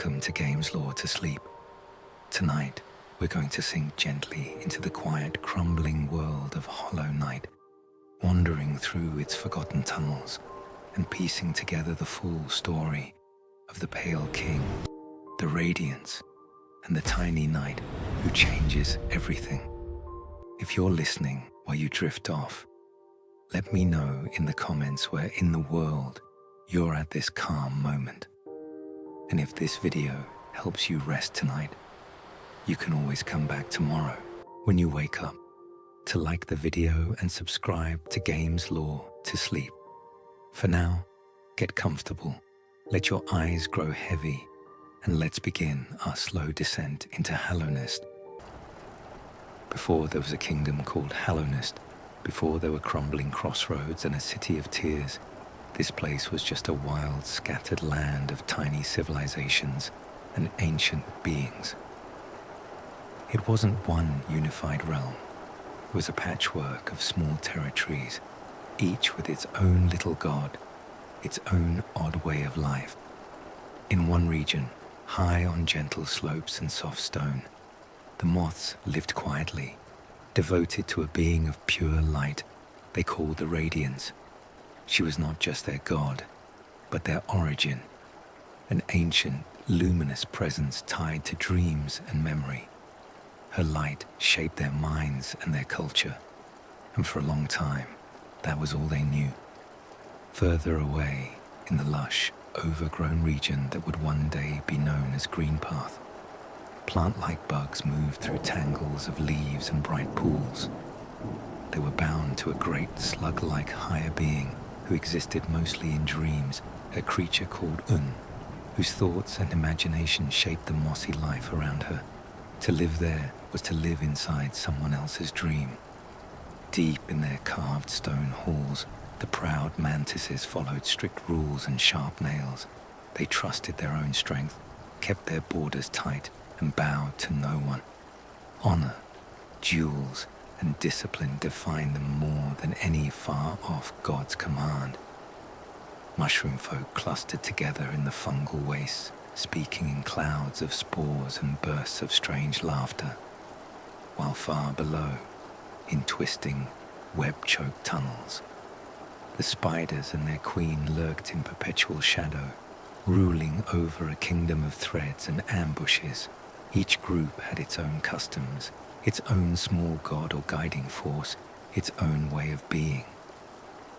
Welcome to Games Lore to Sleep. Tonight, we're going to sink gently into the quiet, crumbling world of Hallownest, wandering through its forgotten tunnels and piecing together the full story of the Pale King, the Radiance, and the tiny knight who changes everything. If you're listening while you drift off, let me know in the comments where in the world you're at this calm moment. And if this video helps you rest tonight, you can always come back tomorrow when you wake up to like the video and subscribe to Games Lore to Sleep. For now, get comfortable, let your eyes grow heavy, and let's begin our slow descent into Hallownest. Before there was a kingdom called Hallownest, before there were crumbling crossroads and a city of tears, this place was just a wild, scattered land of tiny civilizations and ancient beings. It wasn't one unified realm. It was a patchwork of small territories, each with its own little god, its own odd way of life. In one region, high on gentle slopes and soft stone, the moths lived quietly, devoted to a being of pure light they called the Radiance. She was not just their god, but their origin, an ancient, luminous presence tied to dreams and memory. Her light shaped their minds and their culture, and for a long time, that was all they knew. Further away, in the lush, overgrown region that would one day be known as Green Path, plant-like bugs moved through tangles of leaves and bright pools. They were bound to a great slug-like higher being who existed mostly in dreams, a creature called whose thoughts and imagination shaped the mossy life around her. To live there was to live inside someone else's dream. Deep in their carved stone halls, the proud mantises followed strict rules and sharp nails. They trusted their own strength, kept their borders tight, and bowed to no one. Honor, jewels, and discipline defined them more than any far-off god's command. Mushroom folk clustered together in the fungal wastes, speaking in clouds of spores and bursts of strange laughter, while far below, in twisting, web-choked tunnels, the spiders and their queen lurked in perpetual shadow, ruling over a kingdom of threads and ambushes. Each group had its own customs, its own small god or guiding force, its own way of being.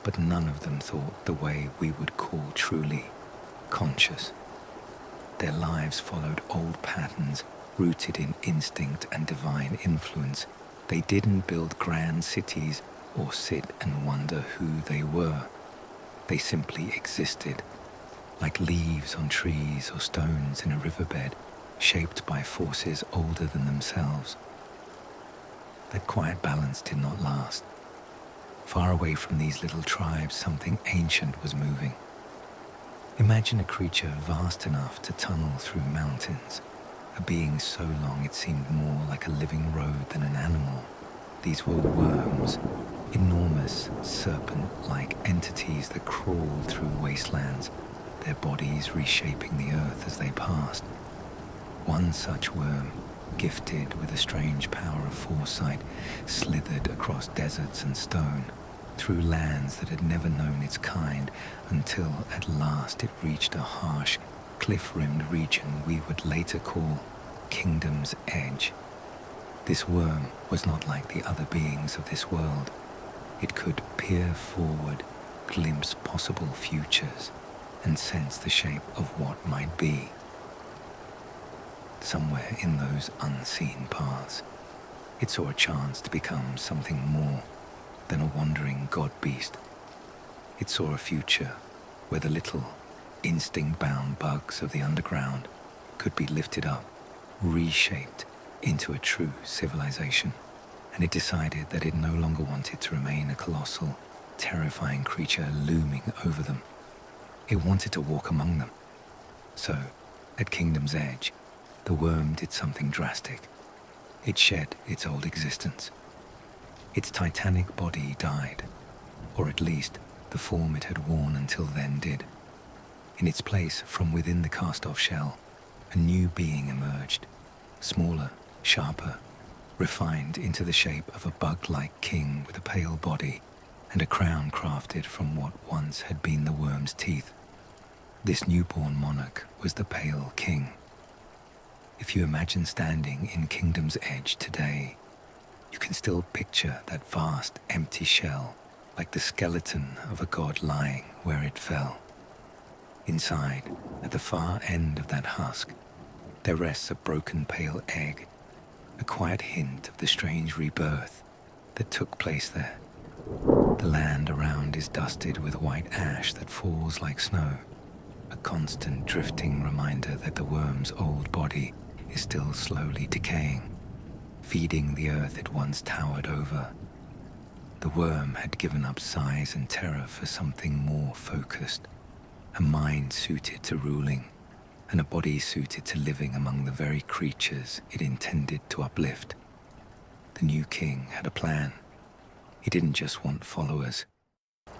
But none of them thought the way we would call truly conscious. Their lives followed old patterns rooted in instinct and divine influence. They didn't build grand cities or sit and wonder who they were. They simply existed, like leaves on trees or stones in a riverbed, shaped by forces older than themselves. That quiet balance did not last. Far away from these little tribes, something ancient was moving. Imagine a creature vast enough to tunnel through mountains, a being so long it seemed more like a living road than an animal. These were worms, enormous, serpent-like entities that crawled through wastelands, their bodies reshaping the earth as they passed. One such worm, gifted with a strange power of foresight, slithered across deserts and stone, through lands that had never known its kind, until at last it reached a harsh, cliff-rimmed region we would later call Kingdom's Edge. This worm was not like the other beings of this world. It could peer forward, glimpse possible futures, and sense the shape of what might be. Somewhere in those unseen paths, it saw a chance to become something more than a wandering god-beast. It saw a future where the little, instinct-bound bugs of the underground could be lifted up, reshaped into a true civilization. And it decided that it no longer wanted to remain a colossal, terrifying creature looming over them. It wanted to walk among them. So, at Kingdom's Edge, the worm did something drastic. It shed its old existence. Its titanic body died, or at least the form it had worn until then did. In its place, from within the cast-off shell, A new being emerged, smaller, sharper, refined into the shape of a bug-like king with a pale body and a crown crafted from what once had been the worm's teeth. This newborn monarch was the Pale King. If you imagine standing in Kingdom's Edge today, you can still picture that vast, empty shell, like the skeleton of a god lying where it fell. Inside, at the far end of that husk, there rests a broken pale egg, a quiet hint of the strange rebirth that took place there. The land around is dusted with white ash that falls like snow, a constant drifting reminder that the worm's old body is still slowly decaying, feeding the earth it once towered over. The worm had given up size and terror for something more focused, a mind suited to ruling, and a body suited to living among the very creatures it intended to uplift. The new king had a plan. He didn't just want followers.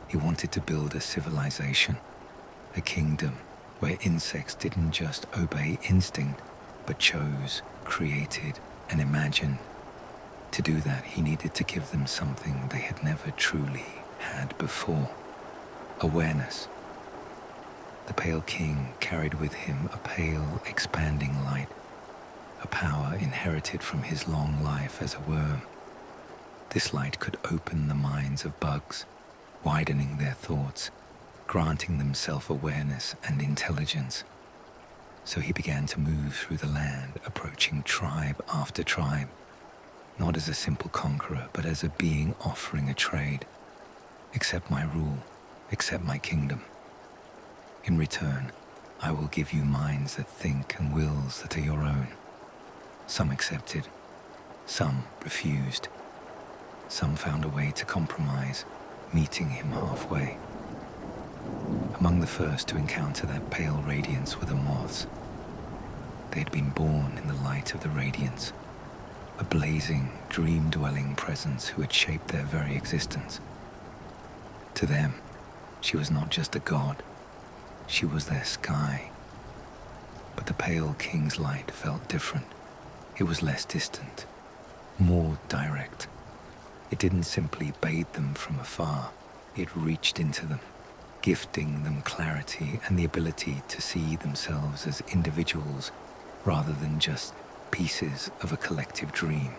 He wanted to build a civilization, a kingdom where insects didn't just obey instinct, but chose, created, and imagined. To do that, he needed to give them something they had never truly had before: awareness. The Pale King carried with him a pale, expanding light, a power inherited from his long life as a worm. This light could open the minds of bugs, widening their thoughts, granting them self-awareness and intelligence. So he began to move through the land, approaching tribe after tribe, not as a simple conqueror, but as a being offering a trade. Accept my rule, accept my kingdom. In return, I will give you minds that think and wills that are your own. Some accepted, some refused. Some found a way to compromise, meeting him halfway. Among the first to encounter that pale radiance were the moths. They had been born in the light of the radiance, a blazing, dream-dwelling presence who had shaped their very existence. To them, she was not just a god, she was their sky. But the Pale King's light felt different. It was less distant, more direct. It didn't simply bathe them from afar, it reached into them, gifting them clarity and the ability to see themselves as individuals rather than just pieces of a collective dream.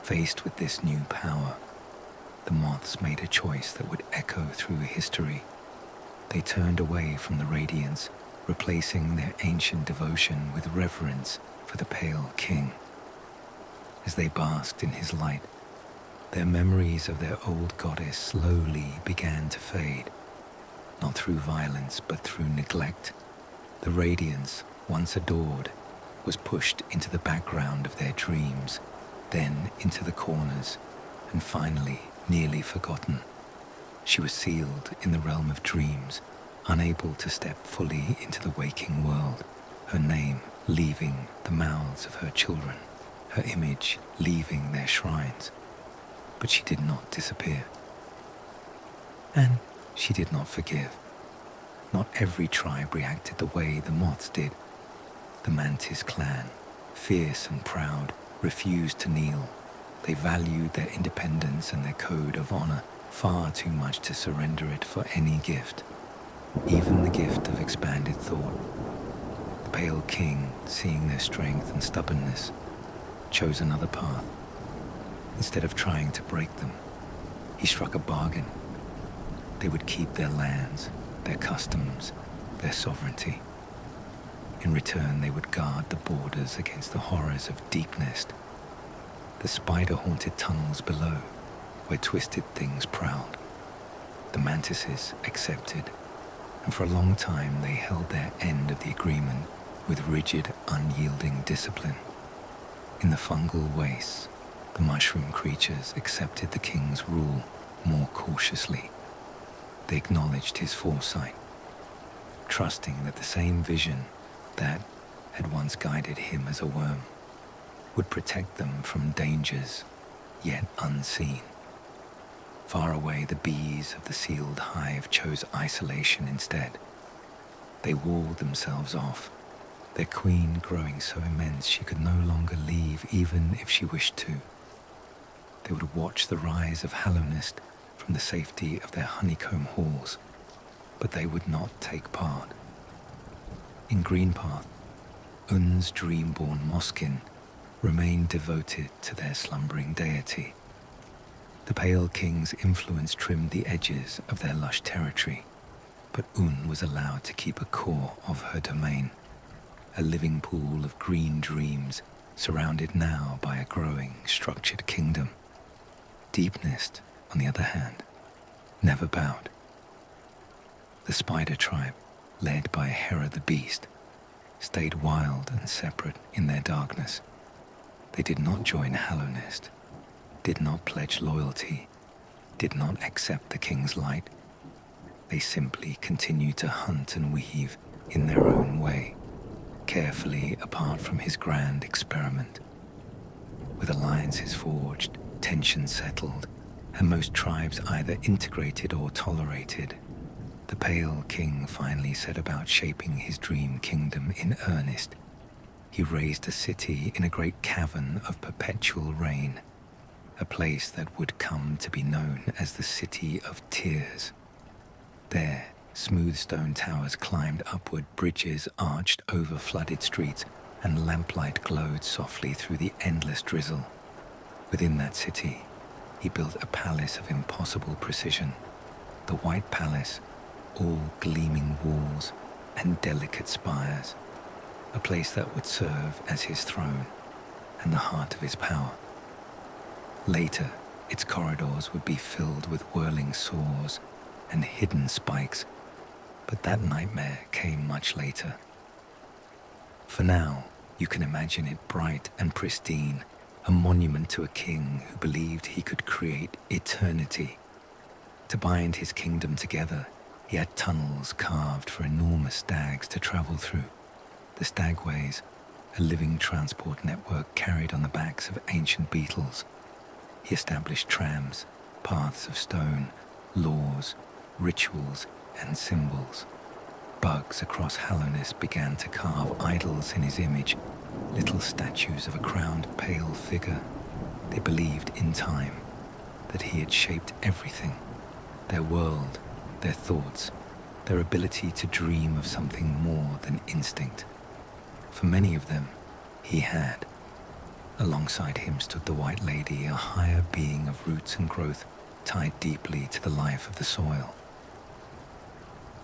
Faced with this new power, the moths made a choice that would echo through history. They turned away from the radiance, replacing their ancient devotion with reverence for the Pale King. As they basked in his light, their memories of their old goddess slowly began to fade, not through violence but through neglect. The radiance, once adored, was pushed into the background of their dreams, then into the corners, and finally nearly forgotten. She was sealed in the realm of dreams, unable to step fully into the waking world, her name leaving the mouths of her children, her image leaving their shrines. But she did not disappear. And she did not forgive. Not every tribe reacted the way the moths did. The Mantis clan, fierce and proud, refused to kneel. They valued their independence and their code of honor far too much to surrender it for any gift, even the gift of expanded thought. The Pale King, seeing their strength and stubbornness, chose another path. Instead of trying to break them, he struck a bargain. They would keep their lands, their customs, their sovereignty. In return, they would guard the borders against the horrors of Deepnest, the spider-haunted tunnels below, where twisted things prowled. The mantises accepted, and for a long time they held their end of the agreement with rigid, unyielding discipline. In the fungal wastes, the mushroom creatures accepted the king's rule more cautiously. They acknowledged his foresight, trusting that the same vision that had once guided him as a worm would protect them from dangers yet unseen. Far away, the bees of the sealed hive chose isolation instead. They walled themselves off, their queen growing so immense she could no longer leave even if she wished to. They would watch the rise of Hallownest from the safety of their honeycomb halls, but they would not take part. In Greenpath, Un's dream-born Moskin remained devoted to their slumbering deity. The Pale King's influence trimmed the edges of their lush territory, but Un was allowed to keep a core of her domain, a living pool of green dreams surrounded now by a growing, structured kingdom. Deepnest, on the other hand, never bowed. The Spider Tribe, led by Hera the Beast, stayed wild and separate in their darkness. They did not join Hallownest, did not pledge loyalty, did not accept the king's light. They simply continued to hunt and weave in their own way, carefully apart from his grand experiment. With alliances forged, tensions settled, and most tribes either integrated or tolerated, the Pale King finally set about shaping his dream kingdom in earnest. He raised a city in a great cavern of perpetual rain, a place that would come to be known as the City of Tears. There, smooth stone towers climbed upward, bridges arched over flooded streets, and lamplight glowed softly through the endless drizzle. Within that city, he built a palace of impossible precision, the White Palace, all gleaming walls and delicate spires, a place that would serve as his throne and the heart of his power. Later, its corridors would be filled with whirling saws and hidden spikes, but that nightmare came much later. For now, you can imagine it bright and pristine, a monument to a king who believed he could create eternity. To bind his kingdom together, he had tunnels carved for enormous stags to travel through. The stagways, a living transport network carried on the backs of ancient beetles. He established trams, paths of stone, laws, rituals, and symbols. Bugs across Hallownest began to carve idols in his image, little statues of a crowned pale figure. They believed in time that he had shaped everything, their world, their thoughts, their ability to dream of something more than instinct. For many of them, he had. Alongside him stood the White Lady, a higher being of roots and growth tied deeply to the life of the soil.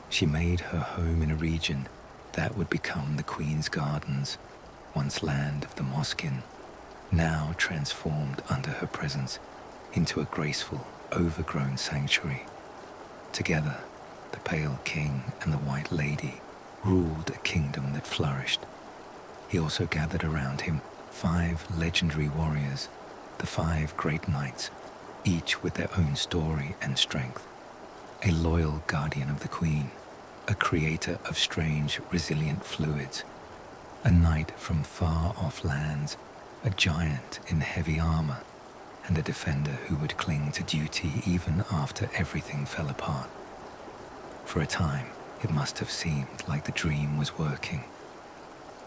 She made her home in a region that would become the Queen's Gardens, once land of the Moskin, now transformed under her presence into a graceful, overgrown sanctuary. Together, the Pale King and the White Lady ruled a kingdom that flourished. He also gathered around him 5 legendary warriors, the 5 great knights, each with their own story and strength. A loyal guardian of the Queen, a creator of strange, resilient fluids, a knight from far-off lands, a giant in heavy armor, and a defender who would cling to duty even after everything fell apart. For a time, it must have seemed like the dream was working.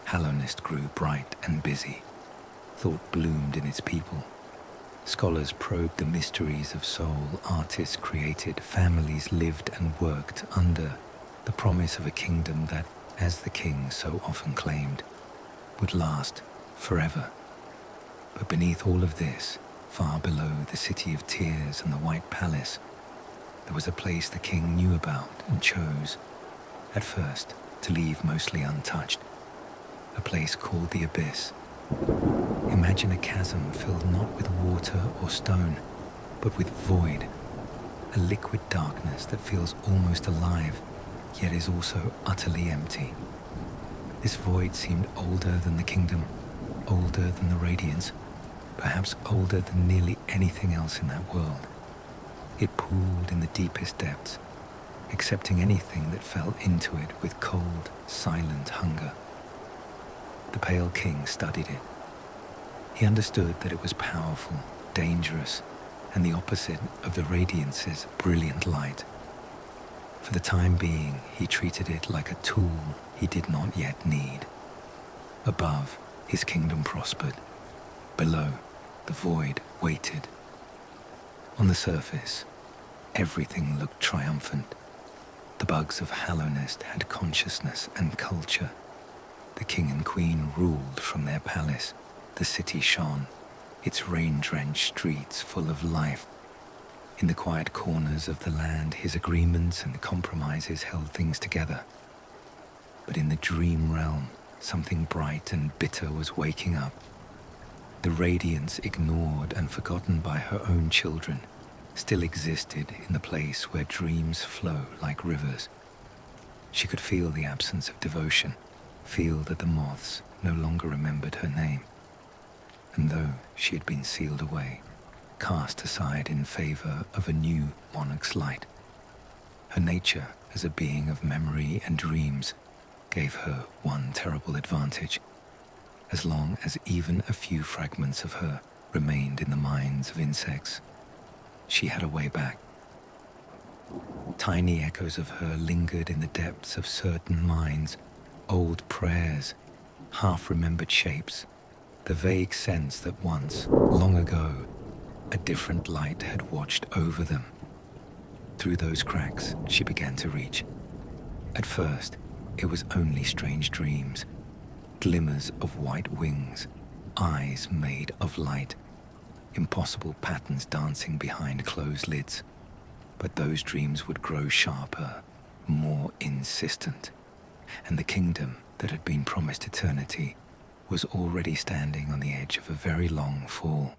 Hallownest grew bright and busy. Thought bloomed in its people. Scholars probed the mysteries of soul, artists created, families lived and worked under the promise of a kingdom that, as the king so often claimed, would last forever. But beneath all of this, far below the City of Tears and the White Palace, there was a place the king knew about and chose, at first, to leave mostly untouched. A place called the Abyss. Imagine a chasm filled not with water or stone, but with void, a liquid darkness that feels almost alive, yet is also utterly empty. This void seemed older than the kingdom, older than the Radiance, perhaps older than nearly anything else in that world. It pooled in the deepest depths, accepting anything that fell into it with cold, silent hunger. The Pale King studied it. He understood that it was powerful, dangerous, and the opposite of the Radiance's brilliant light. For the time being, he treated it like a tool he did not yet need. Above, his kingdom prospered. Below, the void waited. On the surface, everything looked triumphant. The bugs of Hallownest had consciousness and culture. The king and queen ruled from their palace. The city shone, its rain-drenched streets full of life. In the quiet corners of the land, his agreements and compromises held things together. But in the dream realm, something bright and bitter was waking up. The Radiance, ignored and forgotten by her own children, still existed in the place where dreams flow like rivers. She could feel the absence of devotion, feel that the moths no longer remembered her name. And though she had been sealed away, cast aside in favor of a new monarch's light, her nature as a being of memory and dreams gave her one terrible advantage. As long as even a few fragments of her remained in the minds of insects, she had a way back. Tiny echoes of her lingered in the depths of certain minds, old prayers, half-remembered shapes, the vague sense that once, long ago, a different light had watched over them. Through those cracks, she began to reach. At first, it was only strange dreams, glimmers of white wings, eyes made of light, impossible patterns dancing behind closed lids. But those dreams would grow sharper, more insistent, and the kingdom that had been promised eternity was already standing on the edge of a very long fall.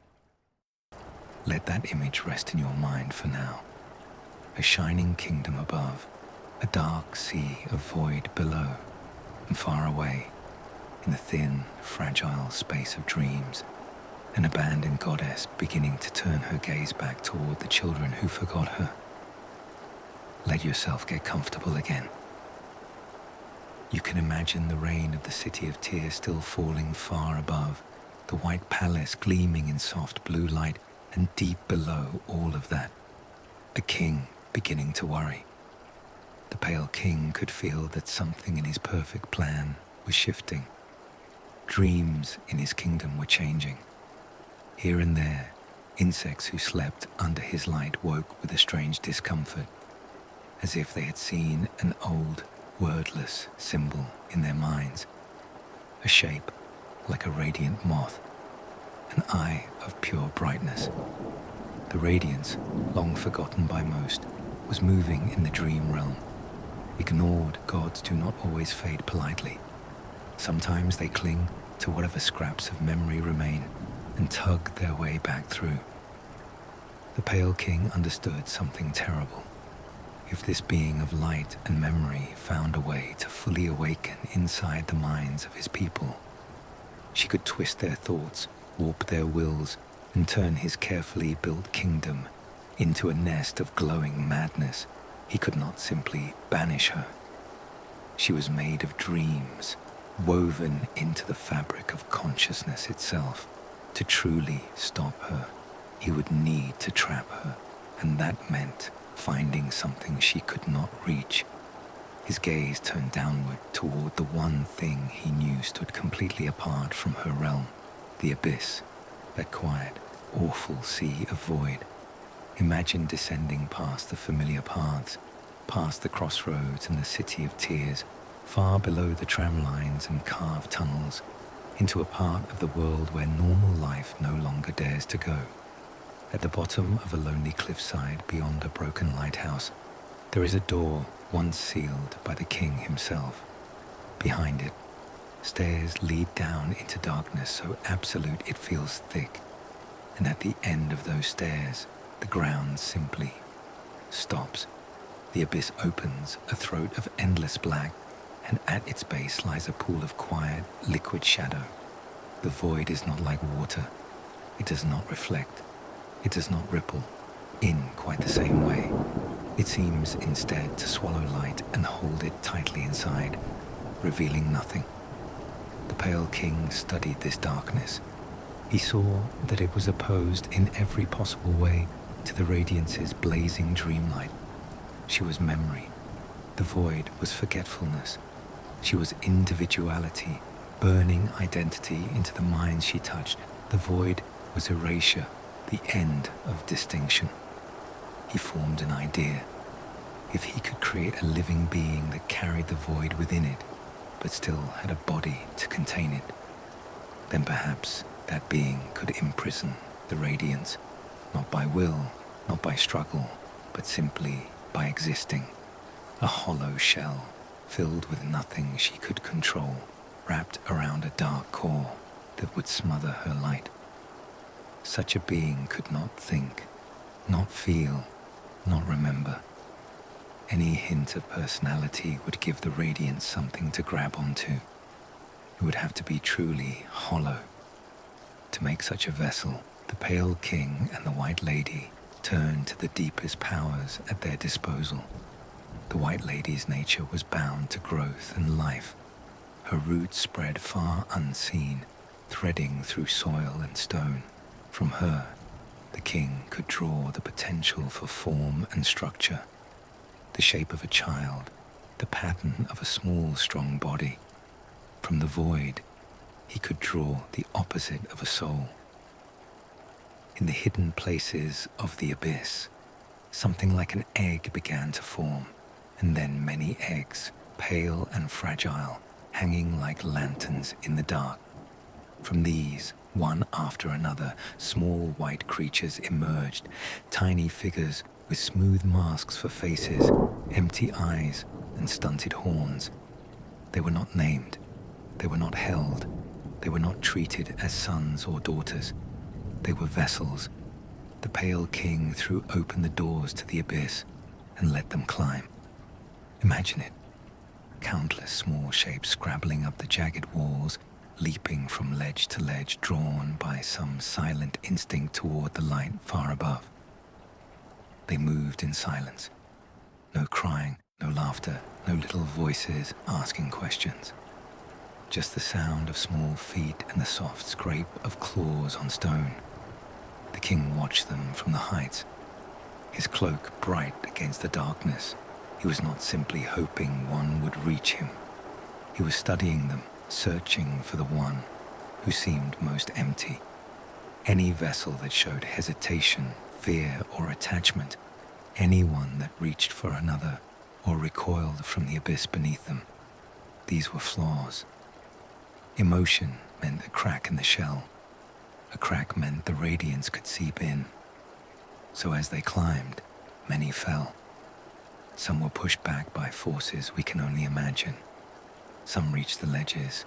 Let that image rest in your mind for now. A shining kingdom above, a dark sea of void below, and far away, in the thin, fragile space of dreams, an abandoned goddess beginning to turn her gaze back toward the children who forgot her. Let yourself get comfortable again. You can imagine the rain of the city of tears still falling far above, the white palace gleaming in soft blue light, and deep below all of that, a king beginning to worry. The pale king could feel that something in his perfect plan was shifting. Dreams in his kingdom were changing. Here and there, insects who slept under his light woke with a strange discomfort, as if they had seen an old, wordless symbol in their minds, a shape like a radiant moth, an eye of pure brightness. The radiance, long forgotten by most, was moving in the dream realm. Ignored gods do not always fade politely. Sometimes they cling to whatever scraps of memory remain and tug their way back through. The pale king understood something terrible. If this being of light and memory found a way to fully awaken inside the minds of his people, she could twist their thoughts, warp their wills, and turn his carefully built kingdom into a nest of glowing madness. He could not simply banish her. She was made of dreams, woven into the fabric of consciousness itself. To truly stop her, he would need to trap her, and that meant finding something she could not reach. His gaze turned downward toward the one thing he knew stood completely apart from her realm, the abyss, that quiet, awful sea of void. Imagine descending past the familiar paths, past the crossroads and the city of tears, far below the tram lines and carved tunnels, into a part of the world where normal life no longer dares to go. At the bottom of a lonely cliffside beyond a broken lighthouse, there is a door once sealed by the king himself. Behind it, stairs lead down into darkness so absolute it feels thick, and at the end of those stairs, the ground simply stops. The abyss opens, a throat of endless black, and at its base lies a pool of quiet, liquid shadow. The void is not like water. It does not reflect. It does not ripple in quite the same way. It seems instead to swallow light and hold it tightly inside, revealing nothing. The pale king studied this darkness. He saw that it was opposed in every possible way to the Radiance's blazing dreamlight. She was memory. The void was forgetfulness. She was individuality, burning identity into the minds she touched. The void was erasure, the end of distinction. He formed an idea. If he could create a living being that carried the void within it, but still had a body to contain it, then perhaps that being could imprison the radiance, not by will, not by struggle, but simply by existing. A hollow shell, filled with nothing she could control, wrapped around a dark core that would smother her light. Such a being could not think, not feel, not remember. Any hint of personality would give the radiance something to grab onto. It would have to be truly hollow. To make such a vessel, the Pale King and the White Lady turned to the deepest powers at their disposal. The White Lady's nature was bound to growth and life. Her roots spread far unseen, threading through soil and stone. From her, the king could draw the potential for form and structure, the shape of a child, the pattern of a small, strong body. From the void, he could draw the opposite of a soul. In the hidden places of the abyss, something like an egg began to form, and then many eggs, pale and fragile, hanging like lanterns in the dark. From these, one after another, small white creatures emerged, tiny figures with smooth masks for faces, empty eyes, and stunted horns. They were not named. They were not held. They were not treated as sons or daughters. They were vessels. The Pale King threw open the doors to the abyss and let them climb. Imagine it. Countless small shapes scrabbling up the jagged walls, leaping from ledge to ledge, drawn by some silent instinct toward the light far above. They moved in silence. No crying, no laughter, no little voices asking questions. Just the sound of small feet and the soft scrape of claws on stone. The king watched them from the heights, his cloak bright against the darkness. He was not simply hoping one would reach him. He was studying them, searching for the one who seemed most empty. Any vessel that showed hesitation, fear, or attachment, anyone that reached for another or recoiled from the abyss beneath them, these were flaws. Emotion meant a crack in the shell. A crack meant the radiance could seep in. So as they climbed, many fell. Some were pushed back by forces we can only imagine. Some reached the ledges,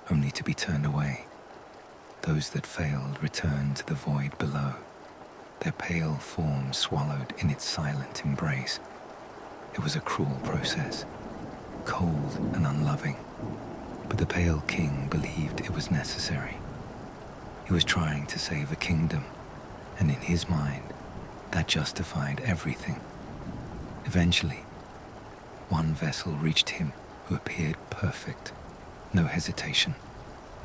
only to be turned away. Those that failed returned to the void below, their pale forms swallowed in its silent embrace. It was a cruel process, cold and unloving, but the Pale King believed it was necessary. He was trying to save a kingdom, and in his mind, that justified everything. Eventually, one vessel reached him who appeared perfect. No hesitation,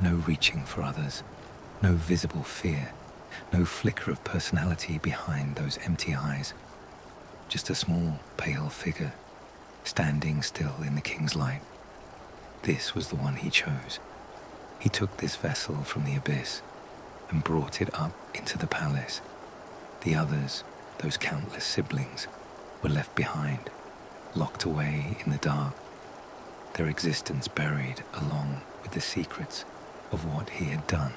no reaching for others, no visible fear, no flicker of personality behind those empty eyes. Just a small, pale figure, standing still in the king's light. This was the one he chose. He took this vessel from the abyss and brought it up into the palace. The others, those countless siblings, were left behind, locked away in the dark, their existence buried along with the secrets of what he had done.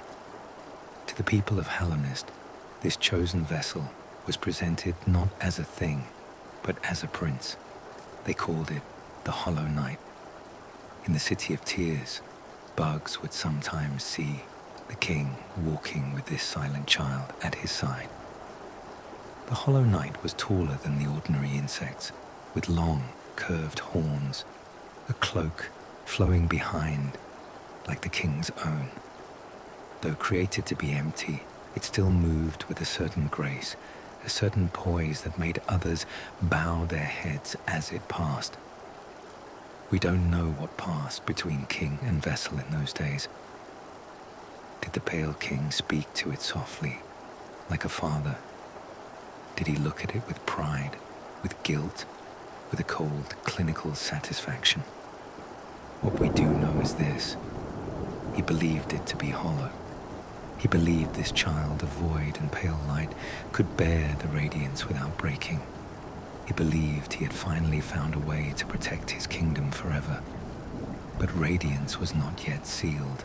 To the people of Hallownest, this chosen vessel was presented not as a thing, but as a prince. They called it the Hollow Knight. In the City of Tears, bugs would sometimes see the king walking with this silent child at his side. The Hollow Knight was taller than the ordinary insects, with long, curved horns, a cloak flowing behind like the king's own. Though created to be empty, it still moved with a certain grace, a certain poise that made others bow their heads as it passed. We don't know what passed between king and vessel in those days. Did the Pale King speak to it softly, like a father? Did he look at it with pride, with guilt, with a cold, clinical satisfaction? What we do know is this: He believed it to be hollow. He believed this child of void and pale light could bear the radiance without breaking. He believed he had finally found a way to protect his kingdom forever. But Radiance was not yet sealed.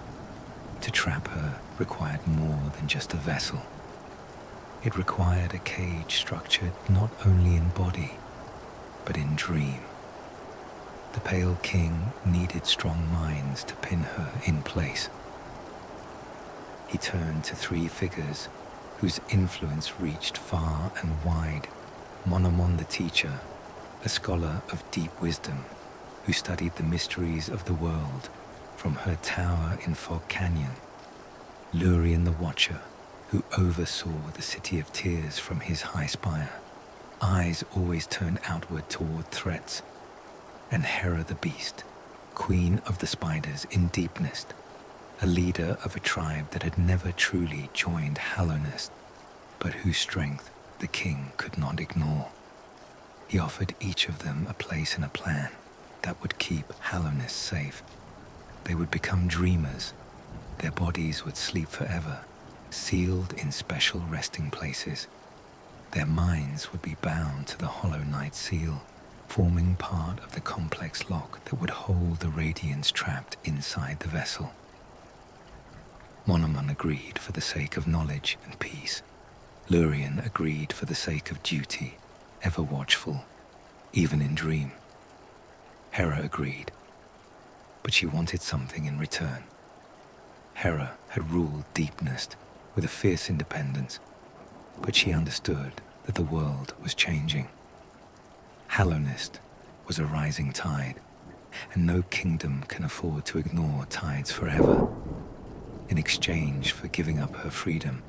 To trap her required more than just a vessel. It required a cage structured not only in body, but in dream. The Pale King needed strong minds to pin her in place. He turned to three figures whose influence reached far and wide. Monomon the teacher, a scholar of deep wisdom, who studied the mysteries of the world from her tower in Fog Canyon. Lurien the watcher, who oversaw the City of Tears from his high spire, eyes always turned outward toward threats. And Hera the beast, queen of the spiders in Deepnest, a leader of a tribe that had never truly joined Hallownest, but whose strength the king could not ignore. He offered each of them a place in a plan that would keep Hallownest safe. They would become dreamers. Their bodies would sleep forever, sealed in special resting places. Their minds would be bound to the Hollow Knight seal, forming part of the complex lock that would hold the radiance trapped inside the vessel. Monomon agreed for the sake of knowledge and peace. Lurien agreed for the sake of duty, ever watchful, even in dream. Hera agreed, but she wanted something in return. Hera had ruled Deepnest with a fierce independence, but she understood that the world was changing. Hallownest was a rising tide, and no kingdom can afford to ignore tides forever. In exchange for giving up her freedom,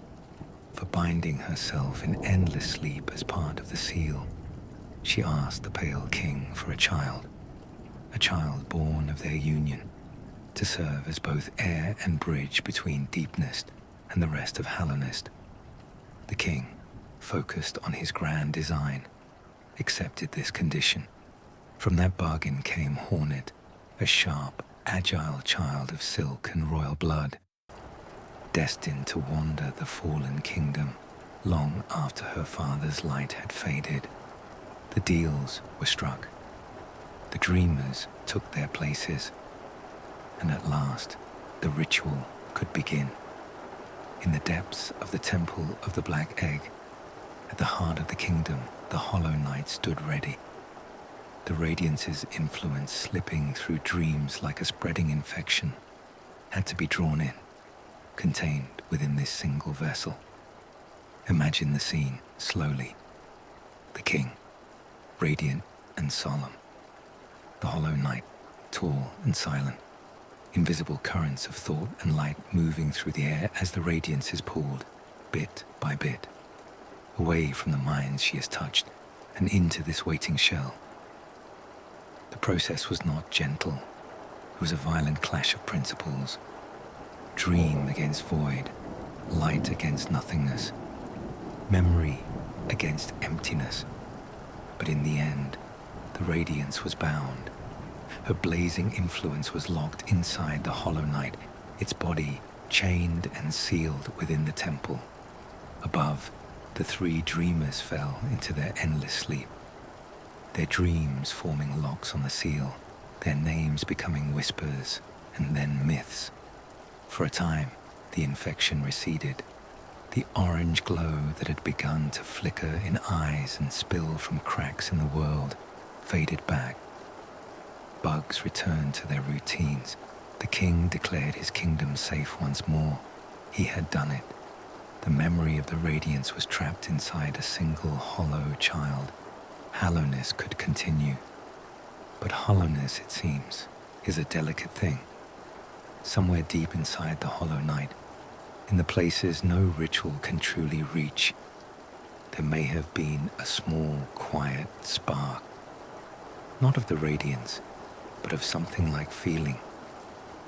for binding herself in endless sleep as part of the seal, she asked the Pale King for a child born of their union, to serve as both heir and bridge between Deepnest and the rest of Hallownest. The king, focused on his grand design, accepted this condition. From that bargain came Hornet, a sharp, agile child of silk and royal blood, destined to wander the fallen kingdom long after her father's light had faded. The deals were struck. The dreamers took their places, and at last the ritual could begin. In the depths of the Temple of the Black Egg, at the heart of the kingdom, the Hollow Knight stood ready. The Radiance's influence, slipping through dreams like a spreading infection, had to be drawn in, contained within this single vessel. Imagine the scene slowly. The king, radiant and solemn. The Hollow Knight, tall and silent. Invisible currents of thought and light moving through the air as the radiance is pulled, bit by bit, away from the minds she has touched and into this waiting shell. The process was not gentle. It was a violent clash of principles. Dream against void, light against nothingness, memory against emptiness. But in the end, the radiance was bound. Her blazing influence was locked inside the Hollow Knight, its body chained and sealed within the temple. Above, the three dreamers fell into their endless sleep, their dreams forming locks on the seal, their names becoming whispers and then myths. For a time, the infection receded. The orange glow that had begun to flicker in eyes and spill from cracks in the world faded back. Bugs returned to their routines. The king declared his kingdom safe once more. He had done it. The memory of the radiance was trapped inside a single hollow child. Hallowness could continue. But hollowness, it seems, is a delicate thing. Somewhere deep inside the Hollow Knight, in the places no ritual can truly reach, there may have been a small, quiet spark. Not of the radiance, but of something like feeling.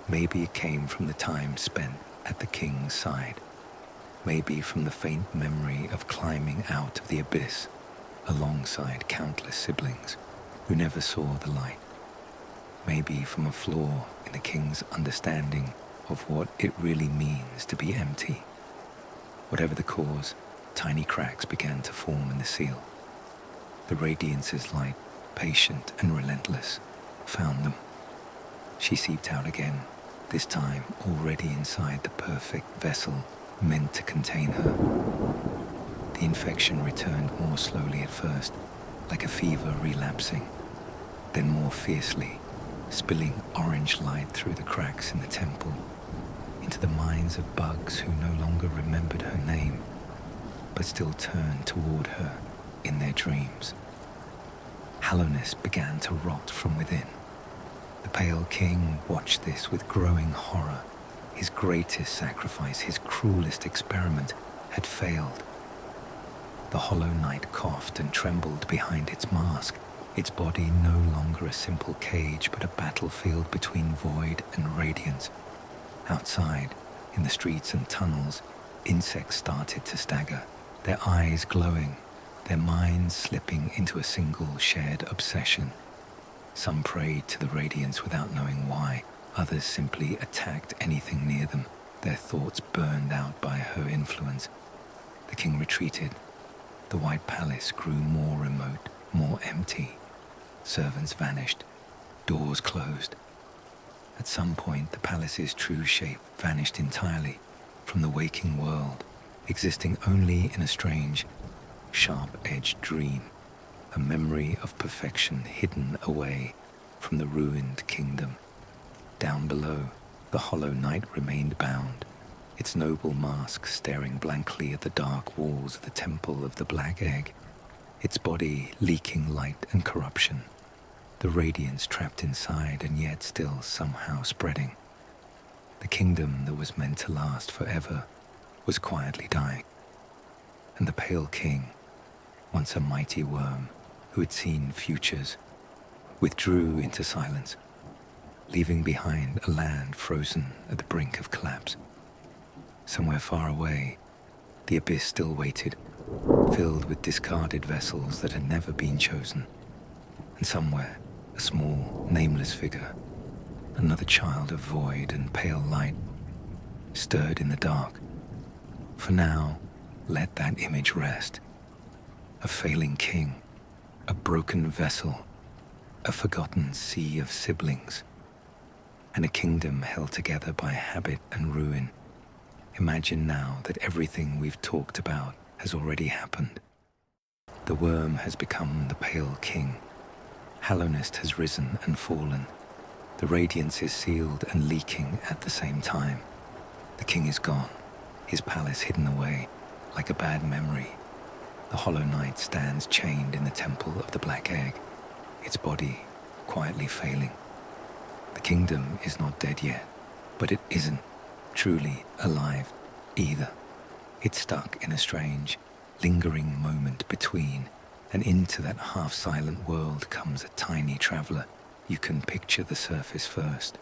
Maybe it came from the time spent at the king's side. Maybe from the faint memory of climbing out of the abyss alongside countless siblings who never saw the light. Maybe from a flaw in the king's understanding of what it really means to be empty. Whatever the cause, tiny cracks began to form in the seal. The Radiance's light, patient and relentless, found them. She seeped out again, this time already inside the perfect vessel meant to contain her. The infection returned more slowly at first, like a fever relapsing, then more fiercely, spilling orange light through the cracks in the temple, into the minds of bugs who no longer remembered her name, but still turned toward her in their dreams. Hallownest began to rot from within. The Pale King watched this with growing horror. His greatest sacrifice, his cruelest experiment, had failed. The hollow knight coughed and trembled behind its mask, its body no longer a simple cage but a battlefield between void and radiance. Outside, in the streets and tunnels, insects started to stagger, their eyes glowing, their minds slipping into a single shared obsession. Some prayed to the Radiance without knowing why, others simply attacked anything near them, their thoughts burned out by her influence. The king retreated. The White Palace grew more remote, more empty. Servants vanished, doors closed. At some point, the palace's true shape vanished entirely from the waking world, existing only in a strange, sharp-edged dream, a memory of perfection hidden away from the ruined kingdom. Down below, the hollow knight remained bound, its noble mask staring blankly at the dark walls of the Temple of the Black Egg, its body leaking light and corruption, the radiance trapped inside and yet still somehow spreading. The kingdom that was meant to last forever was quietly dying, and the Pale King, once a mighty worm who had seen futures, withdrew into silence, leaving behind a land frozen at the brink of collapse. Somewhere far away, the abyss still waited, filled with discarded vessels that had never been chosen. And somewhere, a small, nameless figure, another child of void and pale light, stirred in the dark. For now, let that image rest. A failing king, a broken vessel, a forgotten sea of siblings, and a kingdom held together by habit and ruin. Imagine now that everything we've talked about has already happened. The worm has become the Pale King. Hallownest has risen and fallen. The Radiance is sealed and leaking at the same time. The king is gone, his palace hidden away, like a bad memory. The hollow knight stands chained in the Temple of the Black Egg, its body quietly failing. The kingdom is not dead yet, but it isn't truly alive either. It's stuck in a strange, lingering moment between, and into that half-silent world comes a tiny traveler. You can picture the surface first,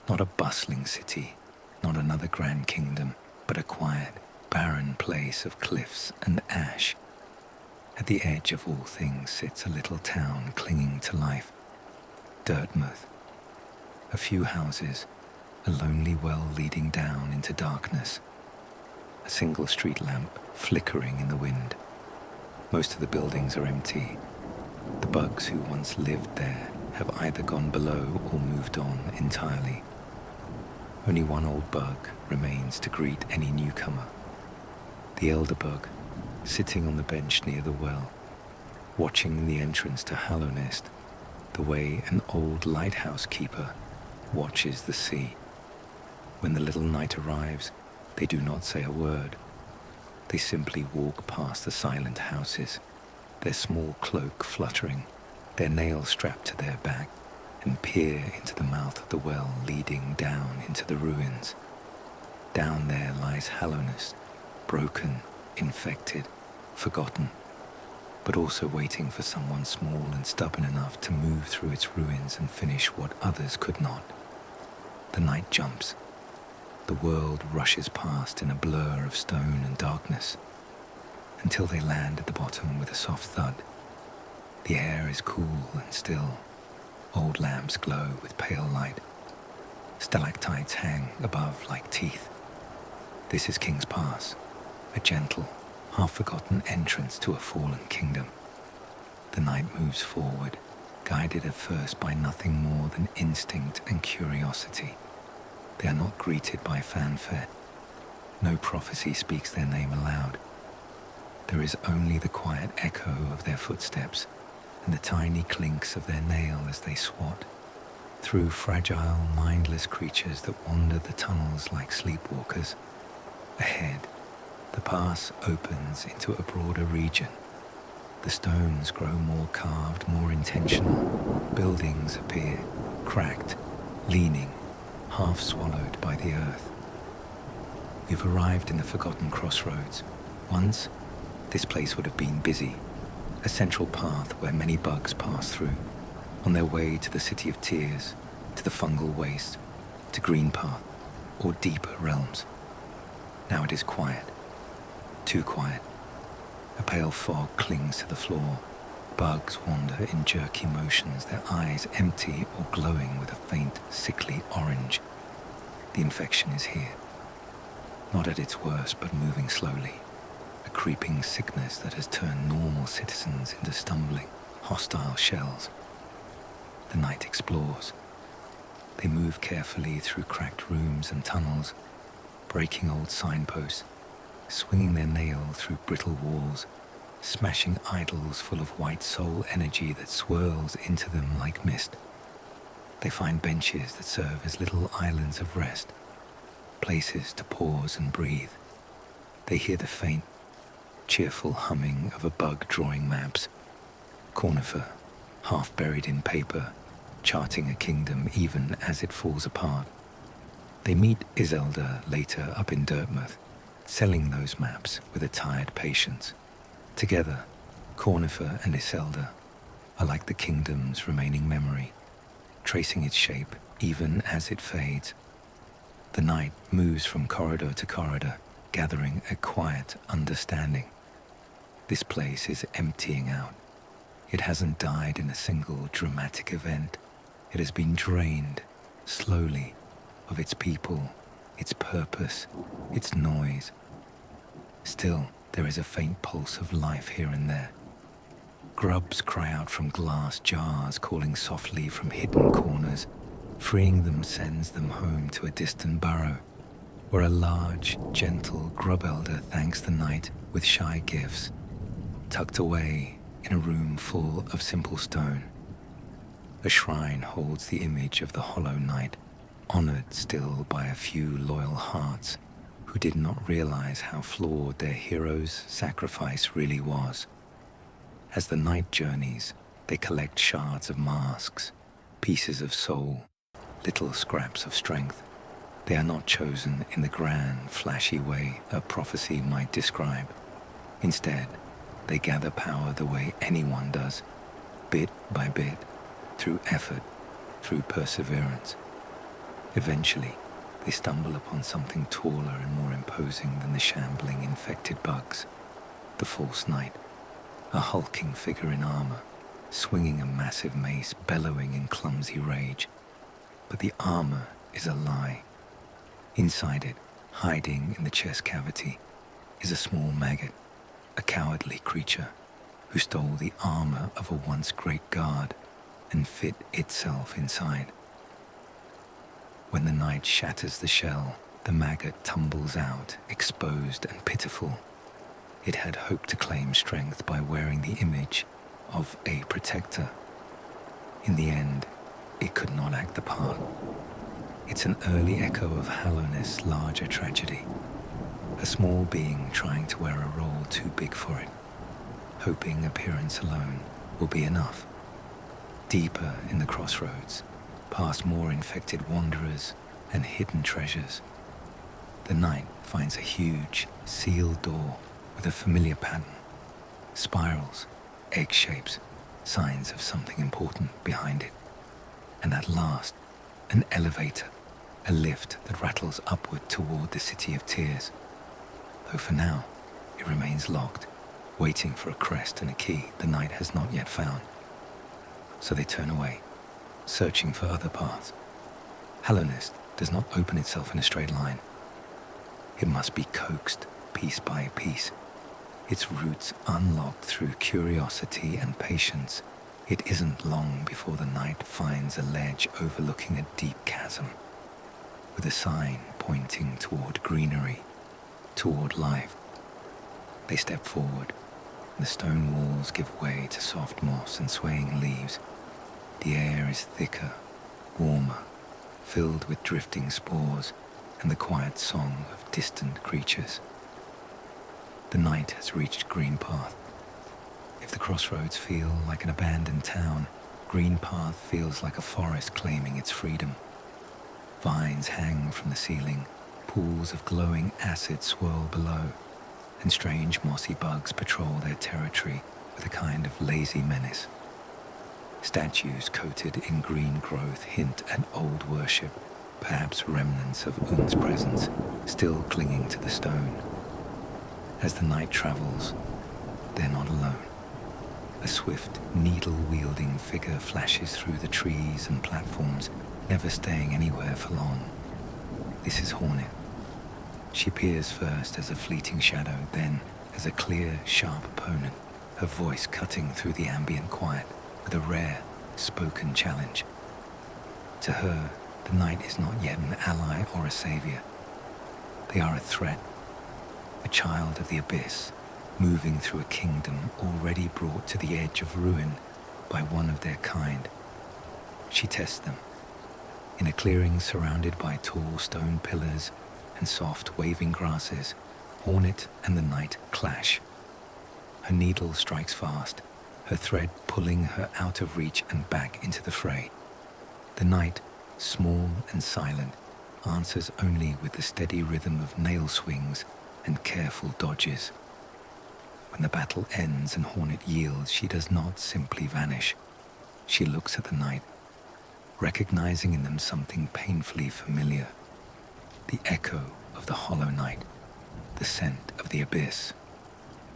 not a bustling city, not another grand kingdom, but a quiet, barren place of cliffs and ash. At the edge of all things sits a little town clinging to life, Dirtmouth. A few houses, a lonely well leading down into darkness, a single street lamp flickering in the wind. Most of the buildings are empty. The bugs who once lived there have either gone below or moved on entirely. Only one old bug remains to greet any newcomer. The elder bug, sitting on the bench near the well, watching the entrance to Hallownest, the way an old lighthouse keeper watches the sea. When the little knight arrives, they do not say a word. They simply walk past the silent houses, their small cloak fluttering, their nails strapped to their back, and peer into the mouth of the well leading down into the ruins. Down there lies Hallownest, broken, infected, forgotten, but also waiting for someone small and stubborn enough to move through its ruins and finish what others could not. The night jumps. The world rushes past in a blur of stone and darkness, until they land at the bottom with a soft thud. The air is cool and still. Old lamps glow with pale light. Stalactites hang above like teeth. This is King's Pass, a gentle, half-forgotten entrance to a fallen kingdom. The knight moves forward, guided at first by nothing more than instinct and curiosity. They are not greeted by fanfare. No prophecy speaks their name aloud. There is only the quiet echo of their footsteps and the tiny clinks of their nail as they swat through fragile, mindless creatures that wander the tunnels like sleepwalkers. Ahead, the pass opens into a broader region. The stones grow more carved, more intentional. Buildings appear, cracked, leaning, half swallowed by the earth. We've arrived in the forgotten crossroads. Once, this place would have been busy, a central path where many bugs pass through, on their way to the City of Tears, to the fungal waste, to Green Path, or deeper realms. Now it is quiet, too quiet. A pale fog clings to the floor. Bugs wander in jerky motions, their eyes empty or glowing with a faint, sickly orange. The infection is here. Not at its worst, but moving slowly. A creeping sickness that has turned normal citizens into stumbling, hostile shells. The knight explores. They move carefully through cracked rooms and tunnels, breaking old signposts, swinging their nail through brittle walls, smashing idols full of white soul energy that swirls into them like mist. They find benches that serve as little islands of rest, places to pause and breathe. They hear the faint, cheerful humming of a bug drawing maps. Conifer, half buried in paper, charting a kingdom even as it falls apart. They meet Iselda later up in Dirtmouth, selling those maps with a tired patience. Together, Conifer and Iselda are like the kingdom's remaining memory, tracing its shape even as it fades. The knight moves from corridor to corridor, gathering a quiet understanding. This place is emptying out. It hasn't died in a single dramatic event. It has been drained, slowly, of its people, its purpose, its noise. Still, there is a faint pulse of life here and there. Grubs cry out from glass jars, calling softly from hidden corners. Freeing them sends them home to a distant burrow, where a large, gentle grub elder thanks the knight with shy gifts, tucked away in a room full of simple stone. A shrine holds the image of the hollow knight, honored still by a few loyal hearts who did not realize how flawed their hero's sacrifice really was. As the knight journeys, they collect shards of masks, pieces of soul, little scraps of strength. They are not chosen in the grand, flashy way a prophecy might describe. Instead, they gather power the way anyone does, bit by bit, through effort, through perseverance. Eventually, they stumble upon something taller and more imposing than the shambling infected bugs. The false knight, a hulking figure in armor, swinging a massive mace, bellowing in clumsy rage. But the armor is a lie. Inside it, hiding in the chest cavity, is a small maggot, a cowardly creature who stole the armor of a once great guard and fit itself inside. When the knight shatters the shell, the maggot tumbles out, exposed and pitiful. It had hoped to claim strength by wearing the image of a protector. In the end, it could not act the part. It's an early echo of Hallownest's larger tragedy. A small being trying to wear a role too big for it, hoping appearance alone will be enough. Deeper in the crossroads, past more infected wanderers and hidden treasures, the knight finds a huge, sealed door with a familiar pattern. Spirals, egg shapes, signs of something important behind it. And at last, an elevator, a lift that rattles upward toward the City of Tears. Though for now, it remains locked, waiting for a crest and a key the knight has not yet found. So they turn away, searching for other paths. Hallownest does not open itself in a straight line. It must be coaxed piece by piece, its roots unlocked through curiosity and patience. It isn't long before the night finds a ledge overlooking a deep chasm, with a sign pointing toward greenery, toward life. They step forward. The stone walls give way to soft moss and swaying leaves. The air is thicker, warmer, filled with drifting spores and the quiet song of distant creatures. The night has reached Green Path. If the crossroads feel like an abandoned town, Green Path feels like a forest claiming its freedom. Vines hang from the ceiling, pools of glowing acid swirl below, and strange mossy bugs patrol their territory with a kind of lazy menace. Statues coated in green growth hint at old worship, perhaps remnants of Un's presence, still clinging to the stone. As the night travels, they're not alone. A swift, needle-wielding figure flashes through the trees and platforms, never staying anywhere for long. This is Hornet. She appears first as a fleeting shadow, then as a clear, sharp opponent, her voice cutting through the ambient quiet with a rare, spoken challenge. To her, the night is not yet an ally or a savior. They are a threat, a child of the abyss, moving through a kingdom already brought to the edge of ruin by one of their kind. She tests them. In a clearing surrounded by tall stone pillars and soft waving grasses, Hornet and the night clash. Her needle strikes fast, her thread pulling her out of reach and back into the fray. The night, small and silent, answers only with the steady rhythm of nail swings and careful dodges. When the battle ends and Hornet yields, she does not simply vanish. She looks at the night, recognizing in them something painfully familiar. The echo of the hollow night, the scent of the abyss,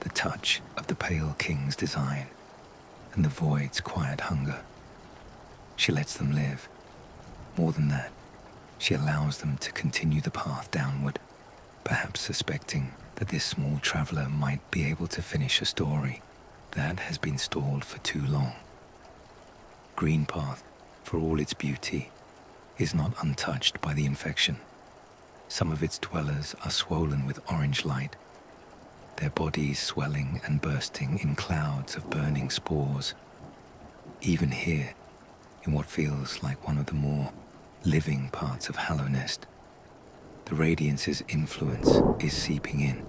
the touch of the pale king's design, and the void's quiet hunger. She lets them live. More than that, she allows them to continue the path downward, perhaps suspecting that this small traveler might be able to finish a story that has been stalled for too long. Green Path, for all its beauty, is not untouched by the infection. Some of its dwellers are swollen with orange light, their bodies swelling and bursting in clouds of burning spores. Even here, in what feels like one of the more living parts of Hallownest, the Radiance's influence is seeping in.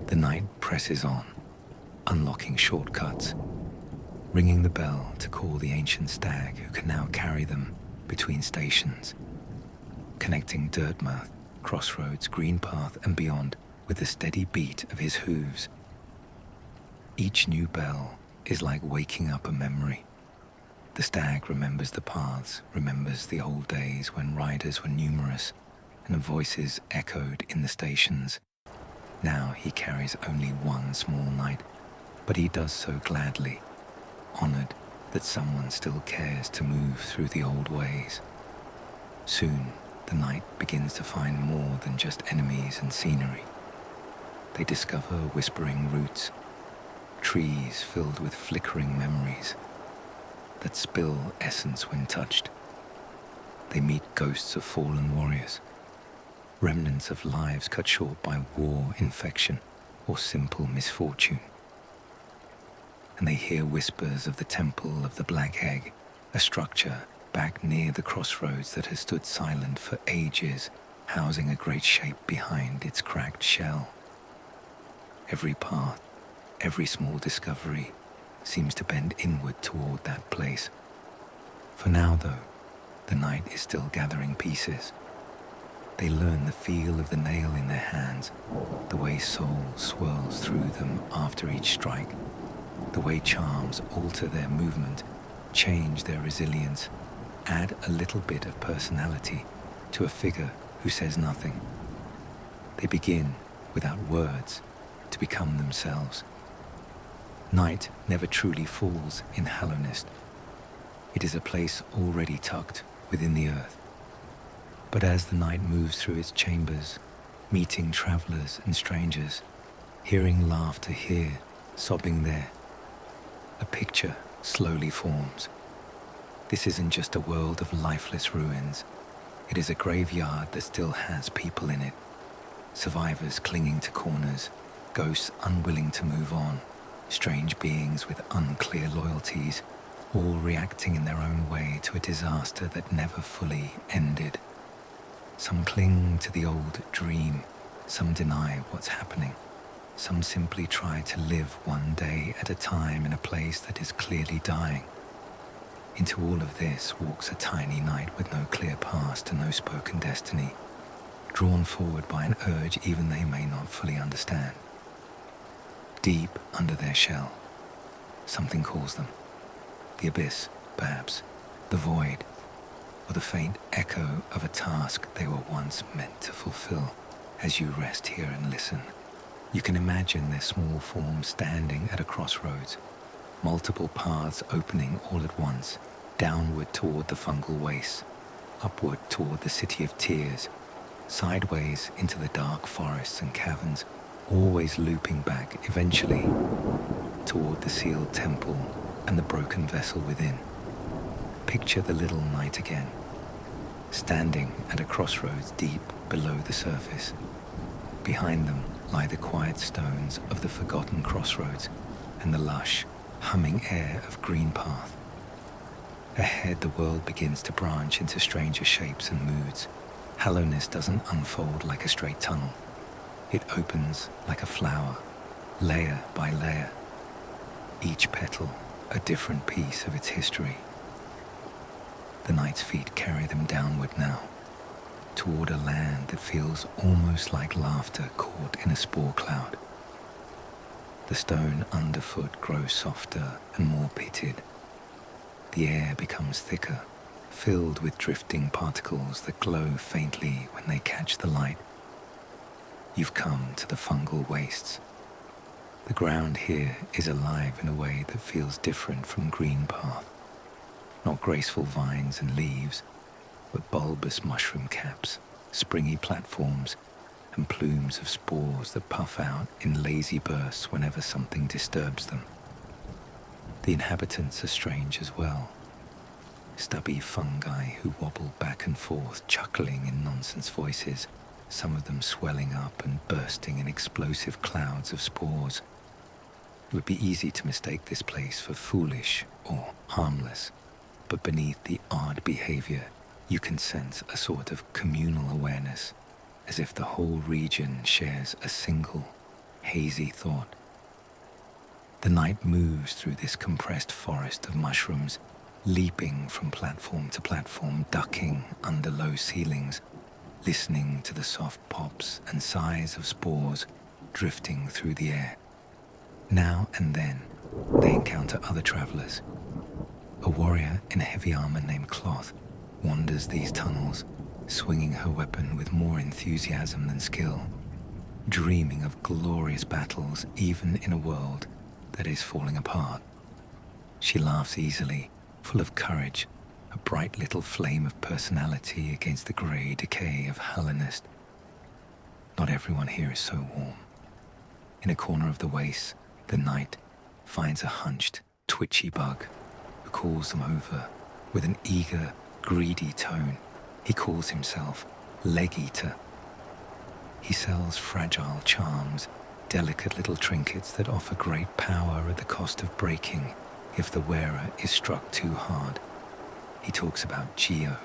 The night presses on, unlocking shortcuts, ringing the bell to call the ancient stag who can now carry them between stations, connecting Dirtmouth, Crossroads, Green Path and beyond with the steady beat of his hooves. Each new bell is like waking up a memory. The stag remembers the paths, remembers the old days when riders were numerous and voices echoed in the stations. Now he carries only one small night, but he does so gladly, honored that someone still cares to move through the old ways. Soon, the night begins to find more than just enemies and scenery. They discover whispering roots, trees filled with flickering memories that spill essence when touched. They meet ghosts of fallen warriors, remnants of lives cut short by war, infection, or simple misfortune. And they hear whispers of the Temple of the Black Egg, a structure back near the crossroads that has stood silent for ages, housing a great shape behind its cracked shell. Every path, every small discovery seems to bend inward toward that place. For now, though, the night is still gathering pieces. They learn the feel of the nail in their hands, the way soul swirls through them after each strike, the way charms alter their movement, change their resilience, add a little bit of personality to a figure who says nothing. They begin, without words, to become themselves. Night never truly falls in Hallownest. It is a place already tucked within the earth. But as the night moves through its chambers, meeting travelers and strangers, hearing laughter here, sobbing there, a picture slowly forms. This isn't just a world of lifeless ruins. It is a graveyard that still has people in it. Survivors clinging to corners, ghosts unwilling to move on, strange beings with unclear loyalties, all reacting in their own way to a disaster that never fully ended. Some cling to the old dream, some deny what's happening. Some simply try to live one day at a time in a place that is clearly dying. Into all of this walks a tiny knight with no clear past and no spoken destiny, drawn forward by an urge even they may not fully understand. Deep under their shell, something calls them. The abyss, perhaps, the void, or the faint echo of a task they were once meant to fulfill. As you rest here and listen, you can imagine their small form standing at a crossroads, multiple paths opening all at once, downward toward the fungal wastes, upward toward the city of tears, sideways into the dark forests and caverns, always looping back eventually toward the sealed temple and the broken vessel within. Picture the little knight again, standing at a crossroads deep below the surface. Behind them lie the quiet stones of the forgotten crossroads and the lush, humming air of green path. Ahead, the world begins to branch into stranger shapes and moods. Hallownest doesn't unfold like a straight tunnel. It opens like a flower, layer by layer. Each petal a different piece of its history. The knight's feet carry them downward now, toward a land that feels almost like laughter caught in a spore cloud. The stone underfoot grows softer and more pitted. The air becomes thicker, filled with drifting particles that glow faintly when they catch the light. You've come to the fungal wastes. The ground here is alive in a way that feels different from green path. Not graceful vines and leaves, but bulbous mushroom caps, springy platforms, and plumes of spores that puff out in lazy bursts whenever something disturbs them. The inhabitants are strange as well. Stubby fungi who wobble back and forth, chuckling in nonsense voices, some of them swelling up and bursting in explosive clouds of spores. It would be easy to mistake this place for foolish or harmless, but beneath the odd behavior, you can sense a sort of communal awareness, as if the whole region shares a single, hazy thought. The night moves through this compressed forest of mushrooms, leaping from platform to platform, ducking under low ceilings, listening to the soft pops and sighs of spores drifting through the air. Now and then, they encounter other travelers. A warrior in heavy armor named Cloth wanders these tunnels, swinging her weapon with more enthusiasm than skill, dreaming of glorious battles even in a world that is falling apart. She laughs easily, full of courage, a bright little flame of personality against the grey decay of Hallownest. Not everyone here is so warm. In a corner of the waste, the knight finds a hunched, twitchy bug who calls them over with an eager, greedy tone. He calls himself Leg Eater. He sells fragile charms, delicate little trinkets that offer great power at the cost of breaking if the wearer is struck too hard. He talks about Geo,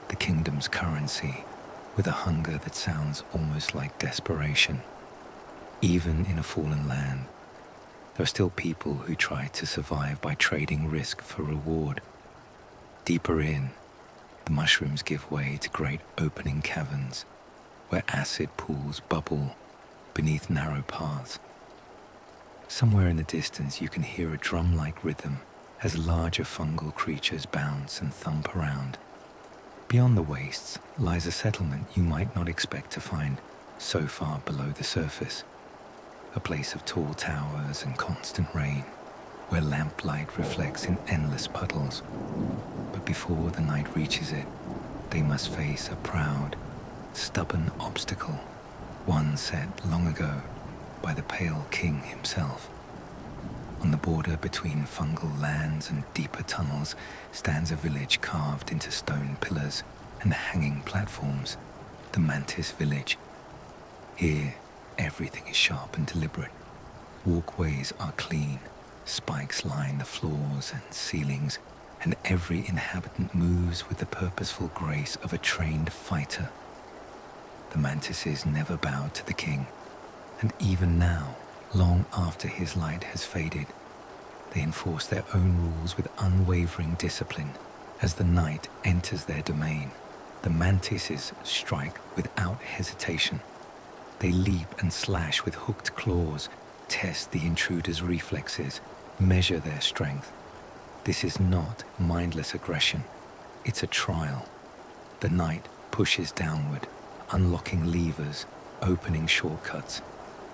the kingdom's currency, with a hunger that sounds almost like desperation. Even in a fallen land, there are still people who try to survive by trading risk for reward. Deeper in, the mushrooms give way to great opening caverns, where acid pools bubble beneath narrow paths. Somewhere in the distance you can hear a drum-like rhythm as larger fungal creatures bounce and thump around. Beyond the wastes lies a settlement you might not expect to find so far below the surface. A place of tall towers and constant rain, where lamplight reflects in endless puddles. But before the night reaches it, they must face a proud, stubborn obstacle, one set long ago by the Pale King himself. On the border between fungal lands and deeper tunnels stands a village carved into stone pillars and hanging platforms, the Mantis Village. Here, everything is sharp and deliberate. Walkways are clean, spikes line the floors and ceilings, and every inhabitant moves with the purposeful grace of a trained fighter. The mantises never bow to the king, and even now, long after his light has faded, they enforce their own rules with unwavering discipline. As the night enters their domain, the mantises strike without hesitation. They leap and slash with hooked claws, test the intruder's reflexes, measure their strength. This is not mindless aggression, it's a trial. The night pushes downward, unlocking levers, opening shortcuts,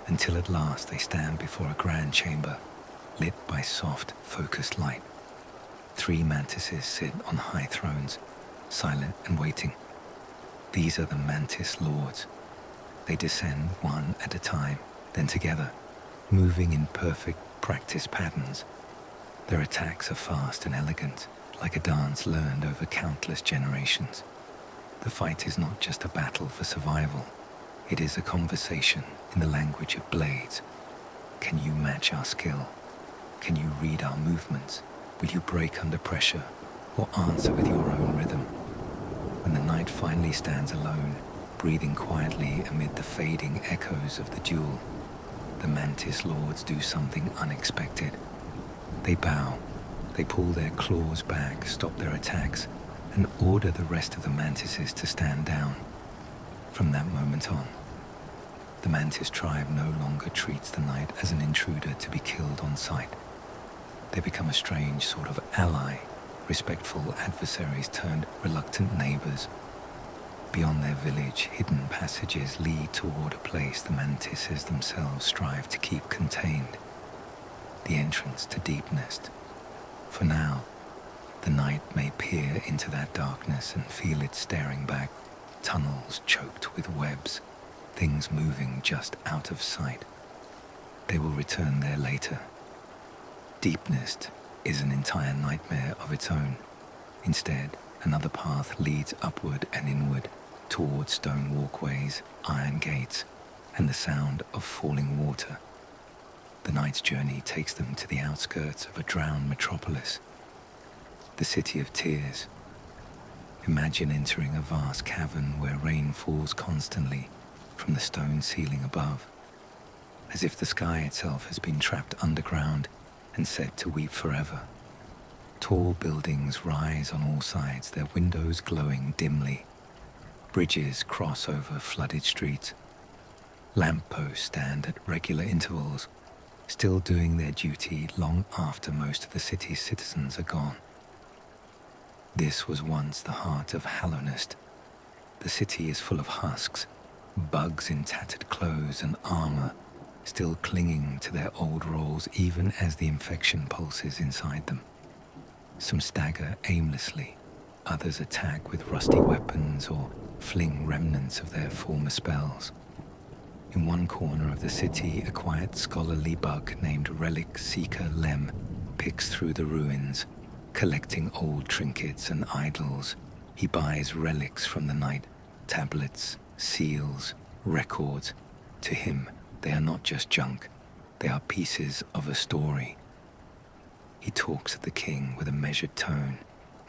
until at last they stand before a grand chamber, lit by soft, focused light. 3 mantises sit on high thrones, silent and waiting. These are the Mantis Lords. They descend one at a time, then together, moving in perfect practice patterns. Their attacks are fast and elegant, like a dance learned over countless generations. The fight is not just a battle for survival. It is a conversation in the language of blades. Can you match our skill? Can you read our movements? Will you break under pressure or answer with your own rhythm? When the night finally stands alone, breathing quietly amid the fading echoes of the duel, the Mantis Lords do something unexpected. They bow, they pull their claws back, stop their attacks, and order the rest of the mantises to stand down. From that moment on, the Mantis tribe no longer treats the night as an intruder to be killed on sight. They become a strange sort of ally, respectful adversaries turned reluctant neighbors. Beyond their village, hidden passages lead toward a place the mantises themselves strive to keep contained. The entrance to Deep Nest. For now, the night may peer into that darkness and feel it staring back, tunnels choked with webs, things moving just out of sight. They will return there later. Deep Nest is an entire nightmare of its own. Instead, another path leads upward and inward, toward stone walkways, iron gates, and the sound of falling water. The night's journey takes them to the outskirts of a drowned metropolis, the City of Tears. Imagine entering a vast cavern where rain falls constantly from the stone ceiling above, as if the sky itself has been trapped underground and set to weep forever. Tall buildings rise on all sides, their windows glowing dimly. Bridges cross over flooded streets. Lampposts stand at regular intervals, still doing their duty long after most of the city's citizens are gone. This was once the heart of Hallownest. The city is full of husks, bugs in tattered clothes and armor, still clinging to their old roles even as the infection pulses inside them. Some stagger aimlessly, others attack with rusty weapons or fling remnants of their former spells. In one corner of the city, a quiet scholarly bug named Relic Seeker Lem picks through the ruins, collecting old trinkets and idols. He buys relics from the night, tablets, seals, records. To him, they are not just junk, they are pieces of a story. He talks of the king with a measured tone,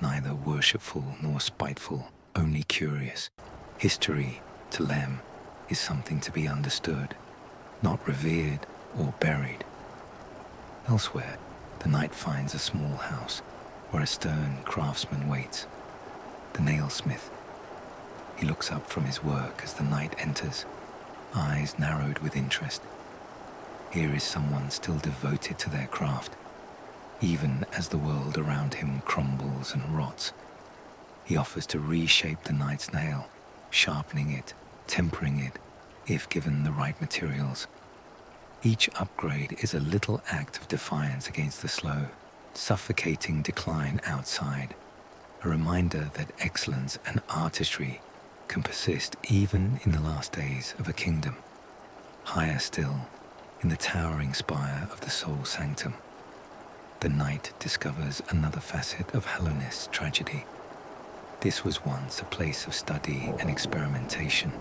neither worshipful nor spiteful, only curious. History, to Lem, is something to be understood, not revered or buried. Elsewhere, the knight finds a small house where a stern craftsman waits, the nailsmith. He looks up from his work as the knight enters, eyes narrowed with interest. Here is someone still devoted to their craft, even as the world around him crumbles and rots. He offers to reshape the knight's nail, sharpening it, tempering it, if given the right materials. Each upgrade is a little act of defiance against the slow, suffocating decline outside. a reminder that excellence and artistry can persist even in the last days of a kingdom. Higher still, in the towering spire of the Soul Sanctum, the knight discovers another facet of Hallownest's tragedy. This was once a place of study and experimentation.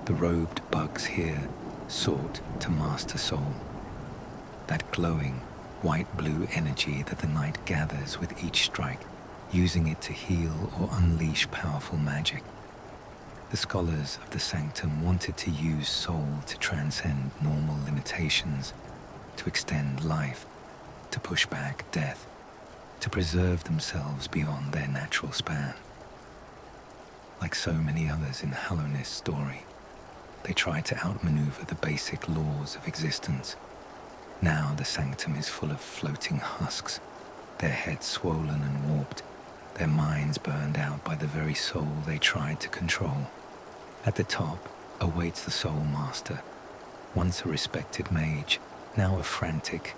The robed bugs here sought to master soul, that glowing white-blue energy that the knight gathers with each strike, using it to heal or unleash powerful magic. The scholars of the sanctum wanted to use soul to transcend normal limitations, to extend life, to push back death, to preserve themselves beyond their natural span. Like so many others in Hallownest's story, they tried to outmaneuver the basic laws of existence. Now the sanctum is full of floating husks, their heads swollen and warped, their minds burned out by the very soul they tried to control. At the top awaits the Soul Master, once a respected mage, now a frantic,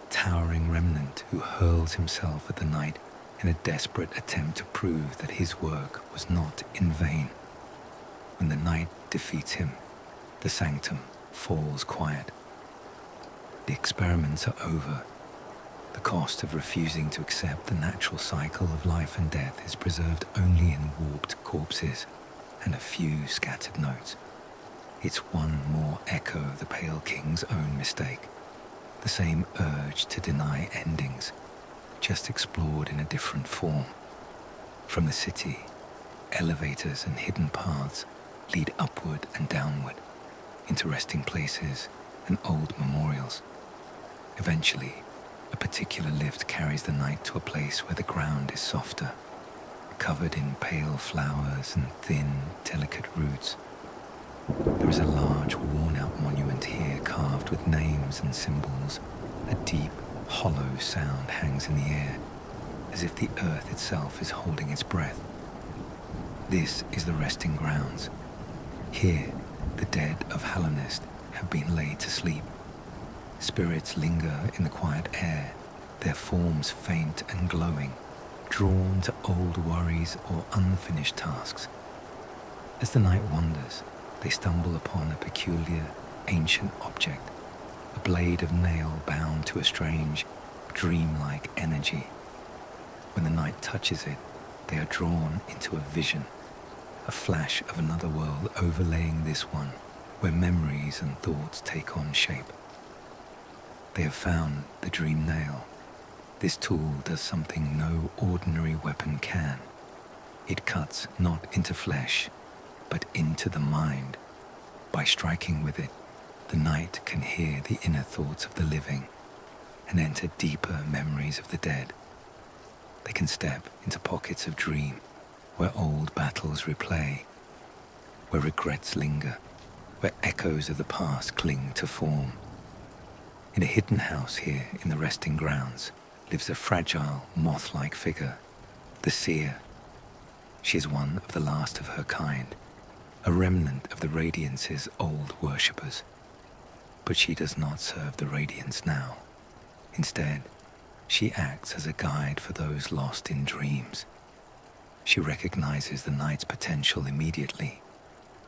towering remnant who hurls himself at the knight in a desperate attempt to prove that his work was not in vain. When the knight defeats him, the sanctum falls quiet. The experiments are over. The cost of refusing to accept the natural cycle of life and death is preserved only in warped corpses and a few scattered notes. It's one more echo of the Pale King's own mistake. The same urge to deny endings, just explored in a different form. From the city, elevators and hidden paths lead upward and downward, into resting places and old memorials. Eventually, a particular lift carries the knight to a place where the ground is softer, covered in pale flowers and thin, delicate roots. There is a large, worn-out monument here carved with names and symbols. A deep, hollow sound hangs in the air, as if the earth itself is holding its breath. This is the resting grounds. Here, the dead of Hallownest have been laid to sleep. Spirits linger in the quiet air, their forms faint and glowing, drawn to old worries or unfinished tasks. As the night wanders, they stumble upon a peculiar, ancient object, a blade of nail bound to a strange, dreamlike energy. When the night touches it, they are drawn into a vision, a flash of another world overlaying this one, where memories and thoughts take on shape. They have found the dream nail. This tool does something no ordinary weapon can. It cuts not into flesh, but into the mind. By striking with it, the knight can hear the inner thoughts of the living and enter deeper memories of the dead. They can step into pockets of dream where old battles replay, where regrets linger, where echoes of the past cling to form. In a hidden house here in the resting grounds lives a fragile, moth-like figure, the seer. She is one of the last of her kind, a remnant of the Radiance's old worshippers. But she does not serve the Radiance now. Instead, she acts as a guide for those lost in dreams. She recognizes the knight's potential immediately.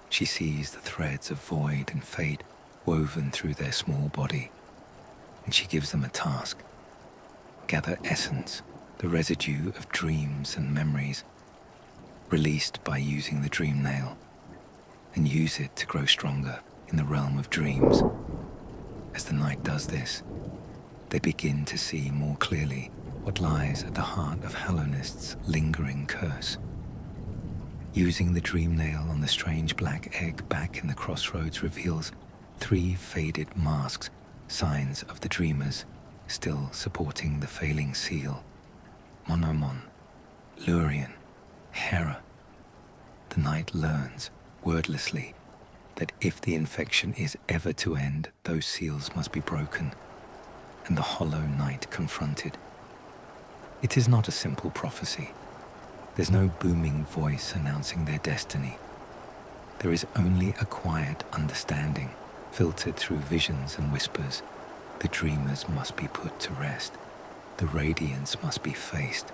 She sees the threads of void and fate woven through their small body, and she gives them a task: gather essence, the residue of dreams and memories, released by using the dream nail, and use it to grow stronger in the realm of dreams. As the knight does this, they begin to see more clearly what lies at the heart of Hallownest's lingering curse. Using the dream nail on the strange black egg back in the crossroads reveals 3 faded masks, signs of the dreamers, still supporting the failing seal. Monomon, Lurian, Hera. The knight learns, wordlessly, that if the infection is ever to end, those seals must be broken, and the hollow knight confronted. It is not a simple prophecy. There's no booming voice announcing their destiny. There is only a quiet understanding, filtered through visions and whispers. The dreamers must be put to rest. The Radiance must be faced.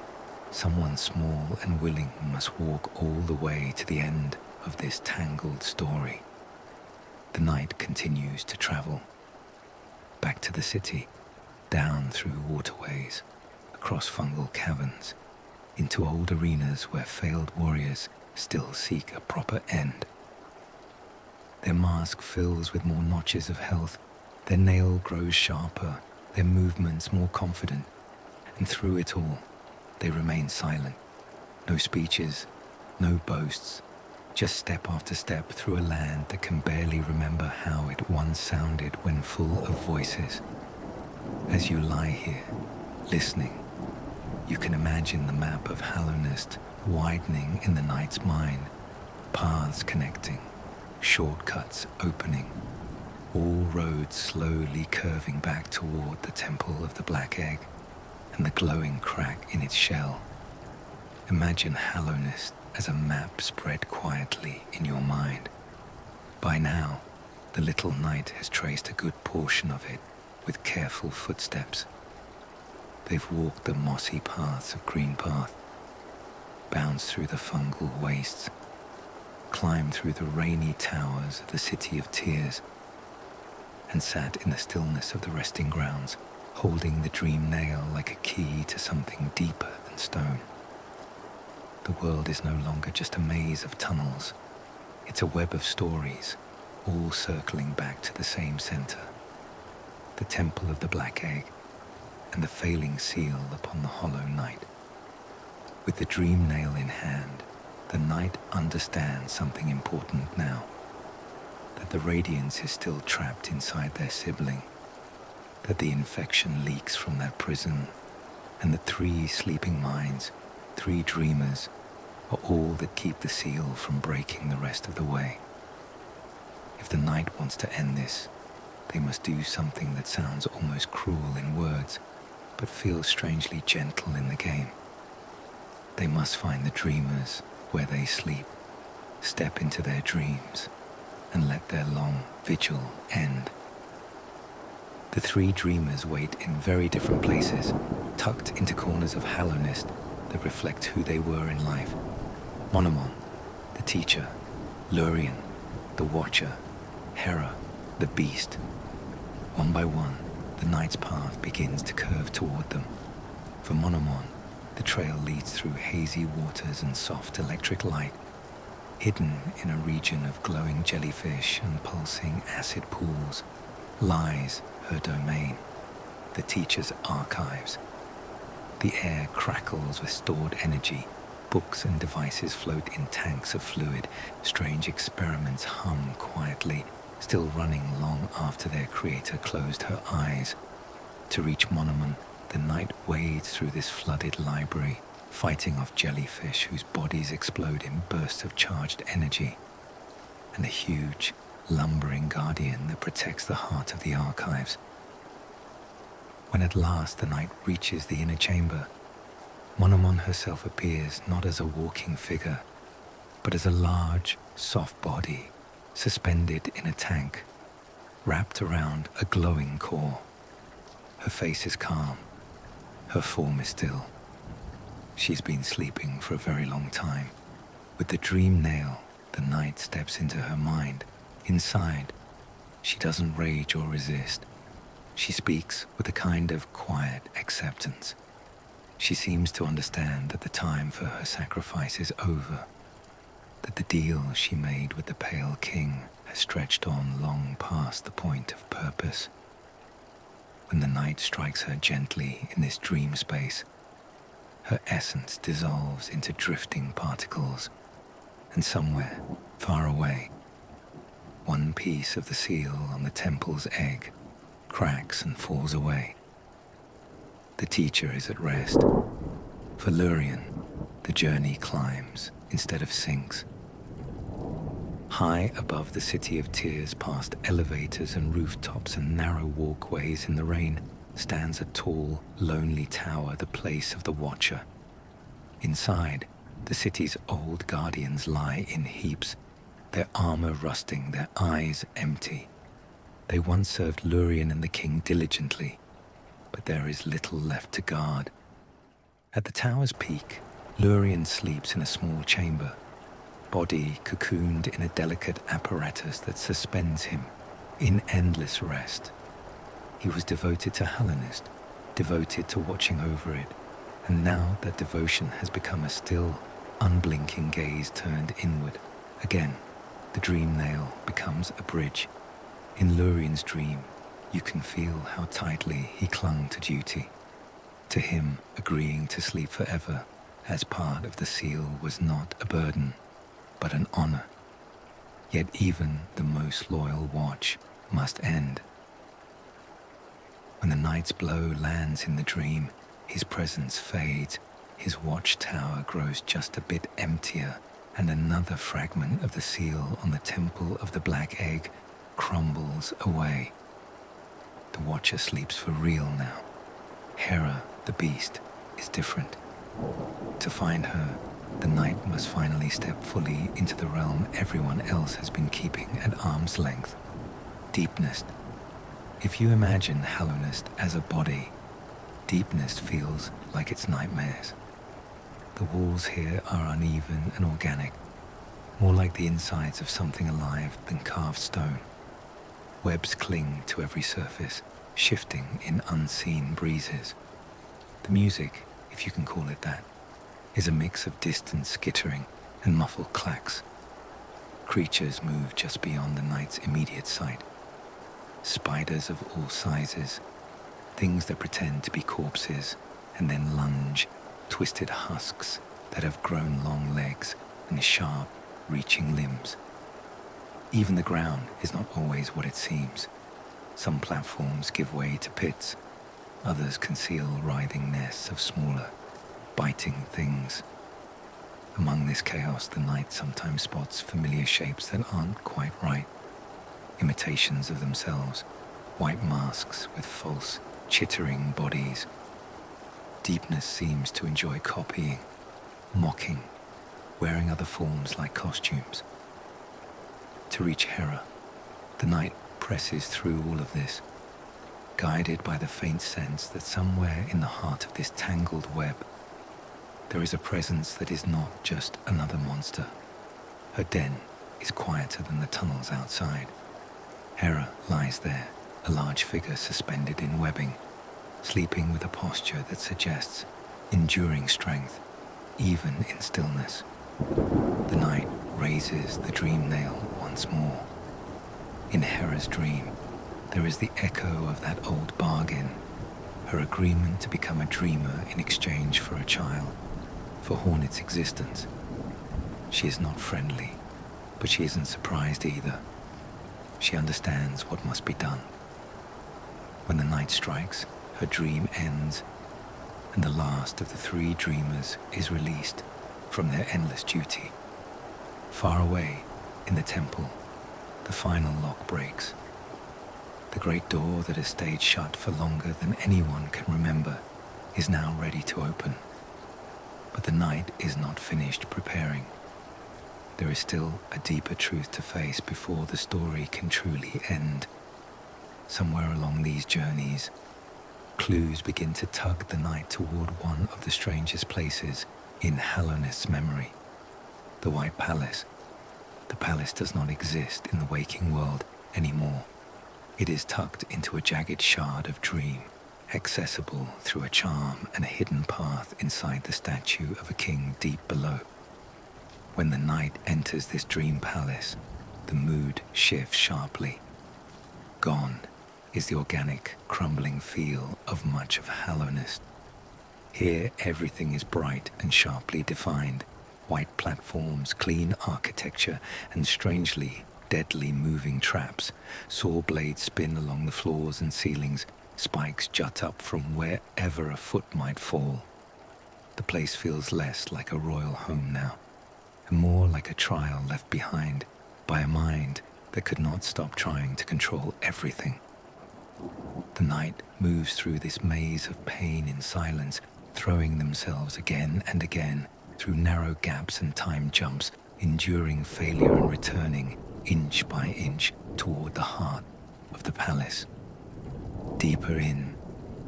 Someone small and willing must walk all the way to the end of this tangled story. The night continues to travel. Back to the city, down through waterways, across fungal caverns, into old arenas where failed warriors still seek a proper end. Their mask fills with more notches of health, their nail grows sharper, their movements more confident, and through it all, they remain silent. No speeches, no boasts, just step after step through a land that can barely remember how it once sounded when full of voices. As you lie here, listening, you can imagine the map of Hallownest widening in the night's mind, paths connecting, shortcuts opening, all roads slowly curving back toward the Temple of the Black Egg and the glowing crack in its shell. Imagine Hallownest as a map spread quietly in your mind. By now, the little knight has traced a good portion of it with careful footsteps. They've walked the mossy paths of Greenpath, bounced through the fungal wastes, climbed through the rainy towers of the City of Tears, and sat in the stillness of the resting grounds, holding the dream nail like a key to something deeper than stone. The world is no longer just a maze of tunnels. It's a web of stories, all circling back to the same center, the Temple of the Black Egg, and the failing seal upon the hollow night. With the dream nail in hand, the knight understands something important now, that the Radiance is still trapped inside their sibling, that the infection leaks from that prison, and the 3 sleeping minds, 3 dreamers, are all that keep the seal from breaking the rest of the way. If the knight wants to end this, they must do something that sounds almost cruel in words, but feels strangely gentle in the game. They must find the dreamers where they sleep, step into their dreams, and let their long vigil end. The 3 dreamers wait in very different places, tucked into corners of Hallownest that reflect who they were in life. Monomon, the teacher; Lurian, the watcher; Hera, the beast. One by one, the night's path begins to curve toward them. For Monomon, the trail leads through hazy waters and soft electric light. Hidden in a region of glowing jellyfish and pulsing acid pools lies her domain, the teacher's archives. The air crackles with stored energy. Books and devices float in tanks of fluid. Strange experiments hum quietly, still running long after their creator closed her eyes. To reach Monomon, the knight wades through this flooded library, fighting off jellyfish whose bodies explode in bursts of charged energy, and a huge, lumbering guardian that protects the heart of the archives. When at last the knight reaches the inner chamber, Monomon herself appears not as a walking figure, but as a large, soft body suspended in a tank, wrapped around a glowing core. Her face is calm, her form is still. She's been sleeping for a very long time. With the dream nail, the knight steps into her mind. Inside, she doesn't rage or resist. She speaks with a kind of quiet acceptance. She seems to understand that the time for her sacrifice is over, that the deal she made with the Pale King has stretched on long past the point of purpose. When the night strikes her gently in this dream space, her essence dissolves into drifting particles, and somewhere, far away, one piece of the seal on the temple's egg cracks and falls away. The teacher is at rest. For Lurian, the journey climbs instead of sinks. High above the City of Tears, past elevators and rooftops and narrow walkways in the rain, stands a tall, lonely tower, the place of the Watcher. Inside, the city's old guardians lie in heaps, their armor rusting, their eyes empty. They once served Lurian and the king diligently, but there is little left to guard. At the tower's peak, Lurien sleeps in a small chamber, body cocooned in a delicate apparatus that suspends him in endless rest. He was devoted to Hallownest, devoted to watching over it, and now that devotion has become a still, unblinking gaze turned inward, again, the dream nail becomes a bridge. In Lurien's dream, you can feel how tightly he clung to duty. To him, agreeing to sleep forever as part of the seal was not a burden, but an honor. Yet even the most loyal watch must end. When the night's blow lands in the dream, his presence fades, his watchtower grows just a bit emptier, and another fragment of the seal on the temple of the black egg crumbles away. The watcher sleeps for real now. Hera, the beast, is different. To find her, the knight must finally step fully into the realm everyone else has been keeping at arm's length. Deepnest. If you imagine Hallownest as a body, Deepnest feels like its nightmares. The walls here are uneven and organic, more like the insides of something alive than carved stone. Webs cling to every surface, shifting in unseen breezes. The music, if you can call it that, is a mix of distant skittering and muffled clacks. Creatures move just beyond the night's immediate sight. Spiders of all sizes, things that pretend to be corpses and then lunge, twisted husks that have grown long legs and sharp, reaching limbs. Even the ground is not always what it seems. Some platforms give way to pits, others conceal writhing nests of smaller, biting things. Among this chaos, the night sometimes spots familiar shapes that aren't quite right. Imitations of themselves, white masks with false, chittering bodies. Deepness seems to enjoy copying, mocking, wearing other forms like costumes. To reach Hera, the night presses through all of this, guided by the faint sense that somewhere in the heart of this tangled web, there is a presence that is not just another monster. Her den is quieter than the tunnels outside. Hera lies there, a large figure suspended in webbing, sleeping with a posture that suggests enduring strength, even in stillness. The night raises the dream nail once more. In Hera's dream, there is the echo of that old bargain, her agreement to become a dreamer in exchange for a child, for Hornet's existence. She is not friendly, but she isn't surprised either. She understands what must be done. When the night strikes, her dream ends, and the last of the three dreamers is released from their endless duty. Far away, in the temple, the final lock breaks. The great door that has stayed shut for longer than anyone can remember is now ready to open. But the night is not finished preparing. There is still a deeper truth to face before the story can truly end. Somewhere along these journeys, clues begin to tug the night toward one of the strangest places in Hallownest's memory, the White Palace. The palace does not exist in the waking world anymore. It is tucked into a jagged shard of dream, accessible through a charm and a hidden path inside the statue of a king deep below. When the night enters this dream palace, the mood shifts sharply. Gone is the organic, crumbling feel of much of Hallownest. Here, everything is bright and sharply defined. White platforms, clean architecture, and strangely, deadly moving traps. Saw blades spin along the floors and ceilings. Spikes jut up from wherever a foot might fall. The place feels less like a royal home now, and more like a trial left behind by a mind that could not stop trying to control everything. The night moves through this maze of pain in silence, throwing themselves again and again through narrow gaps and time jumps, enduring failure and returning inch by inch toward the heart of the palace. Deeper in,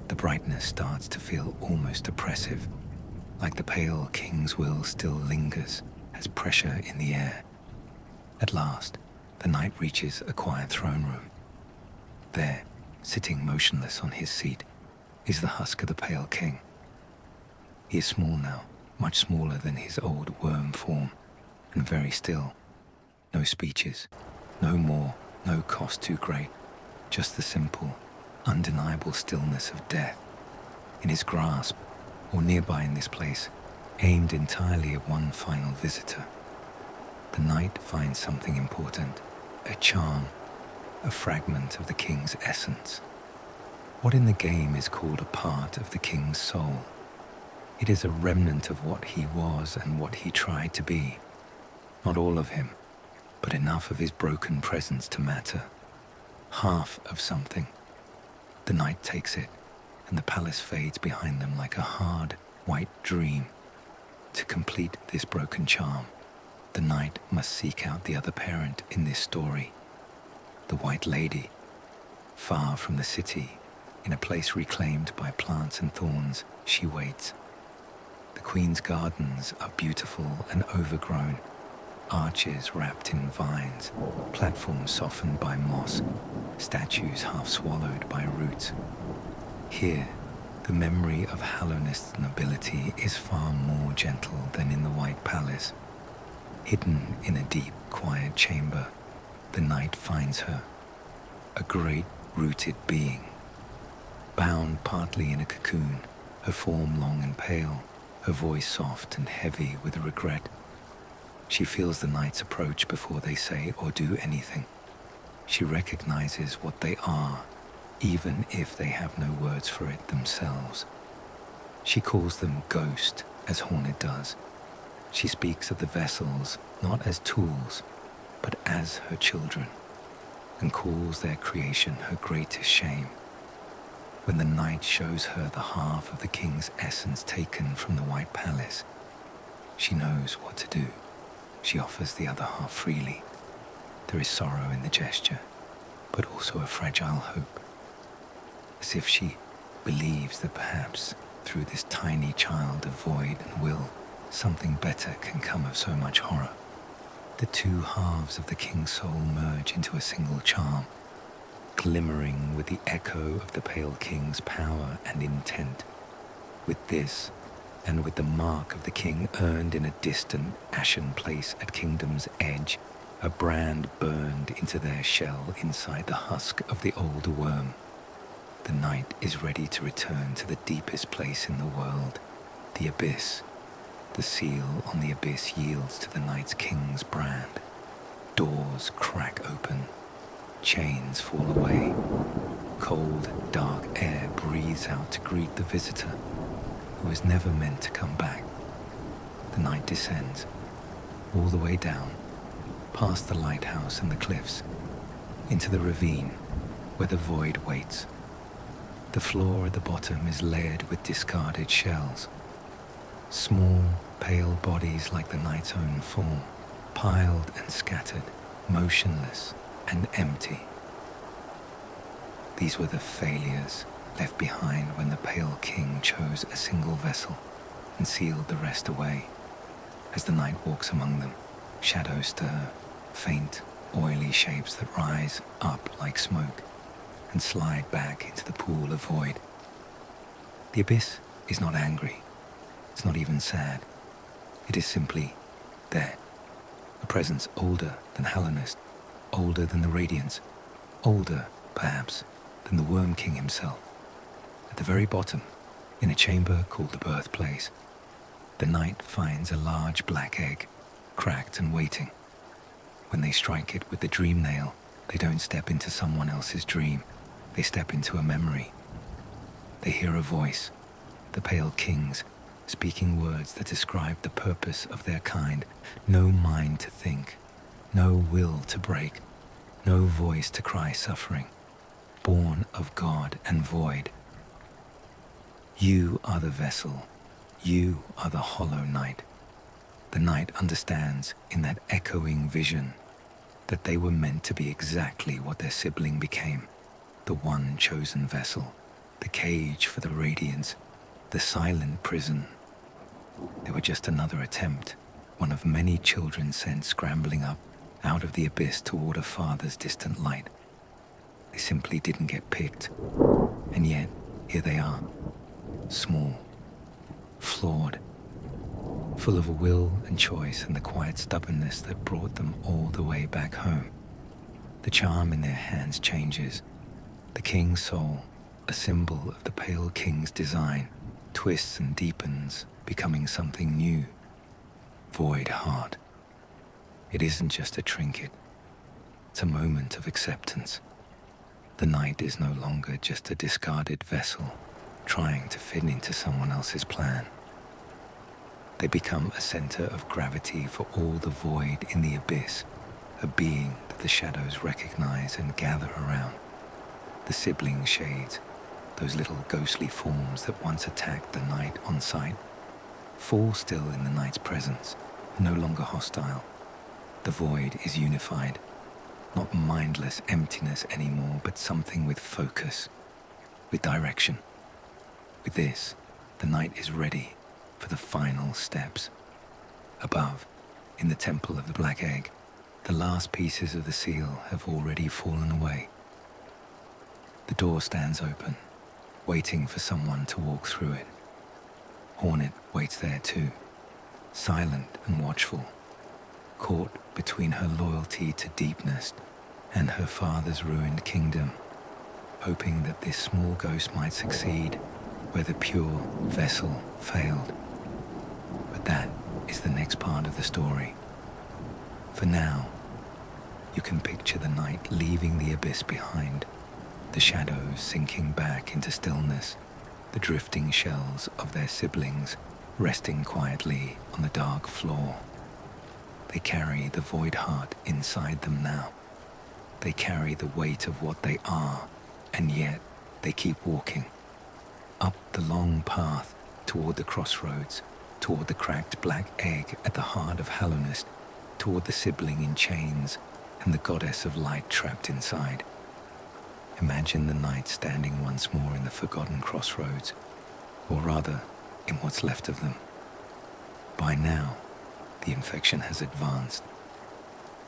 the brightness starts to feel almost oppressive. like the pale king's will still lingers as pressure in the air. At last, the knight reaches a quiet throne room. There, sitting motionless on his seat, is the husk of the pale king. He is small now, much smaller than his old worm form, and very still. No speeches, no more, no cost too great, just the simple, undeniable stillness of death. In his grasp, or nearby in this place, aimed entirely at one final visitor. The knight finds something important, a charm, a fragment of the king's essence. What in the game is called a part of the king's soul? It is a remnant of what he was and what he tried to be. Not all of him, but enough of his broken presence to matter. Half of something. The knight takes it, and the palace fades behind them like a hard, white dream. To complete this broken charm, the knight must seek out the other parent in this story. The White Lady, far from the city, in a place reclaimed by plants and thorns, she waits. The Queen's gardens are beautiful and overgrown, arches wrapped in vines, platforms softened by moss, statues half swallowed by roots. Here, the memory of Hallownest's nobility is far more gentle than in the White Palace. Hidden in a deep, quiet chamber, the knight finds her, a great, rooted being. Bound partly in a cocoon, her form long and pale, her voice soft and heavy with regret. She feels the knight's approach before they say or do anything. She recognizes what they are, even if they have no words for it themselves. She calls them ghost, as Hornet does. She speaks of the vessels not as tools, but as her children, and calls their creation her greatest shame. When the knight shows her the half of the king's essence taken from the White Palace, she knows what to do. She offers the other half freely. There is sorrow in the gesture, but also a fragile hope, as if she believes that perhaps through this tiny child of void and will, something better can come of so much horror. The two halves of the king's soul merge into a single charm, glimmering with the echo of the pale king's power and intent. With this, and with the mark of the king earned in a distant, ashen place at kingdom's edge, a brand burned into their shell inside the husk of the old worm, the knight is ready to return to the deepest place in the world, the abyss. The seal on the abyss yields to the night's king's brand. Doors crack open. Chains fall away. Cold, dark air breathes out to greet the visitor, who was never meant to come back. The night descends, all the way down, past the lighthouse and the cliffs, into the ravine, where the void waits. The floor at the bottom is layered with discarded shells. Small, pale bodies like the night's own form, piled and scattered, motionless and empty. These were the failures left behind when the pale king chose a single vessel and sealed the rest away. As the night walks among them, shadows stir, faint, oily shapes that rise up like smoke and slide back into the pool of void. The abyss is not angry. It's not even sad. It is simply there. A presence older than Hallownest, older than the Radiance, older, perhaps, than the Worm King himself. At the very bottom, in a chamber called the birthplace, the knight finds a large black egg, cracked and waiting. When they strike it with the dream nail, they don't step into someone else's dream. They step into a memory. They hear a voice, the pale king's, speaking words that describe the purpose of their kind. No mind to think, no will to break, no voice to cry suffering, born of God and void. You are the vessel. You are the hollow knight. The knight understands in that echoing vision that they were meant to be exactly what their sibling became, the one chosen vessel, the cage for the Radiance, the silent prison. They were just another attempt, one of many children sent scrambling up out of the abyss toward a father's distant light. They simply didn't get picked. And yet, here they are, small, flawed, full of will and choice and the quiet stubbornness that brought them all the way back home. The charm in their hands changes. The king's soul, a symbol of the pale king's design, twists and deepens, becoming something new. Void heart. It isn't just a trinket. It's a moment of acceptance. The night is no longer just a discarded vessel trying to fit into someone else's plan. They become a center of gravity for all the void in the abyss, a being that the shadows recognize and gather around. The sibling shades, those little ghostly forms that once attacked the night on sight, fall still in the night's presence, no longer hostile. The void is unified, not mindless emptiness anymore, but something with focus, with direction. With this, the night is ready for the final steps. Above, in the temple of the Black Egg, the last pieces of the seal have already fallen away. The door stands open, waiting for someone to walk through it. Hornet waits there too, silent and watchful, caught between her loyalty to Deepnest and her father's ruined kingdom, hoping that this small ghost might succeed where the pure vessel failed. But that is the next part of the story. For now, you can picture the night leaving the abyss behind, the shadows sinking back into stillness, the drifting shells of their siblings resting quietly on the dark floor. They carry the void heart inside them now. They carry the weight of what they are, and yet they keep walking. Up the long path toward the crossroads, toward the cracked black egg at the heart of Hallownest, toward the sibling in chains and the goddess of light trapped inside. Imagine the night standing once more in the forgotten crossroads, or rather, in what's left of them. By now, the infection has advanced.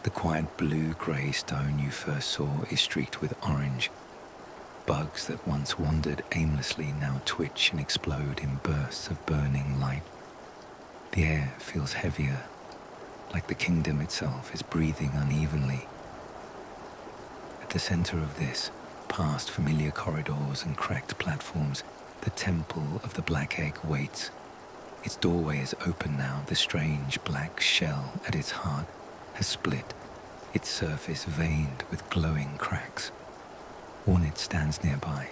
The quiet blue-grey stone you first saw is streaked with orange. Bugs that once wandered aimlessly now twitch and explode in bursts of burning light. The air feels heavier, like the kingdom itself is breathing unevenly. At the center of this, past familiar corridors and cracked platforms, the temple of the Black Egg waits. Its doorway is open now, the strange black shell at its heart has split, its surface veined with glowing cracks. Hornet stands nearby.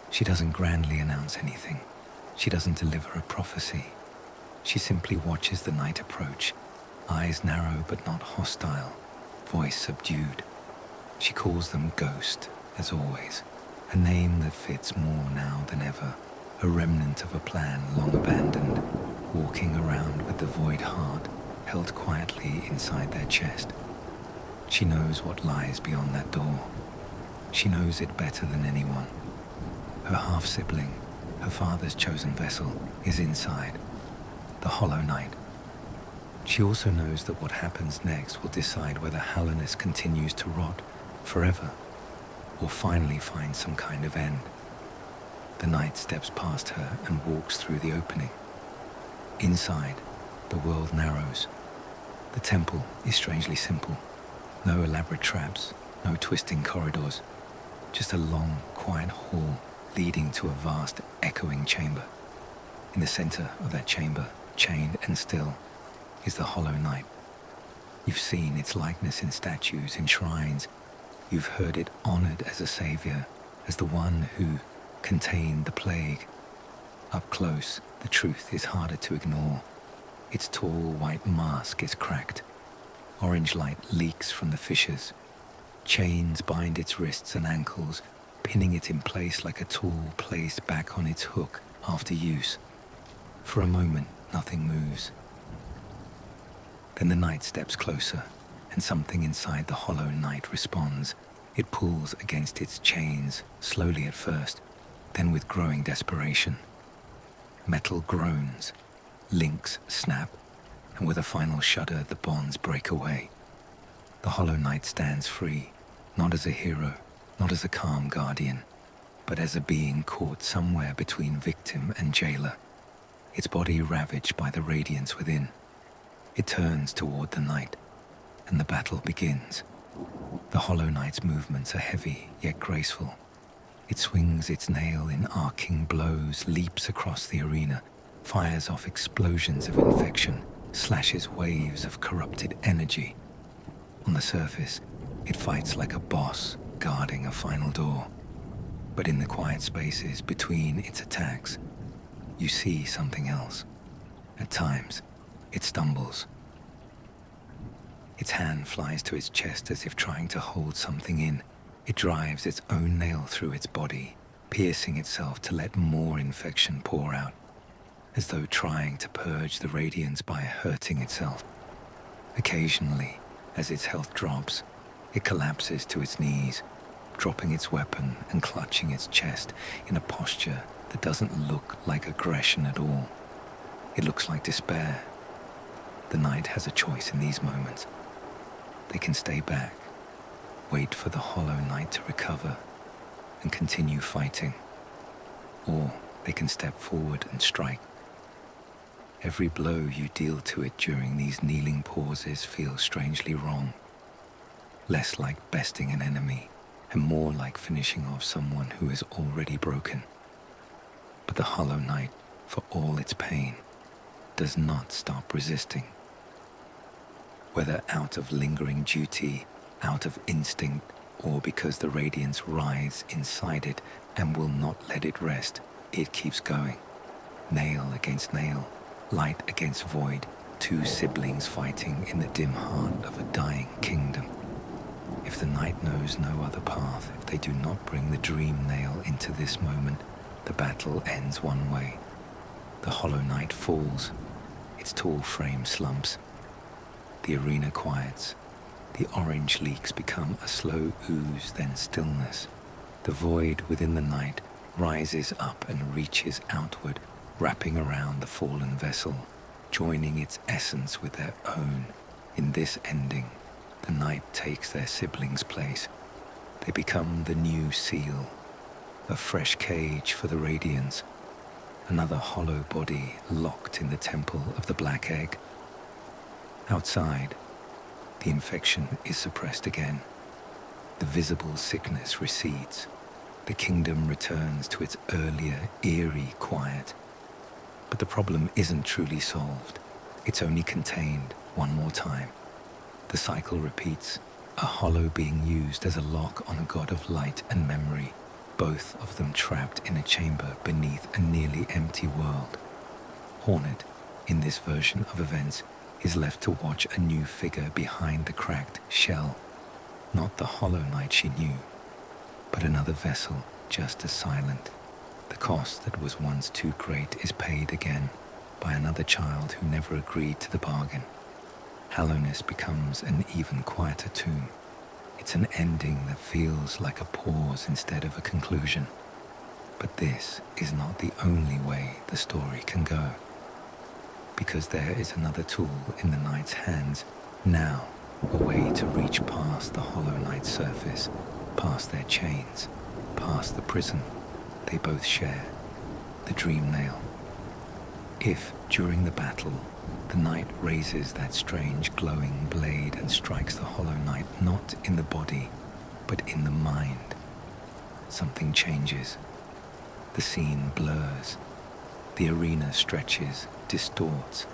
She doesn't grandly announce anything. She doesn't deliver a prophecy. She simply watches the night approach, eyes narrow but not hostile, voice subdued. She calls them Ghost, as always, a name that fits more now than ever, a remnant of a plan long abandoned, walking around with the void heart held quietly inside their chest. She knows what lies beyond that door. She knows it better than anyone. Her half-sibling, her father's chosen vessel, is inside, the Hollow Knight. She also knows that what happens next will decide whether Hallownest continues to rot forever, or finally find some kind of end. The knight steps past her and walks through the opening. Inside, the world narrows. The temple is strangely simple. No elaborate traps, no twisting corridors. Just a long, quiet hall leading to a vast, echoing chamber. In the center of that chamber, chained and still, is the Hollow Knight. You've seen its likeness in statues, in shrines. You've heard it honored as a savior, as the one who contained the plague. Up close, the truth is harder to ignore. Its tall white mask is cracked. Orange light leaks from the fissures. Chains bind its wrists and ankles, pinning it in place like a tool placed back on its hook after use. For a moment, nothing moves. Then the knight steps closer, and something inside the Hollow Knight responds. It pulls against its chains, slowly at first, then with growing desperation. Metal groans, Links snap, and with a final shudder, the bonds break away. The Hollow Knight stands free, not as a hero, not as a calm guardian, but as a being caught somewhere between victim and jailer, its body ravaged by the radiance within. It turns toward the night, and the battle begins. The Hollow Knight's movements are heavy yet graceful. It swings its nail in arcing blows, leaps across the arena, fires off explosions of infection, slashes waves of corrupted energy. On the surface, it fights like a boss guarding a final door. But in the quiet spaces between its attacks, you see something else. At times, it stumbles. Its hand flies to its chest as if trying to hold something in. It drives its own nail through its body, piercing itself to let more infection pour out, as though trying to purge the radiance by hurting itself. Occasionally, as its health drops, it collapses to its knees, dropping its weapon and clutching its chest in a posture that doesn't look like aggression at all. It looks like despair. The knight has a choice in these moments. They can stay back, wait for the Hollow Knight to recover, and continue fighting. Or they can step forward and strike. Every blow you deal to it during these kneeling pauses feels strangely wrong. Less like besting an enemy, and more like finishing off someone who is already broken. But the Hollow Knight, for all its pain, does not stop resisting. Whether out of lingering duty, out of instinct, or because the radiance writhes inside it and will not let it rest, it keeps going. Nail against nail, light against void, two siblings fighting in the dim heart of a dying kingdom. If the knight knows no other path, if they do not bring the dream nail into this moment, the battle ends one way. The Hollow Knight falls, its tall frame slumps. The arena quiets. The orange leaks become a slow ooze, then stillness. The void within the night rises up and reaches outward, wrapping around the fallen vessel, joining its essence with their own. In this ending, the night takes their siblings' place. They become the new seal, a fresh cage for the Radiance, another hollow body locked in the temple of the Black Egg. Outside, the infection is suppressed again. The visible sickness recedes. The kingdom returns to its earlier, eerie quiet. But the problem isn't truly solved. It's only contained one more time. The cycle repeats, a hollow being used as a lock on a god of light and memory, both of them trapped in a chamber beneath a nearly empty world. Hornet, in this version of events, is left to watch a new figure behind the cracked shell. Not the Hollow Knight she knew, but another vessel just as silent. The cost that was once too great is paid again by another child who never agreed to the bargain. Hallownest becomes an even quieter tomb. It's an ending that feels like a pause instead of a conclusion. But this is not the only way the story can go. Because there is another tool in the knight's hands, now a way to reach past the Hollow Knight's surface, past their chains, past the prison they both share, the dream nail. If, during the battle, the knight raises that strange glowing blade and strikes the Hollow Knight not in the body, but in the mind, something changes. The scene blurs. The arena stretches, distorts,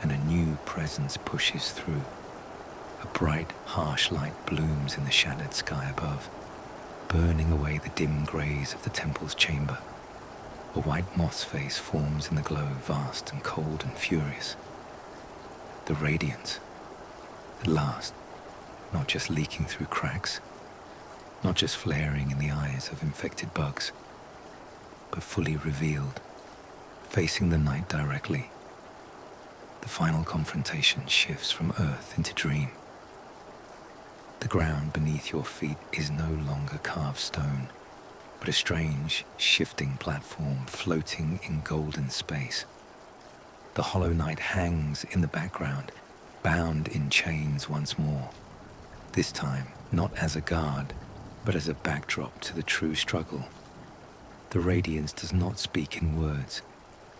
and a new presence pushes through. A bright, harsh light blooms in the shattered sky above, burning away the dim grays of the temple's chamber. A white moth's face forms in the glow, vast and cold and furious. The radiance, at last, not just leaking through cracks, not just flaring in the eyes of infected bugs, but fully revealed, facing the night directly. The final confrontation shifts from earth into dream. The ground beneath your feet is no longer carved stone, but a strange, shifting platform floating in golden space. The Hollow Knight hangs in the background, bound in chains once more. This time, not as a guard, but as a backdrop to the true struggle. The Radiance does not speak in words.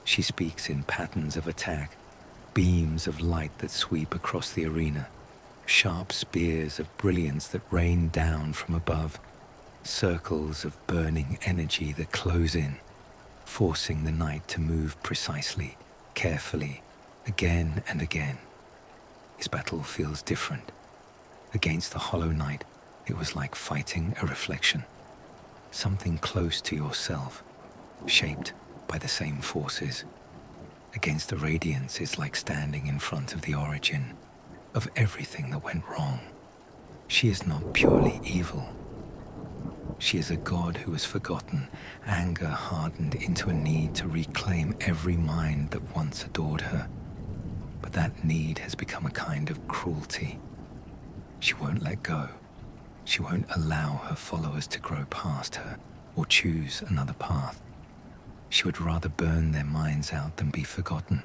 She speaks in patterns of attack, beams of light that sweep across the arena, sharp spears of brilliance that rain down from above, circles of burning energy that close in, forcing the knight to move precisely, carefully, again and again. His battle feels different. Against the Hollow Knight, it was like fighting a reflection, something close to yourself, shaped by the same forces. Against the Radiance is like standing in front of the origin of everything that went wrong. She is not purely evil. She is a god who has forgotten, anger hardened into a need to reclaim every mind that once adored her. But that need has become a kind of cruelty. She won't let go. She won't allow her followers to grow past her or choose another path. She would rather burn their minds out than be forgotten.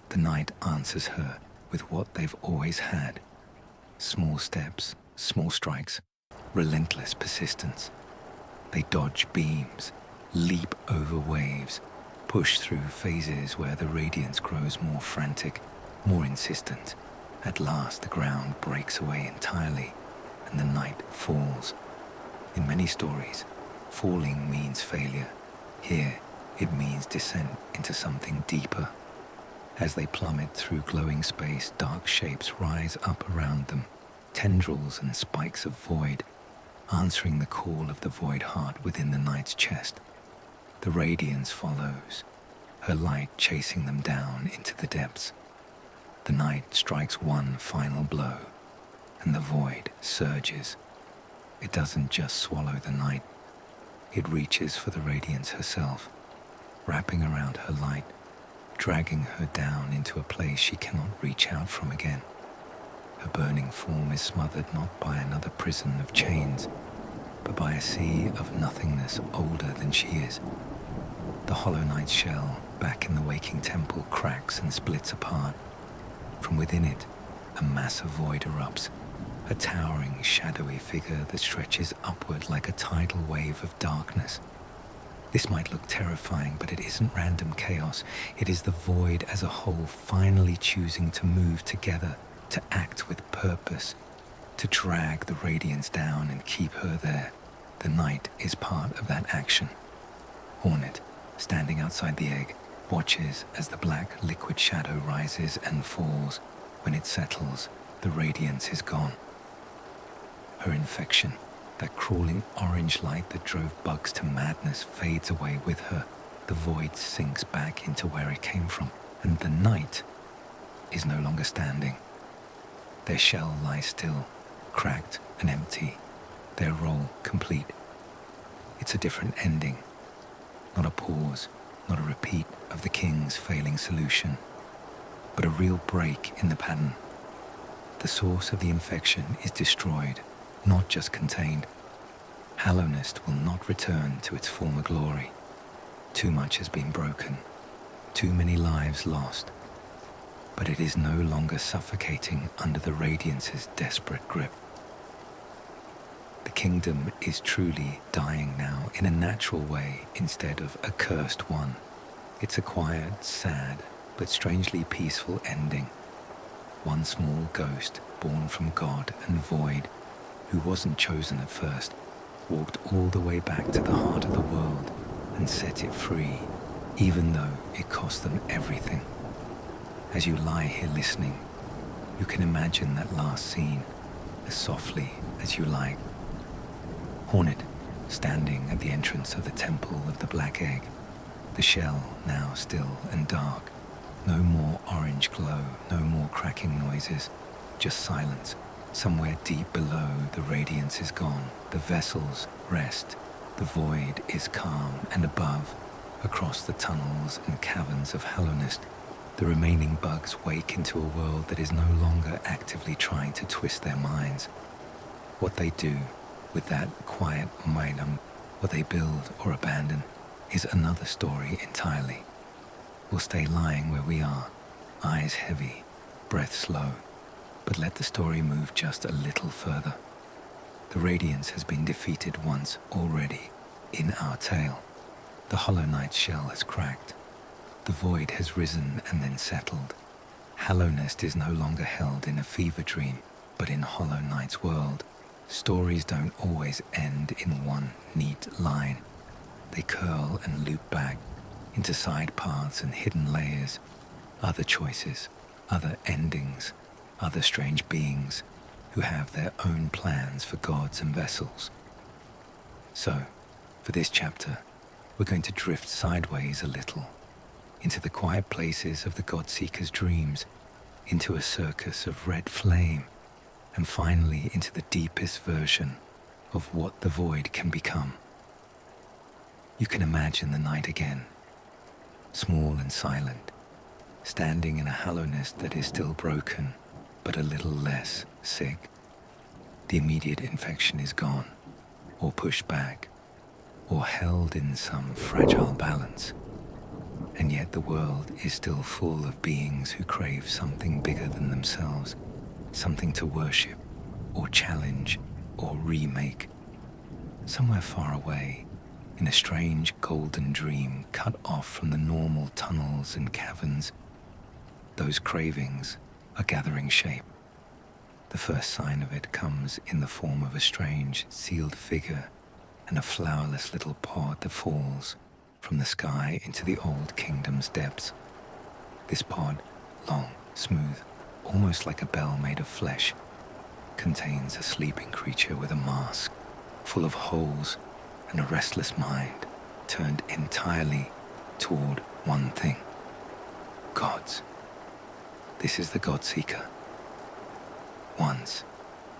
The knight answers her with what they've always had. Small steps, small strikes, relentless persistence. They dodge beams, leap over waves, push through phases where the Radiance grows more frantic, more insistent. At last the ground breaks away entirely and the knight falls. In many stories, falling means failure. Here, it means descent into something deeper. As they plummet through glowing space, dark shapes rise up around them, tendrils and spikes of void, answering the call of the void heart within the knight's chest. The Radiance follows, her light chasing them down into the depths. The knight strikes one final blow, and the void surges. It doesn't just swallow the knight. It reaches for the Radiance herself, wrapping around her light, dragging her down into a place she cannot reach out from again. Her burning form is smothered not by another prison of chains, but by a sea of nothingness older than she is. The Hollow Knight's shell, back in the waking temple, cracks and splits apart. From within it, a massive void erupts, a towering, shadowy figure that stretches upward like a tidal wave of darkness. This might look terrifying, but it isn't random chaos. It is the void as a whole finally choosing to move together, to act with purpose, to drag the Radiance down and keep her there. The knight is part of that action. Hornet, standing outside the egg, watches as the black liquid shadow rises and falls. When it settles, the Radiance is gone. Her infection, that crawling orange light that drove bugs to madness, fades away with her. The void sinks back into where it came from, and the knight is no longer standing. Their shell lies still, cracked and empty, their role complete. It's a different ending, not a pause, not a repeat of the king's failing solution, but a real break in the pattern. The source of the infection is destroyed, not just contained. Hallownest will not return to its former glory. Too much has been broken, too many lives lost, but it is no longer suffocating under the Radiance's desperate grip. The kingdom is truly dying now in a natural way instead of a cursed one. It's a quiet, sad, but strangely peaceful ending. One small ghost, born from God and void, who wasn't chosen at first, walked all the way back to the heart of the world and set it free, even though it cost them everything. As you lie here listening, you can imagine that last scene as softly as you like. Hornet, standing at the entrance of the Temple of the Black Egg, the shell now still and dark. No more orange glow, no more cracking noises, just silence. Somewhere deep below, the Radiance is gone. The vessels rest. The void is calm, and above, across the tunnels and caverns of Hallownest, the remaining bugs wake into a world that is no longer actively trying to twist their minds. What they do with that quiet momentum, what they build or abandon, is another story entirely. We'll stay lying where we are, eyes heavy, breath slow, but let the story move just a little further. The Radiance has been defeated once already in our tale. The Hollow Knight's shell has cracked. The void has risen and then settled. Hallownest is no longer held in a fever dream, but in Hollow Knight's world. Stories don't always end in one neat line. They curl and loop back into side paths and hidden layers, other choices, other endings, other strange beings who have their own plans for gods and vessels. So, for this chapter, we're going to drift sideways a little, into the quiet places of the Godseeker's dreams, into a circus of red flame, and finally into the deepest version of what the void can become. You can imagine the night again, small and silent, standing in a Hallownest that is still broken, but a little less sick. The immediate infection is gone, or pushed back, or held in some fragile balance. And yet the world is still full of beings who crave something bigger than themselves, something to worship, or challenge, or remake. Somewhere far away, in a strange golden dream cut off from the normal tunnels and caverns, those cravings are gathering shape. The first sign of it comes in the form of a strange, sealed figure and a flowerless little pod that falls from the sky into the old kingdom's depths. This pod, long, smooth, almost like a bell made of flesh, contains a sleeping creature with a mask, full of holes and a restless mind turned entirely toward one thing: gods. This is the Godseeker. Once,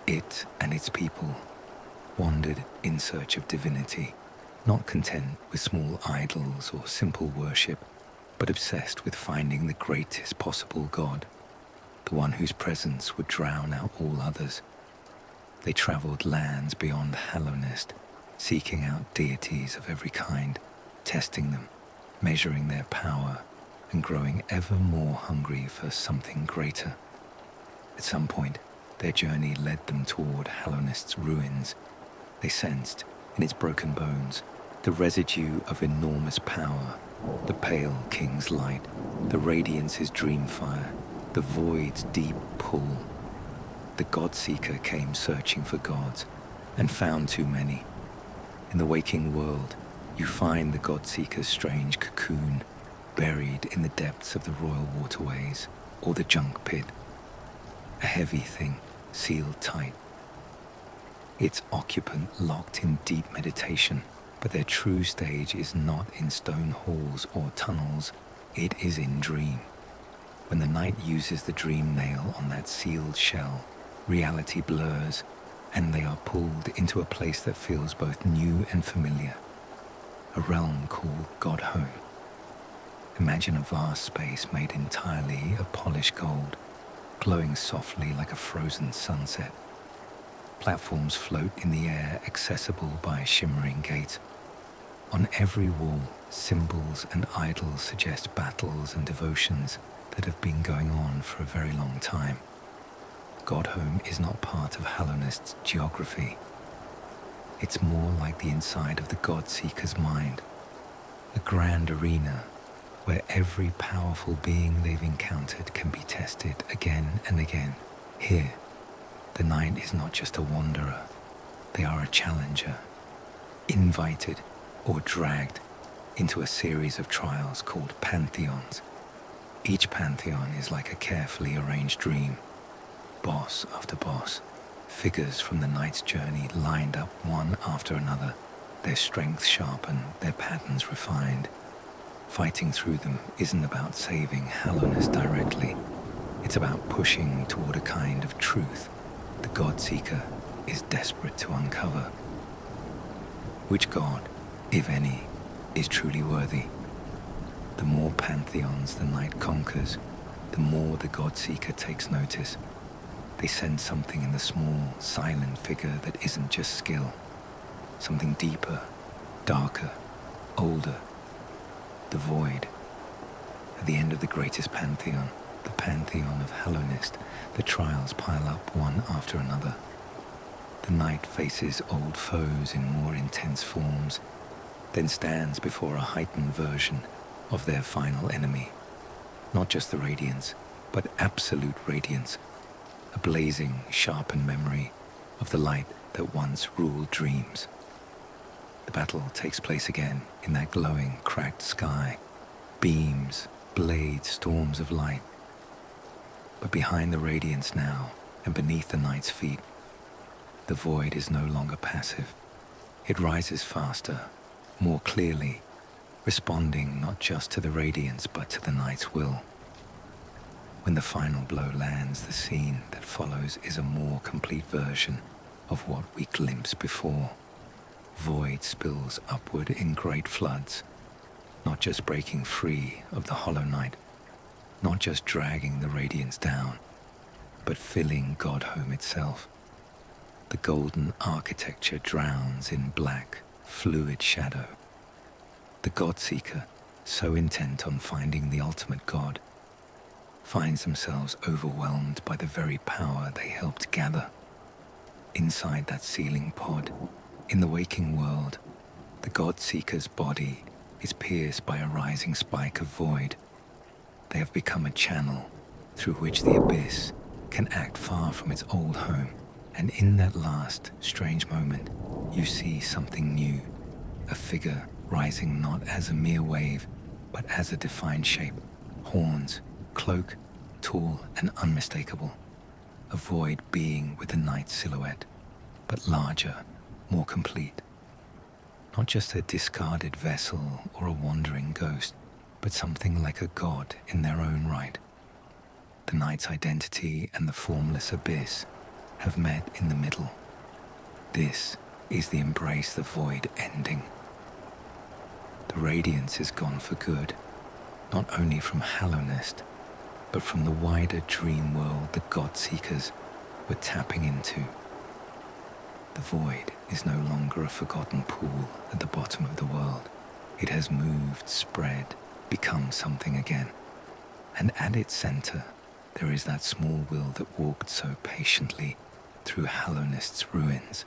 it and its people wandered in search of divinity, not content with small idols or simple worship, but obsessed with finding the greatest possible god, the one whose presence would drown out all others. They traveled lands beyond Hallownest, seeking out deities of every kind, testing them, measuring their power, and growing ever more hungry for something greater. At some point, their journey led them toward Hallownest's ruins. They sensed, in its broken bones, the residue of enormous power, the pale king's light, the Radiance's dream fire, the void's deep pull. The Godseeker came searching for gods, and found too many. In the waking world, you find the Godseeker's strange cocoon, buried in the depths of the royal waterways, or the junk pit. A heavy thing, sealed tight. Its occupant locked in deep meditation, but their true stage is not in stone halls or tunnels, it is in dream. When the night uses the dream nail on that sealed shell, reality blurs, and they are pulled into a place that feels both new and familiar, a realm called God Home. Imagine a vast space made entirely of polished gold, glowing softly like a frozen sunset. Platforms float in the air, accessible by a shimmering gate. On every wall, symbols and idols suggest battles and devotions that have been going on for a very long time. Godhome is not part of Hallownest's geography. It's more like the inside of the Godseeker's mind, a grand arena where every powerful being they've encountered can be tested again and again. Here, the night is not just a wanderer, they are a challenger, invited or dragged into a series of trials called pantheons. Each pantheon is like a carefully arranged dream, boss after boss, figures from the night's journey lined up one after another, their strength sharpened, their patterns refined. Fighting through them isn't about saving Hallownest directly. It's about pushing toward a kind of truth the Godseeker is desperate to uncover. Which god, if any, is truly worthy? The more pantheons the night conquers, the more the Godseeker takes notice. They sense something in the small, silent figure that isn't just skill. Something deeper, darker, older. The void. At the end of the greatest pantheon, the pantheon of Hallownest, the trials pile up one after another. The night faces old foes in more intense forms, then stands before a heightened version of their final enemy. Not just the Radiance, but absolute radiance, a blazing, sharpened memory of the light that once ruled dreams. The battle takes place again in that glowing, cracked sky. Beams, blades, storms of light. But behind the Radiance now, and beneath the night's feet, the void is no longer passive. It rises faster, more clearly, responding not just to the Radiance but to the night's will. When the final blow lands, the scene that follows is a more complete version of what we glimpsed before. Void spills upward in great floods, not just breaking free of the hollow night, not just dragging the Radiance down, but filling Godhome itself. The golden architecture drowns in black, fluid shadow. The God-seeker, so intent on finding the ultimate God, finds themselves overwhelmed by the very power they helped gather. Inside that sealing pod, in the waking world, the God-seeker's body is pierced by a rising spike of void. They have become a channel through which the abyss can act far from its old home. And in that last, strange moment, you see something new, a figure rising not as a mere wave, but as a defined shape, horns, cloak, tall and unmistakable, a void being with a night silhouette, but larger, more complete. Not just a discarded vessel or a wandering ghost, but something like a god in their own right. The night's identity and the formless abyss have met in the middle. This is the embrace the void ending. The Radiance is gone for good, not only from Hallownest, but from the wider dream world the God-seekers were tapping into. The void is no longer a forgotten pool at the bottom of the world. It has moved, spread, become something again. And at its center, there is that small will that walked so patiently through Hallownest's ruins.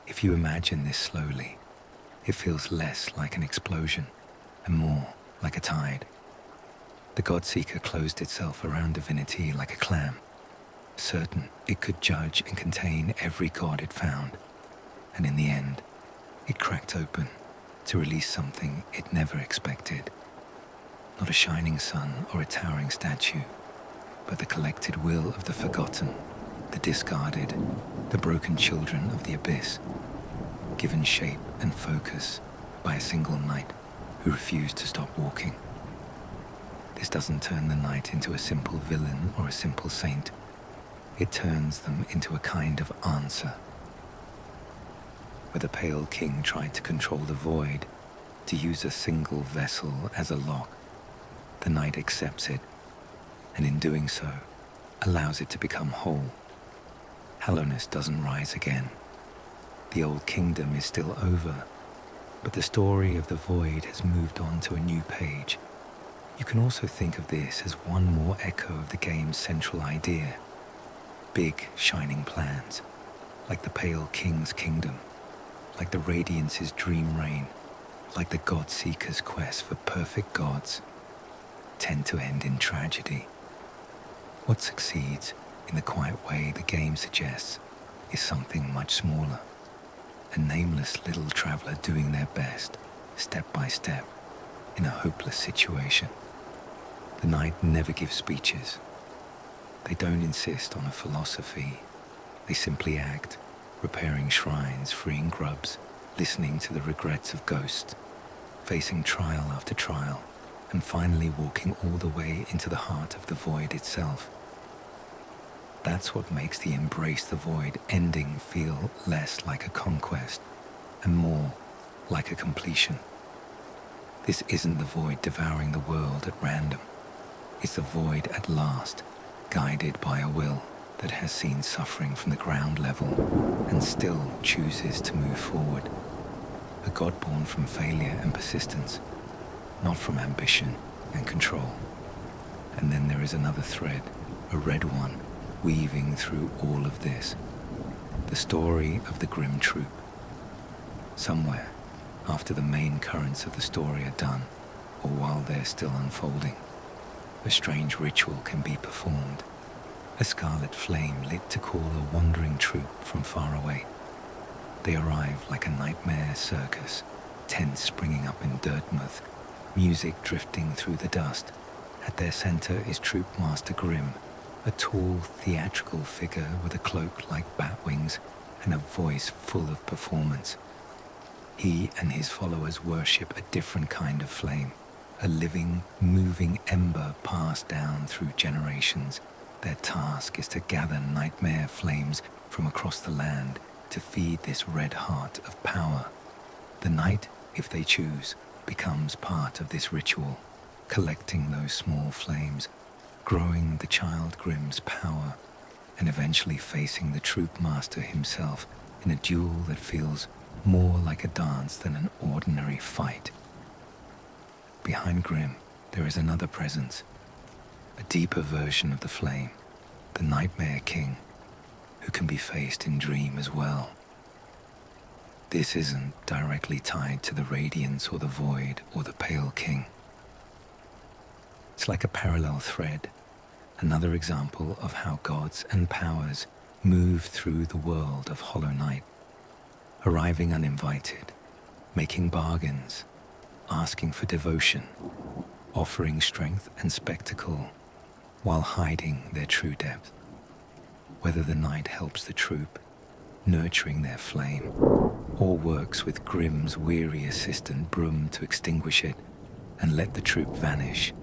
If you imagine this slowly, it feels less like an explosion and more like a tide. The God-seeker closed itself around divinity like a clam, certain it could judge and contain every god it found. And in the end, it cracked open to release something it never expected. Not a shining sun or a towering statue, but the collected will of the forgotten, the discarded, the broken children of the abyss, given shape and focus by a single knight who refused to stop walking. This doesn't turn the knight into a simple villain or a simple saint. It turns them into a kind of answer. Where the Pale King tried to control the void, to use a single vessel as a lock, the knight accepts it, and in doing so, allows it to become whole. Hallownest doesn't rise again. The old kingdom is still over, but the story of the void has moved on to a new page. You can also think of this as one more echo of the game's central idea. Big, shining plans, like the Pale King's kingdom, like the Radiance's dream reign, like the God-seeker's quest for perfect gods, tend to end in tragedy. What succeeds, in the quiet way the game suggests, is something much smaller. A nameless little traveler doing their best, step by step, in a hopeless situation. The knight never gives speeches. They don't insist on a philosophy. They simply act, repairing shrines, freeing grubs, listening to the regrets of ghosts, facing trial after trial, and finally walking all the way into the heart of the void itself. That's what makes the Embrace the Void ending feel less like a conquest and more like a completion. This isn't the void devouring the world at random. It's the void at last, guided by a will that has seen suffering from the ground level and still chooses to move forward. A god born from failure and persistence, not from ambition, and control. And then there is another thread, a red one, weaving through all of this. The story of the Grim Troop. Somewhere, after the main currents of the story are done, or while they're still unfolding, a strange ritual can be performed. A scarlet flame lit to call a wandering troop from far away. They arrive like a nightmare circus, tents springing up in Dirtmouth, music drifting through the dust. At their center is Troop Master Grim, a tall, theatrical figure with a cloak like bat wings and a voice full of performance. He and his followers worship a different kind of flame, a living, moving ember passed down through generations. Their task is to gather nightmare flames from across the land to feed this red heart of power. The night, if they choose, becomes part of this ritual, collecting those small flames, growing the child Grimm's power, and eventually facing the troop master himself in a duel that feels more like a dance than an ordinary fight. Behind Grimm, there is another presence, a deeper version of the flame, the Nightmare King, who can be faced in dream as well. This isn't directly tied to the Radiance or the Void or the Pale King. It's like a parallel thread, another example of how gods and powers move through the world of Hollow Knight, arriving uninvited, making bargains, asking for devotion, offering strength and spectacle, while hiding their true depth. Whether the knight helps the troop, nurturing their flame, or works with Grimm's weary assistant Broom to extinguish it and let the troop vanish,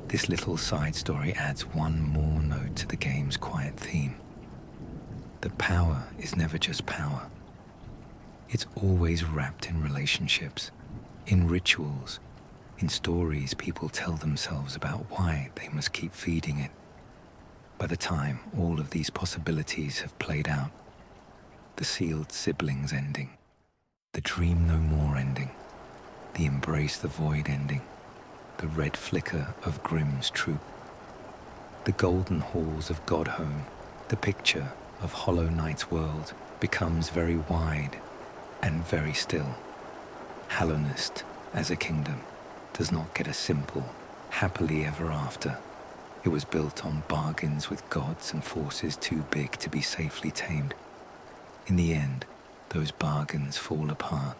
this little side story adds one more note to the game's quiet theme. The power is never just power. It's always wrapped in relationships, in rituals, in stories people tell themselves about why they must keep feeding it. By the time all of these possibilities have played out, the sealed siblings ending, the dream no more ending, the embrace the void ending, the red flicker of Grimm's troop, the golden halls of Godhome, the picture of Hollow Knight's world becomes very wide and very still. Hallownest, as a kingdom, does not get a simple, happily ever after. It was built on bargains with gods and forces too big to be safely tamed. In the end, those bargains fall apart.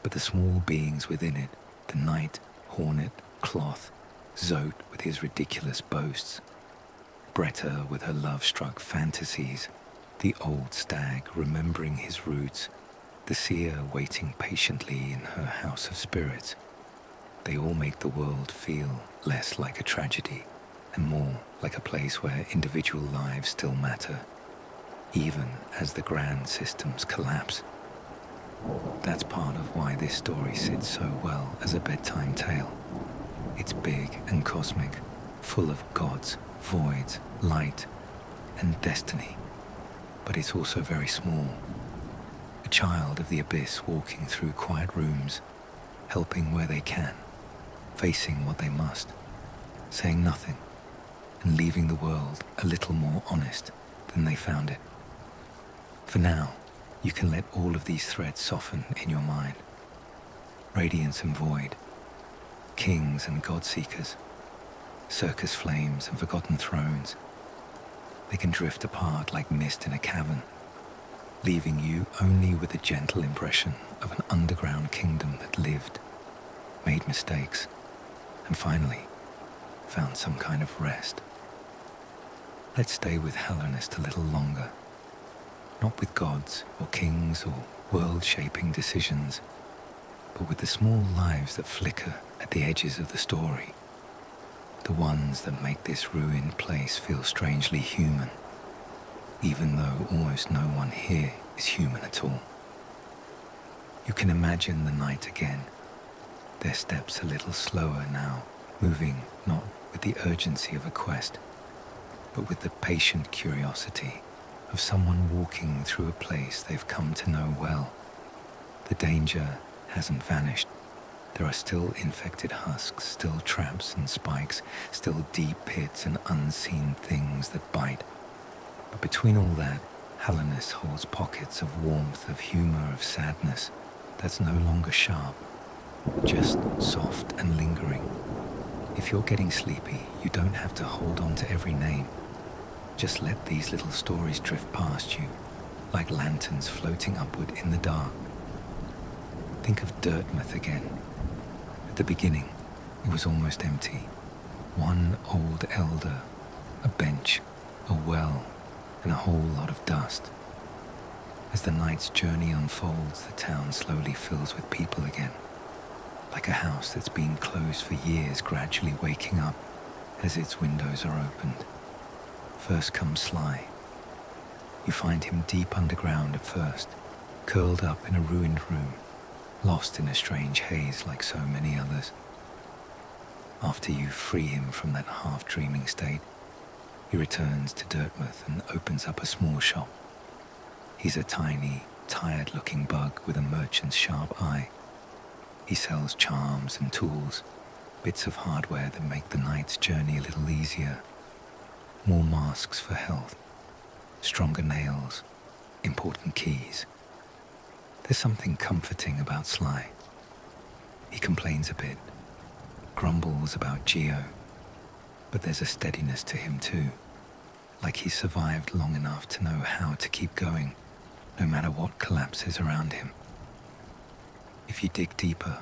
But the small beings within it, the knight, Hornet, Cloth, Zote with his ridiculous boasts, Bretta with her love-struck fantasies, the old stag remembering his roots, the seer waiting patiently in her house of spirits, they all make the world feel less like a tragedy and more like a place where individual lives still matter, even as the grand systems collapse. That's part of why this story sits so well as a bedtime tale. It's big and cosmic, full of gods, voids, light, and destiny. But it's also very small. A child of the abyss walking through quiet rooms, helping where they can, facing what they must, saying nothing, and leaving the world a little more honest than they found it. For now, you can let all of these threads soften in your mind. Radiance and void, kings and god-seekers, circus flames and forgotten thrones. They can drift apart like mist in a cavern, leaving you only with a gentle impression of an underground kingdom that lived, made mistakes, and finally found some kind of rest. Let's stay with Hallownest a little longer, not with gods or kings or world-shaping decisions, but with the small lives that flicker at the edges of the story, the ones that make this ruined place feel strangely human, even though almost no one here is human at all. You can imagine the night again, their steps a little slower now, moving not with the urgency of a quest, but with the patient curiosity of someone walking through a place they've come to know well. The danger hasn't vanished, There are still infected husks, still traps and spikes, still deep pits and unseen things that bite. But between all that, Hallownest holds pockets of warmth, of humor, of sadness that's no longer sharp, just soft and lingering. If you're getting sleepy, you don't have to hold on to every name. Just let these little stories drift past you, like lanterns floating upward in the dark. Think of Dirtmouth again. At the beginning, it was almost empty. One old elder, a bench, a well, and a whole lot of dust. As the night's journey unfolds, the town slowly fills with people again, like a house that's been closed for years gradually waking up as its windows are opened. First comes Sly. You find him deep underground at first, curled up in a ruined room, lost in a strange haze like so many others. After you free him from that half-dreaming state, he returns to Dirtmouth and opens up a small shop. He's a tiny, tired-looking bug with a merchant's sharp eye. He sells charms and tools, bits of hardware that make the night's journey a little easier. More masks for health, stronger nails, important keys. There's something comforting about Sly. He complains a bit, grumbles about Geo, but there's a steadiness to him too, like he's survived long enough to know how to keep going, no matter what collapses around him. If you dig deeper,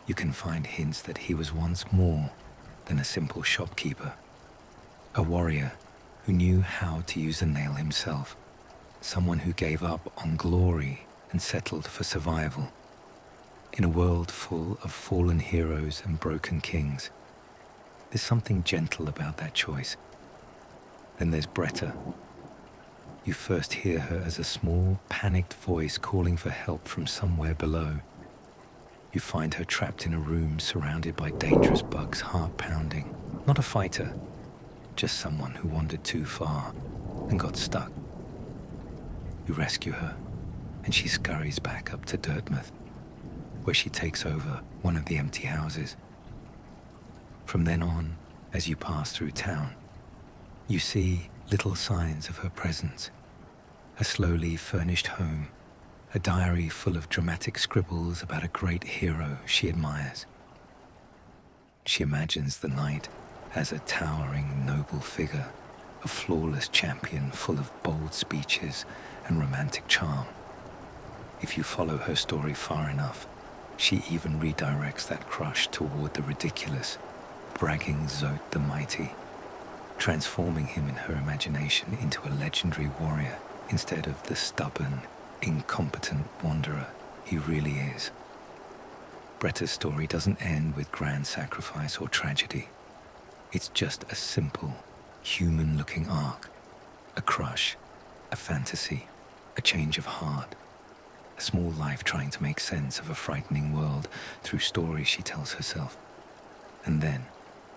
you can find hints that he was once more than a simple shopkeeper, a warrior who knew how to use a nail himself, someone who gave up on glory and settled for survival. In a world full of fallen heroes and broken kings, there's something gentle about that choice. Then there's Bretta. You first hear her as a small, panicked voice calling for help from somewhere below. You find her trapped in a room surrounded by dangerous bugs, heart pounding. Not a fighter, just someone who wandered too far and got stuck. You rescue her, and she scurries back up to Dirtmouth, where she takes over one of the empty houses. From then on, as you pass through town, you see little signs of her presence. A slowly furnished home, a diary full of dramatic scribbles about a great hero she admires. She imagines the knight as a towering, noble figure, a flawless champion full of bold speeches and romantic charm. If you follow her story far enough, she even redirects that crush toward the ridiculous, bragging Zote the Mighty, transforming him in her imagination into a legendary warrior instead of the stubborn, incompetent wanderer he really is. Bretta's story doesn't end with grand sacrifice or tragedy. It's just a simple, human-looking arc, a crush, a fantasy, a change of heart, a small life trying to make sense of a frightening world through stories she tells herself. And then,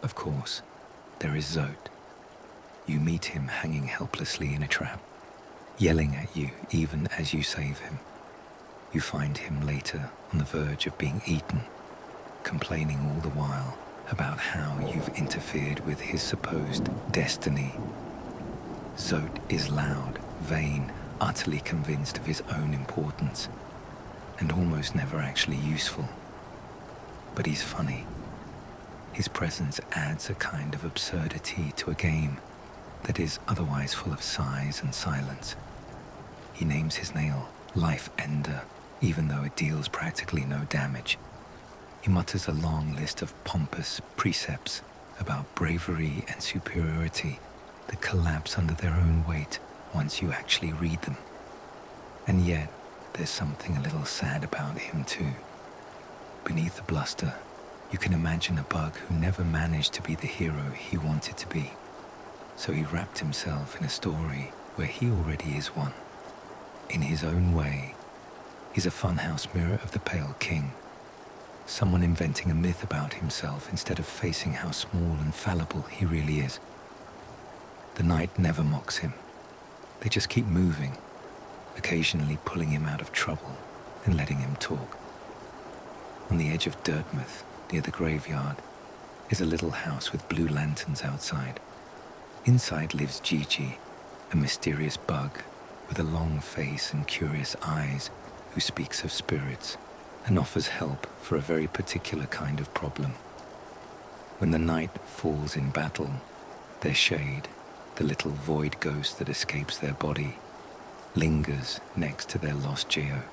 of course, there is Zote. You meet him hanging helplessly in a trap, yelling at you even as you save him. You find him later on the verge of being eaten, complaining all the while about how you've interfered with his supposed destiny. Zote is loud, vain, utterly convinced of his own importance, and almost never actually useful. But he's funny. His presence adds a kind of absurdity to a game that is otherwise full of sighs and silence. He names his nail Life Ender, even though it deals practically no damage. He mutters a long list of pompous precepts about bravery and superiority that collapse under their own weight once you actually read them. And yet, there's something a little sad about him too. Beneath the bluster, you can imagine a bug who never managed to be the hero he wanted to be. So he wrapped himself in a story where he already is one. In his own way, he's a funhouse mirror of the Pale King. Someone inventing a myth about himself instead of facing how small and fallible he really is. The night never mocks him. They just keep moving, occasionally pulling him out of trouble and letting him talk. On the edge of Dirtmouth, near the graveyard, is a little house with blue lanterns outside. Inside lives Gigi, a mysterious bug with a long face and curious eyes who speaks of spirits and offers help for a very particular kind of problem. When the night falls in battle, their shade, the little void ghost that escapes their body, lingers next to their lost Geo.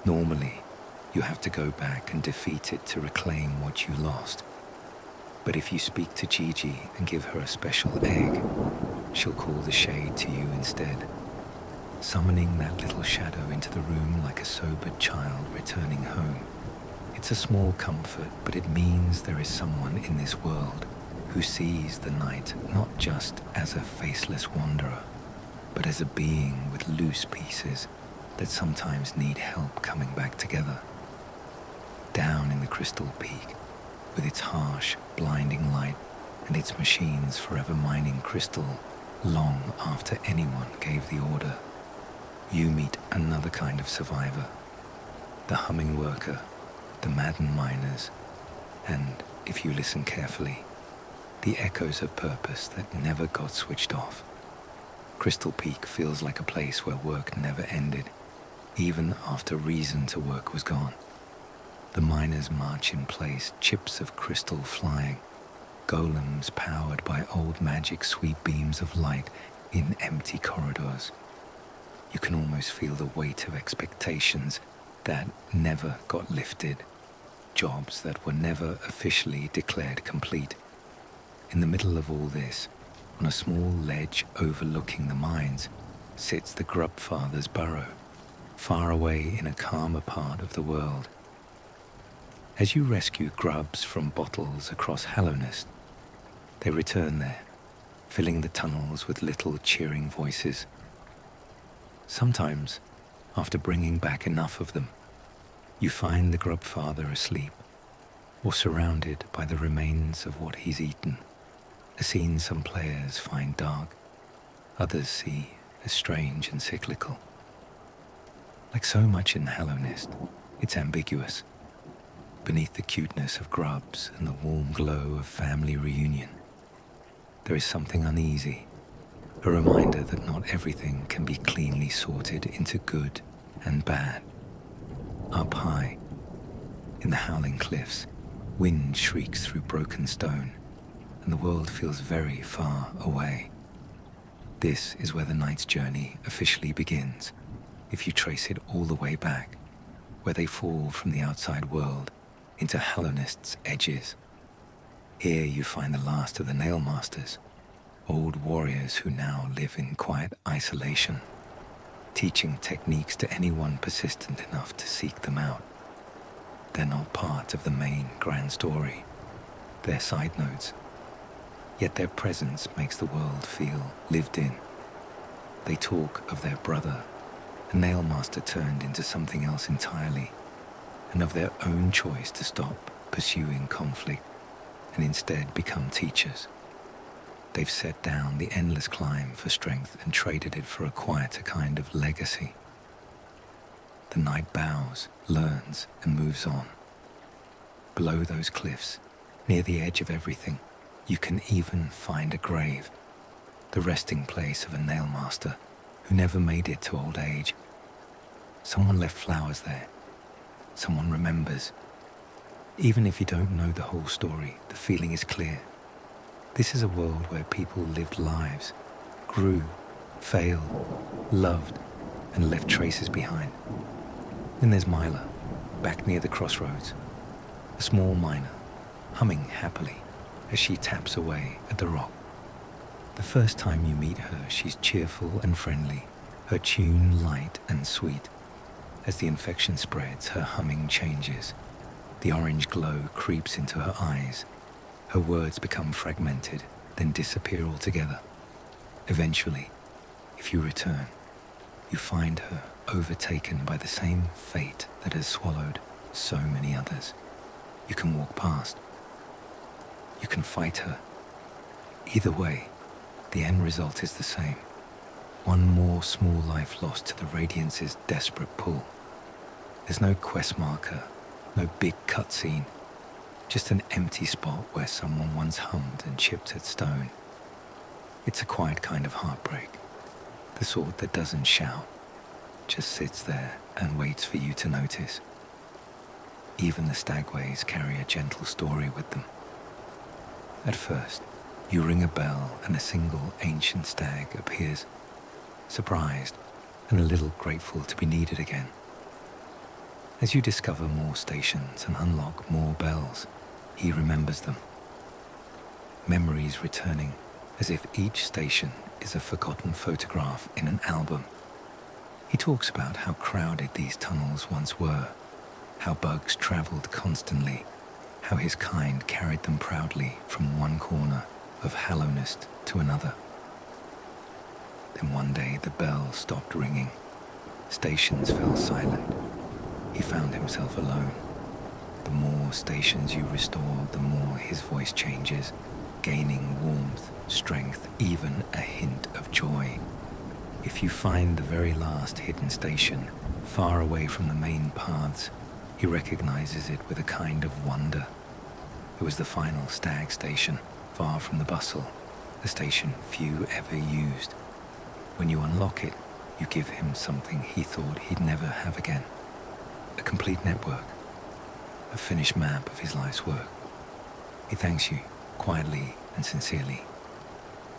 Normally, you have to go back and defeat it to reclaim what you lost. But if you speak to Gigi and give her a special egg, she'll call the shade to you instead, summoning that little shadow into the room like a sobered child returning home. It's a small comfort, but it means there is someone in this world who sees the night not just as a faceless wanderer, but as a being with loose pieces that sometimes need help coming back together. Down in the Crystal Peak, with its harsh, blinding light and its machines forever mining crystal long after anyone gave the order, you meet another kind of survivor, the humming worker, the maddened miners, and, if you listen carefully, the echoes of purpose that never got switched off. Crystal Peak feels like a place where work never ended, even after reason to work was gone. The miners march in place, chips of crystal flying, golems powered by old magic sweet beams of light in empty corridors. You can almost feel the weight of expectations that never got lifted, jobs that were never officially declared complete. In the middle of all this, on a small ledge overlooking the mines, sits the Grubfather's burrow, far away in a calmer part of the world. As you rescue grubs from bottles across Hallownest, they return there, filling the tunnels with little cheering voices. Sometimes, after bringing back enough of them, you find the Grubfather asleep, or surrounded by the remains of what he's eaten, a scene some players find dark, others see as strange and cyclical. Like so much in Hallownest, it's ambiguous. Beneath the cuteness of grubs and the warm glow of family reunion, there is something uneasy, a reminder that not everything can be cleanly sorted into good and bad. Up high, in the howling cliffs, wind shrieks through broken stone, and the world feels very far away. This is where the night's journey officially begins, if you trace it all the way back, where they fall from the outside world into Hallownest's edges. Here you find the last of the Nail Masters, old warriors who now live in quiet isolation, teaching techniques to anyone persistent enough to seek them out. They're not part of the main grand story. They're side notes. Yet their presence makes the world feel lived in. They talk of their brother, a Nail Master turned into something else entirely, and of their own choice to stop pursuing conflict and instead become teachers. They've set down the endless climb for strength and traded it for a quieter kind of legacy. The night bows, learns, and moves on. Below those cliffs, near the edge of everything, you can even find a grave, the resting place of a Nail Master who never made it to old age. Someone left flowers there. Someone remembers. Even if you don't know the whole story, the feeling is clear. This is a world where people lived lives, grew, failed, loved, and left traces behind. Then there's Myla, back near the crossroads, a small miner, humming happily as she taps away at the rock. The first time you meet her, she's cheerful and friendly, her tune light and sweet. As the infection spreads, her humming changes. The orange glow creeps into her eyes. Her words become fragmented, then disappear altogether. Eventually, if you return, you find her overtaken by the same fate that has swallowed so many others. You can walk past. You can fight her. Either way, the end result is the same. One more small life lost to the Radiance's desperate pull. There's no quest marker, No big cutscene, just an empty spot where someone once hummed and chipped at stone. It's a quiet kind of heartbreak, the sort that doesn't shout, just sits there and waits for you to notice. Even the stagways carry a gentle story with them. At first, you ring a bell and a single ancient stag appears, surprised and a little grateful to be needed again. As you discover more stations and unlock more bells, he remembers them. Memories returning as if each station is a forgotten photograph in an album. He talks about how crowded these tunnels once were, how bugs traveled constantly, how his kind carried them proudly from one corner of Hallownest to another. Then one day the bell stopped ringing. Stations fell silent. He found himself alone. The more stations you restore, the more his voice changes, gaining warmth, strength, even a hint of joy. If you find the very last hidden station, far away from the main paths, he recognizes it with a kind of wonder. It was the final stag station, far from the bustle, a station few ever used. When you unlock it, you give him something he thought he'd never have again. A complete network, a finished map of his life's work. He thanks you, quietly and sincerely.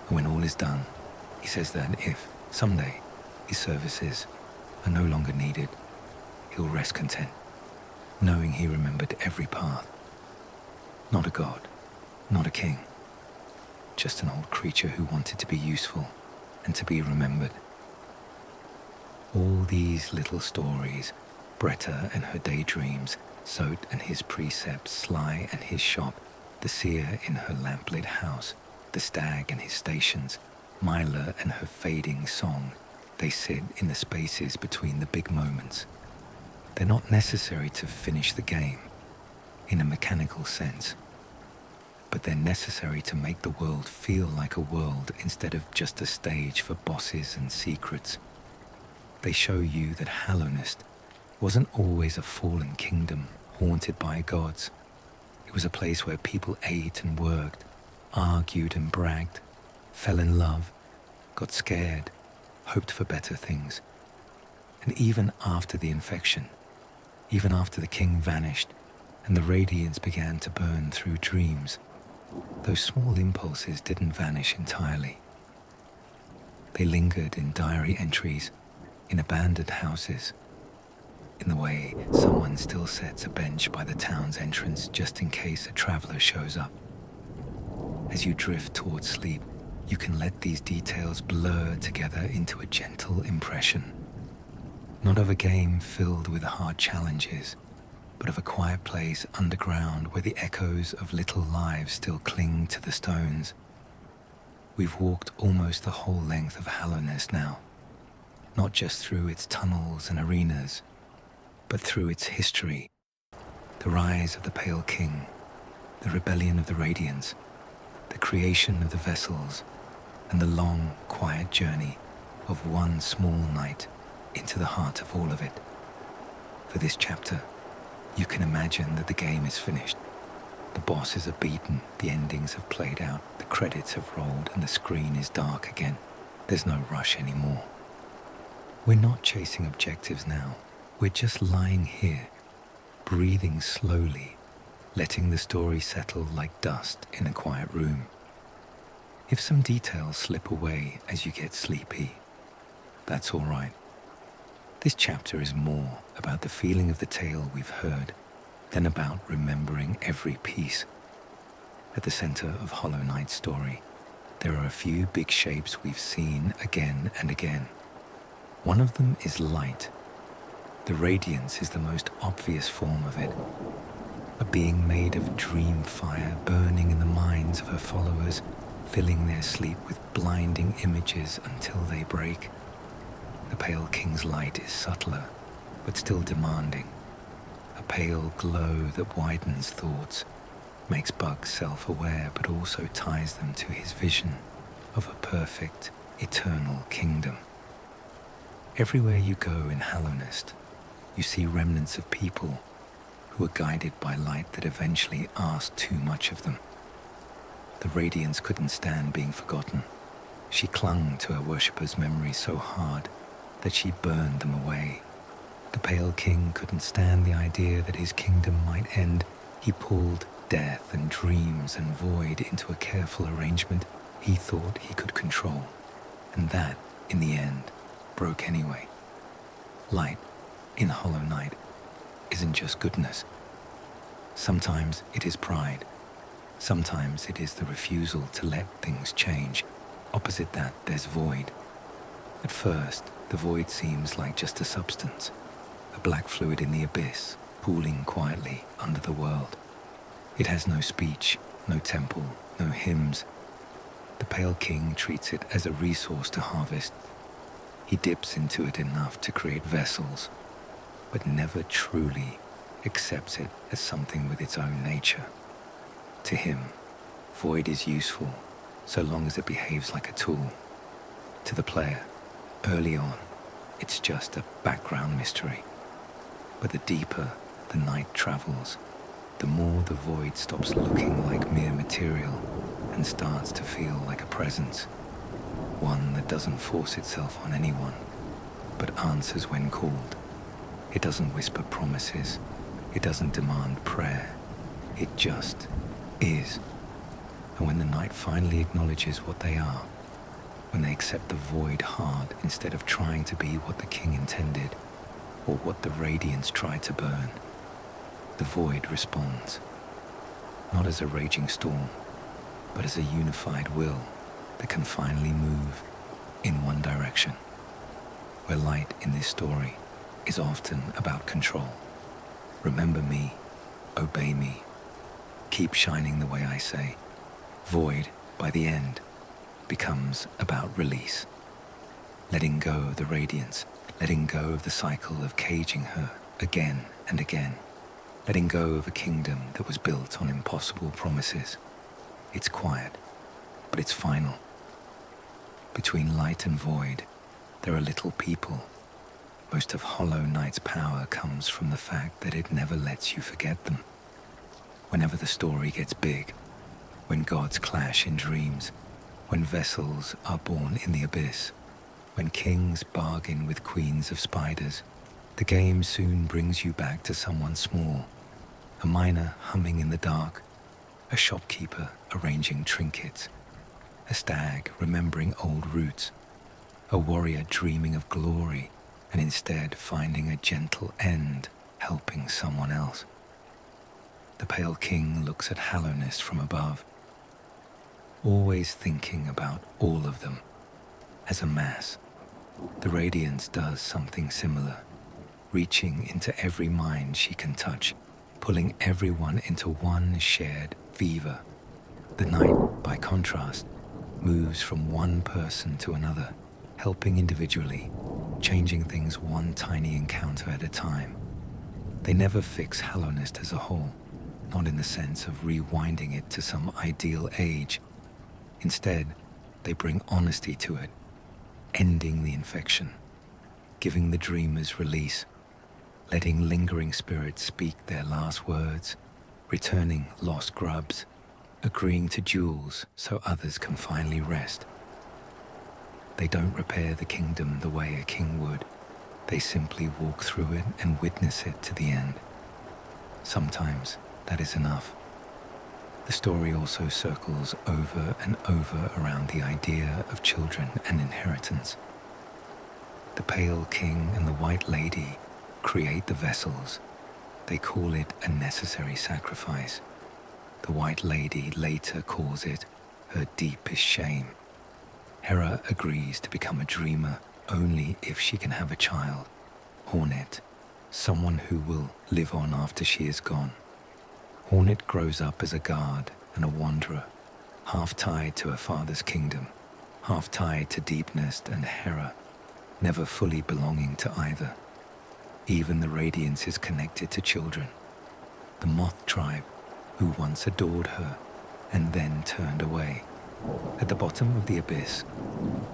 And when all is done, he says that if, someday, his services are no longer needed, he'll rest content, knowing he remembered every path. Not a god, not a king, just an old creature who wanted to be useful and to be remembered. All these little stories, Bretta and her daydreams, Zote and his precepts, Sly and his shop, the seer in her lamplit house, the stag and his stations, Myla and her fading song, they sit in the spaces between the big moments. They're not necessary to finish the game, in a mechanical sense, but they're necessary to make the world feel like a world instead of just a stage for bosses and secrets. They show you that Hallownest wasn't always a fallen kingdom haunted by gods. It was a place where people ate and worked, argued and bragged, fell in love, got scared, hoped for better things. And even after the infection, even after the king vanished and the Radiance began to burn through dreams, those small impulses didn't vanish entirely. They lingered in diary entries, in abandoned houses, in the way someone still sets a bench by the town's entrance just in case a traveler shows up. As you drift towards sleep, you can let these details blur together into a gentle impression, not of a game filled with hard challenges, but of a quiet place underground where the echoes of little lives still cling to the stones. We've walked almost the whole length of Hallownest now, not just through its tunnels and arenas, but through its history, the rise of the Pale King, the rebellion of the Radiance, the creation of the vessels, and the long, quiet journey of one small night into the heart of all of it. For this chapter, you can imagine that the game is finished. The bosses are beaten, the endings have played out, the credits have rolled, and the screen is dark again. There's no rush anymore. We're not chasing objectives now. We're just lying here, breathing slowly, letting the story settle like dust in a quiet room. If some details slip away as you get sleepy, that's all right. This chapter is more about the feeling of the tale we've heard than about remembering every piece. At the center of Hollow Knight's story, there are a few big shapes we've seen again and again. One of them is light. The Radiance is the most obvious form of it, a being made of dream fire burning in the minds of her followers, filling their sleep with blinding images until they break. The Pale King's light is subtler, but still demanding. A pale glow that widens thoughts, makes bugs self-aware, but also ties them to his vision of a perfect, eternal kingdom. Everywhere you go in Hallownest, you see remnants of people who were guided by light that eventually asked too much of them. The Radiance couldn't stand being forgotten. She clung to her worshippers' memories so hard that she burned them away. The Pale King couldn't stand the idea that his kingdom might end. He pulled death and dreams and void into a careful arrangement he thought he could control. And that, in the end, broke anyway. Light, in Hollow Knight, isn't just goodness. Sometimes it is pride. Sometimes it is the refusal to let things change. Opposite that, there's void. At first, the void seems like just a substance, a black fluid in the abyss, pooling quietly under the world. It has no speech, no temple, no hymns. The Pale King treats it as a resource to harvest. He dips into it enough to create vessels, but never truly accepts it as something with its own nature. To him, void is useful so long as it behaves like a tool. To the player, early on, it's just a background mystery. But the deeper the night travels, the more the void stops looking like mere material and starts to feel like a presence, one that doesn't force itself on anyone, but answers when called. It doesn't whisper promises, it doesn't demand prayer, it just is. And when the night finally acknowledges what they are, when they accept the void hard instead of trying to be what the king intended, or what the Radiance tried to burn, the void responds, not as a raging storm, but as a unified will that can finally move in one direction, where light in this story is often about control. Remember me, obey me, keep shining the way I say. Void, by the end, becomes about release. Letting go of the Radiance, letting go of the cycle of caging her again and again, letting go of a kingdom that was built on impossible promises. It's quiet, but it's final. Between light and void, there are little people. Most of Hollow Knight's power comes from the fact that it never lets you forget them. Whenever the story gets big, when gods clash in dreams, when vessels are born in the abyss, when kings bargain with queens of spiders, the game soon brings you back to someone small, a miner humming in the dark, a shopkeeper arranging trinkets, a stag remembering old roots, a warrior dreaming of glory and instead finding a gentle end helping someone else. The Pale King looks at Hallownest from above, always thinking about all of them as a mass. The Radiance does something similar, reaching into every mind she can touch, pulling everyone into one shared fever. The night, by contrast, moves from one person to another, helping individually, changing things one tiny encounter at a time. They never fix Hallownest as a whole, not in the sense of rewinding it to some ideal age. Instead, they bring honesty to it, ending the infection, giving the dreamers release, letting lingering spirits speak their last words, returning lost grubs, agreeing to duels so others can finally rest. They don't repair the kingdom the way a king would. They simply walk through it and witness it to the end. Sometimes that is enough. The story also circles over and over around the idea of children and inheritance. The Pale King and the White Lady create the vessels. They call it a necessary sacrifice. The White Lady later calls it her deepest shame. Hera agrees to become a dreamer only if she can have a child, Hornet, someone who will live on after she is gone. Hornet grows up as a guard and a wanderer, half tied to her father's kingdom, half tied to Deepnest and Hera, never fully belonging to either. Even the Radiance is connected to children. The Moth tribe, who once adored her and then turned away. At the bottom of the abyss,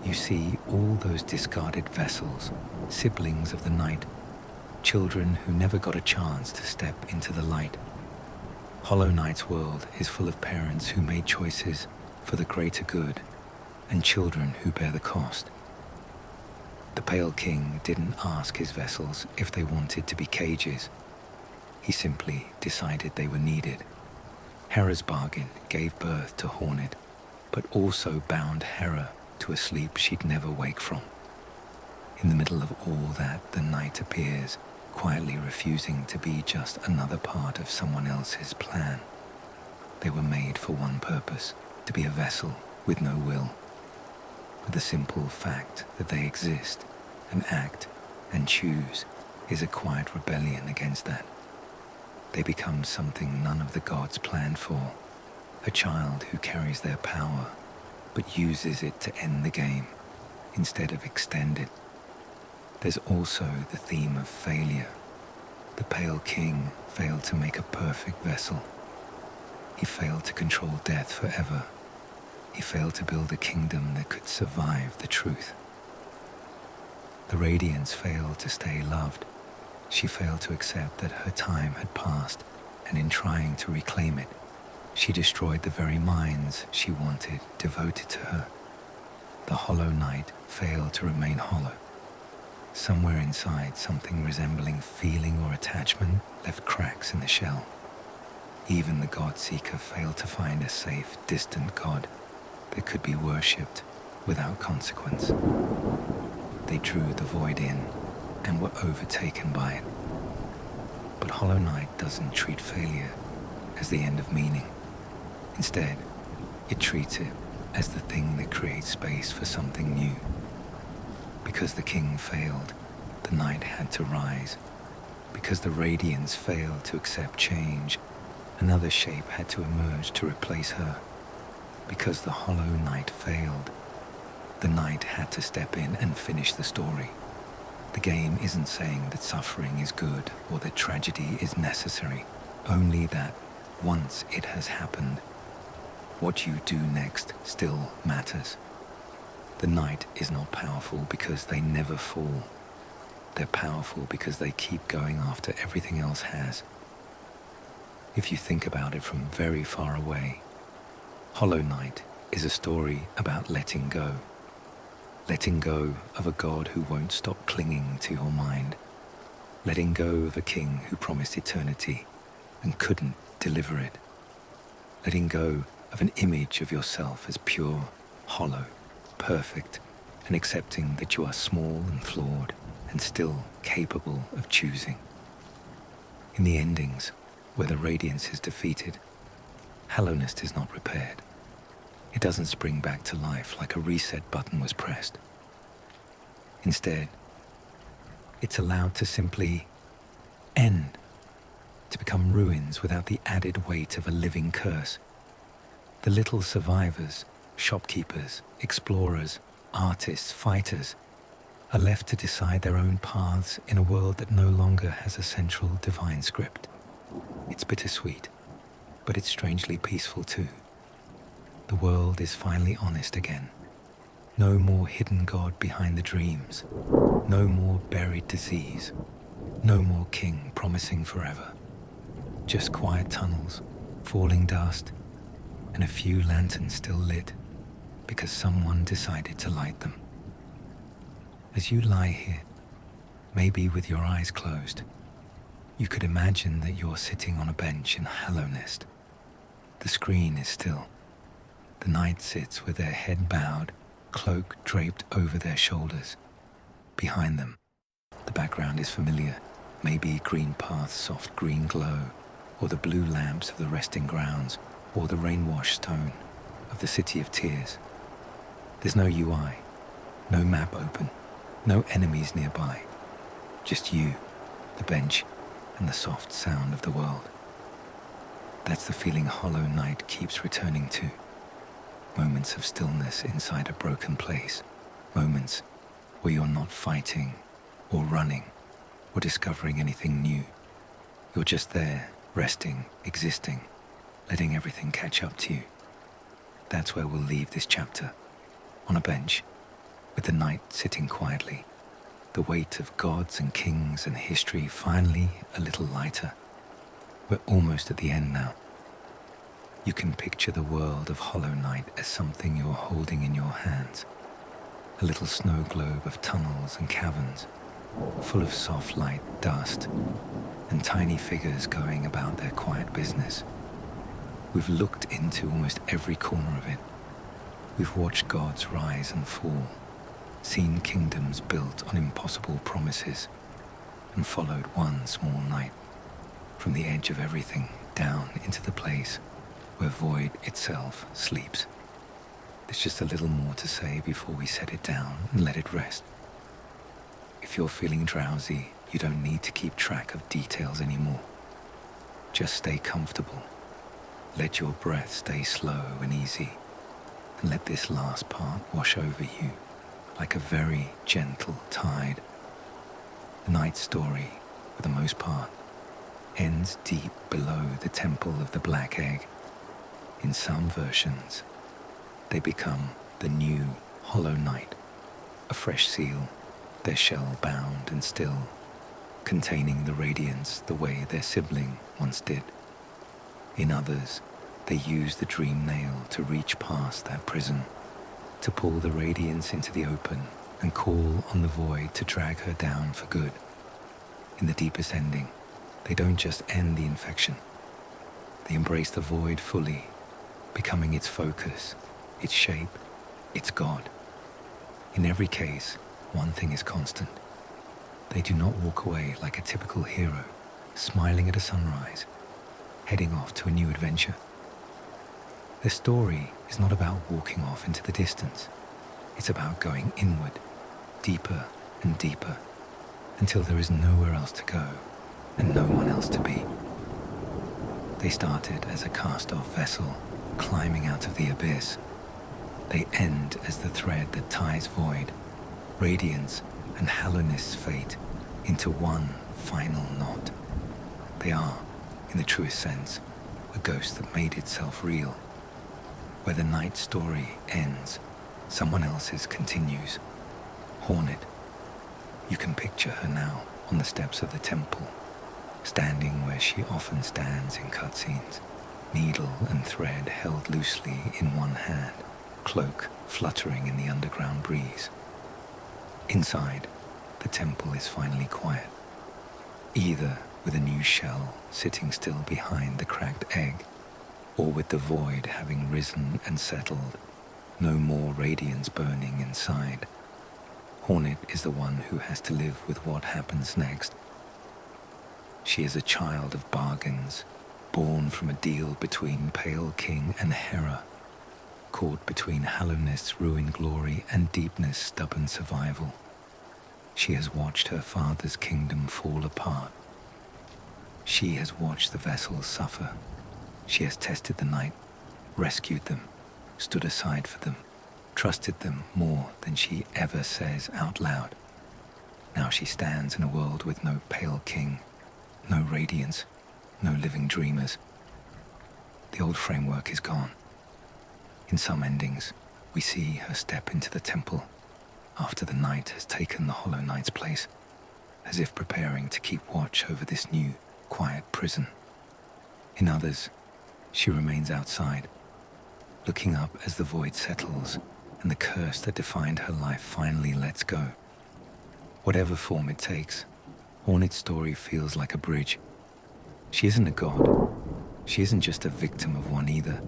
you see all those discarded vessels, siblings of the night. children who never got a chance to step into the light. Hollow Knight's world is full of parents who made choices for the greater good and children who bear the cost. The Pale King didn't ask his vessels if they wanted to be cages. He simply decided they were needed. Hera's bargain gave birth to Hornet, but also bound Hera to a sleep she'd never wake from. In the middle of all that, the Knight appears, quietly refusing to be just another part of someone else's plan. They were made for one purpose, to be a vessel with no will. But the simple fact that they exist and act and choose is a quiet rebellion against that. They become something none of the gods planned for, a child who carries their power but uses it to end the game instead of extend it. There's also the theme of failure. The Pale King failed to make a perfect vessel. He failed to control death forever. He failed to build a kingdom that could survive the truth. The Radiance failed to stay loved. She failed to accept that her time had passed, and in trying to reclaim it, she destroyed the very minds she wanted devoted to her. The Hollow Knight failed to remain hollow. Somewhere inside, something resembling feeling or attachment left cracks in the shell. Even the God-Seeker failed to find a safe, distant God that could be worshipped without consequence. They drew the void in and were overtaken by it. But Hollow Knight doesn't treat failure as the end of meaning. Instead, it treats it as the thing that creates space for something new. Because the king failed, the Knight had to rise. Because the Radiance failed to accept change, another shape had to emerge to replace her. Because the Hollow Knight failed, the Knight had to step in and finish the story. The game isn't saying that suffering is good or that tragedy is necessary, only that once it has happened, what you do next still matters. The Knight is not powerful because they never fall. They're powerful because they keep going after everything else has. If you think about it from very far away, Hollow Knight is a story about letting go. Letting go of a god who won't stop clinging to your mind. Letting go of a king who promised eternity and couldn't deliver it. Letting go of an image of yourself as pure, hollow, perfect, and accepting that you are small and flawed and still capable of choosing. In the endings, where the Radiance is defeated, Hallownest is not repaired. It doesn't spring back to life like a reset button was pressed. Instead, it's allowed to simply end, to become ruins without the added weight of a living curse. The little survivors, shopkeepers, explorers, artists, fighters, are left to decide their own paths in a world that no longer has a central divine script. It's bittersweet, but it's strangely peaceful too. The world is finally honest again. No more hidden god behind the dreams. No more buried disease. No more king promising forever. Just quiet tunnels, falling dust, and a few lanterns still lit because someone decided to light them. As you lie here, maybe with your eyes closed, you could imagine that you're sitting on a bench in Hallownest. The screen is still. The Knight sits with their head bowed, cloak draped over their shoulders. Behind them, the background is familiar, maybe green path's soft green glow, or the blue lamps of the resting grounds, or the rain-washed stone of the City of Tears. There's no UI, no map open, no enemies nearby. Just you, the bench, and the soft sound of the world. That's the feeling Hollow Knight keeps returning to. Moments of stillness inside a broken place. Moments where you're not fighting, or running, or discovering anything new. You're just there, resting, existing, letting everything catch up to you. That's where we'll leave this chapter. On a bench, with the Knight sitting quietly, the weight of gods and kings and history finally a little lighter. We're almost at the end now. You can picture the world of Hollow Knight as something you're holding in your hands. A little snow globe of tunnels and caverns, full of soft light, dust, and tiny figures going about their quiet business. We've looked into almost every corner of it. We've watched gods rise and fall, seen kingdoms built on impossible promises, and followed one small knight from the edge of everything down into the place where void itself sleeps. There's just a little more to say before we set it down and let it rest. If you're feeling drowsy, you don't need to keep track of details anymore. Just stay comfortable. Let your breath stay slow and easy, and let this last part wash over you like a very gentle tide. The night story, for the most part, ends deep below the Temple of the Black Egg. In some versions, they become the new Hollow Knight, a fresh seal, their shell bound and still, containing the Radiance the way their sibling once did. In others, they use the dream nail to reach past that prison, to pull the Radiance into the open and call on the void to drag her down for good. In the deepest ending, they don't just end the infection. They embrace the void fully, becoming its focus, its shape, its God. In every case, one thing is constant. They do not walk away like a typical hero, smiling at a sunrise, heading off to a new adventure. Their story is not about walking off into the distance. It's about going inward, deeper and deeper, until there is nowhere else to go and no one else to be. They started as a cast-off vessel, climbing out of the abyss. They end as the thread that ties void, Radiance, and Hallownest's fate into one final knot. They are, in the truest sense, a ghost that made itself real. Where the night story ends, someone else's continues. Hornet. You can picture her now on the steps of the temple, standing where she often stands in cutscenes, needle and thread held loosely in one hand, cloak fluttering in the underground breeze. Inside, the temple is finally quiet, either with a new shell sitting still behind the cracked egg, or with the void having risen and settled, no more Radiance burning inside. Hornet is the one who has to live with what happens next. She is a child of bargains, born from a deal between Pale King and Hera, caught between Hallownest's ruined glory and Deepness' stubborn survival. She has watched her father's kingdom fall apart. She has watched the vessels suffer. She has tested the night, rescued them, stood aside for them, trusted them more than she ever says out loud. Now she stands in a world with no Pale King, no Radiance, no living dreamers. The old framework is gone. In some endings, we see her step into the temple after the night has taken the Hollow Knight's place, as if preparing to keep watch over this new, quiet prison. In others, she remains outside, looking up as the void settles and the curse that defined her life finally lets go. Whatever form it takes, Hornet's story feels like a bridge. She isn't a god. She isn't just a victim of one either.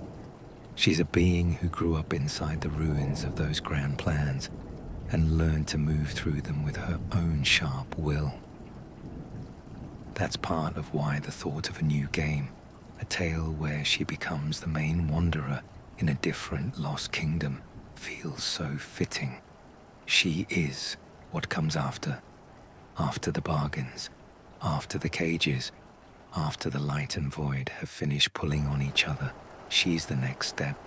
She's a being who grew up inside the ruins of those grand plans and learned to move through them with her own sharp will. That's part of why the thought of a new game, a tale where she becomes the main wanderer in a different lost kingdom, feels so fitting. She is what comes after the bargains, after the cages, after the light and void have finished pulling on each other. She's the next step,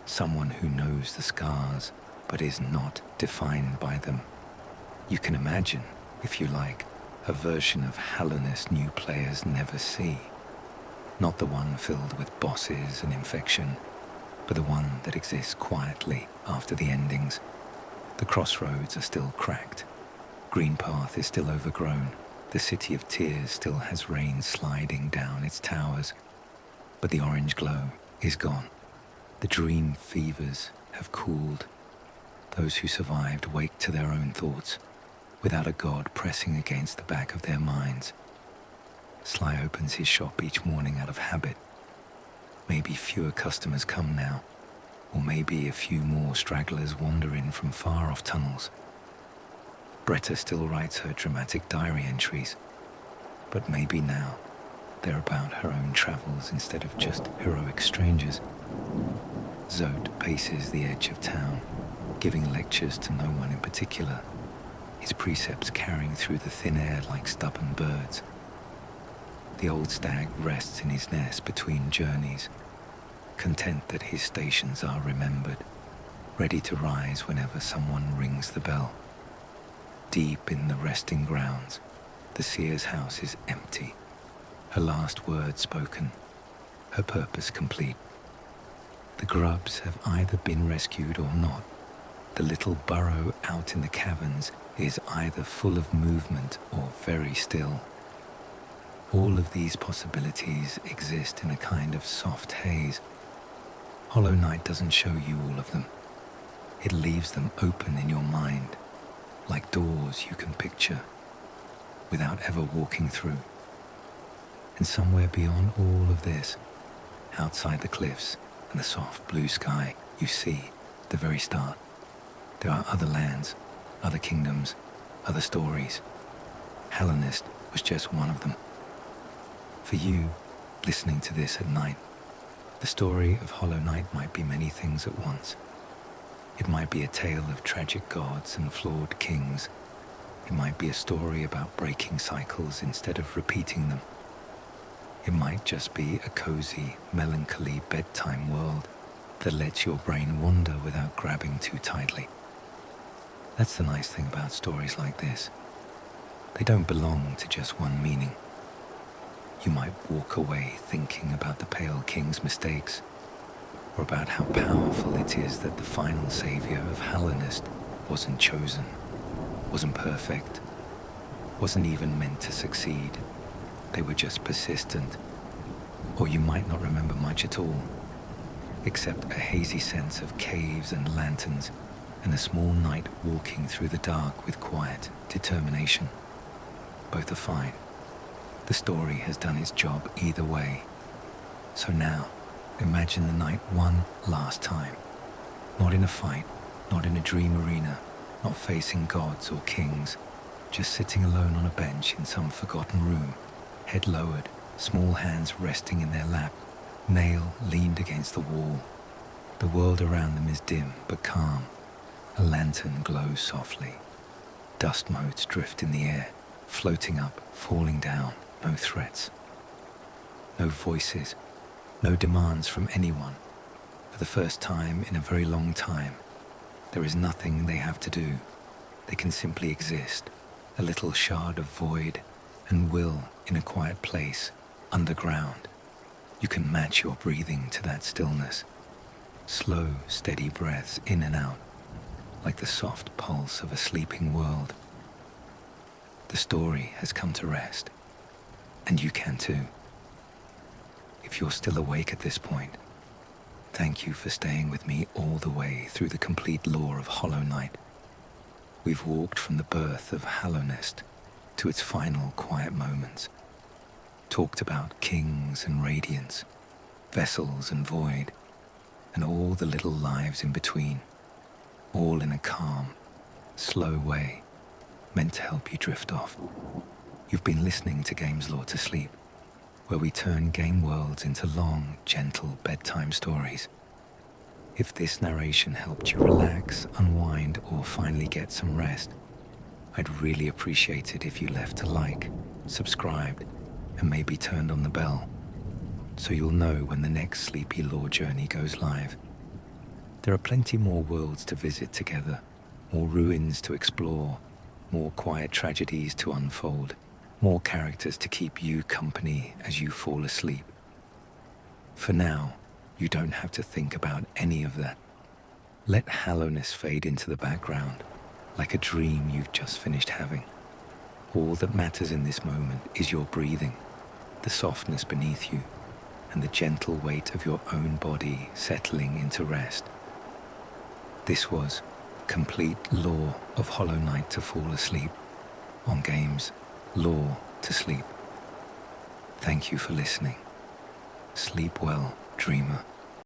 someone who knows the scars but is not defined by them. You can imagine, if you like, a version of Hallownest new players never see. Not the one filled with bosses and infection, but the one that exists quietly after the endings. The crossroads are still cracked, green path is still overgrown. The city of tears still has rain sliding down its towers, but the orange glow is gone. The dream fevers have cooled. Those who survived wake to their own thoughts, without a god pressing against the back of their minds. Sly opens his shop each morning out of habit. Maybe fewer customers come now, or maybe a few more stragglers wander in from far-off tunnels. Bretta still writes her dramatic diary entries, but maybe now they're about her own travels instead of just heroic strangers. Zod paces the edge of town, giving lectures to no one in particular, his precepts carrying through the thin air like stubborn birds. The old stag rests in his nest between journeys, content that his stations are remembered, ready to rise whenever someone rings the bell. Deep in the resting grounds, the seer's house is empty, her last word spoken, her purpose complete. The grubs have either been rescued or not. The little burrow out in the caverns is either full of movement or very still. All of these possibilities exist in a kind of soft haze. Hollow Night doesn't show you all of them. It leaves them open in your mind, like doors you can picture, without ever walking through. And somewhere beyond all of this, outside the cliffs and the soft blue sky, you see the very start. There are other lands, other kingdoms, other stories. Hallownest was just one of them. For you, listening to this at night, the story of Hollow Night might be many things at once. It might be a tale of tragic gods and flawed kings. It might be a story about breaking cycles instead of repeating them. It might just be a cozy, melancholy bedtime world that lets your brain wander without grabbing too tightly. That's the nice thing about stories like this. They don't belong to just one meaning. You might walk away thinking about the Pale King's mistakes, or about how powerful it is that the final savior of Hallownest wasn't chosen, wasn't perfect, wasn't even meant to succeed. They were just persistent. Or you might not remember much at all, except a hazy sense of caves and lanterns and a small knight walking through the dark with quiet determination. Both are fine. The story has done its job either way. So now, imagine the knight one last time. Not in a fight, not in a dream arena, not facing gods or kings, just sitting alone on a bench in some forgotten room, head lowered, small hands resting in their lap, nail leaned against the wall. The world around them is dim but calm. A lantern glows softly. Dust motes drift in the air, floating up, falling down, no threats. No voices, no demands from anyone. For the first time in a very long time, there is nothing they have to do. They can simply exist, a little shard of void and will in a quiet place, underground. You can match your breathing to that stillness. Slow, steady breaths in and out, like the soft pulse of a sleeping world. The story has come to rest, and you can too. If you're still awake at this point, thank you for staying with me all the way through the complete lore of Hollow Night. We've walked from the birth of Hallownest to its final quiet moments, talked about kings and Radiance, vessels and void, and all the little lives in between, all in a calm, slow way, meant to help you drift off. You've been listening to Games Lore to Sleep, where we turn game worlds into long, gentle bedtime stories. If this narration helped you relax, unwind, or finally get some rest, I'd really appreciate it if you left a like, subscribed, and maybe turned on the bell, so you'll know when the next sleepy lore journey goes live. There are plenty more worlds to visit together, more ruins to explore, more quiet tragedies to unfold, more characters to keep you company as you fall asleep. For now, you don't have to think about any of that. Let Hallownest fade into the background, like a dream you've just finished having. all that matters in this moment is your breathing, the softness beneath you, and the gentle weight of your own body settling into rest. This was complete lore of Hollow Knight to fall asleep, on games, lore to sleep. Thank you for listening. Sleep well, dreamer.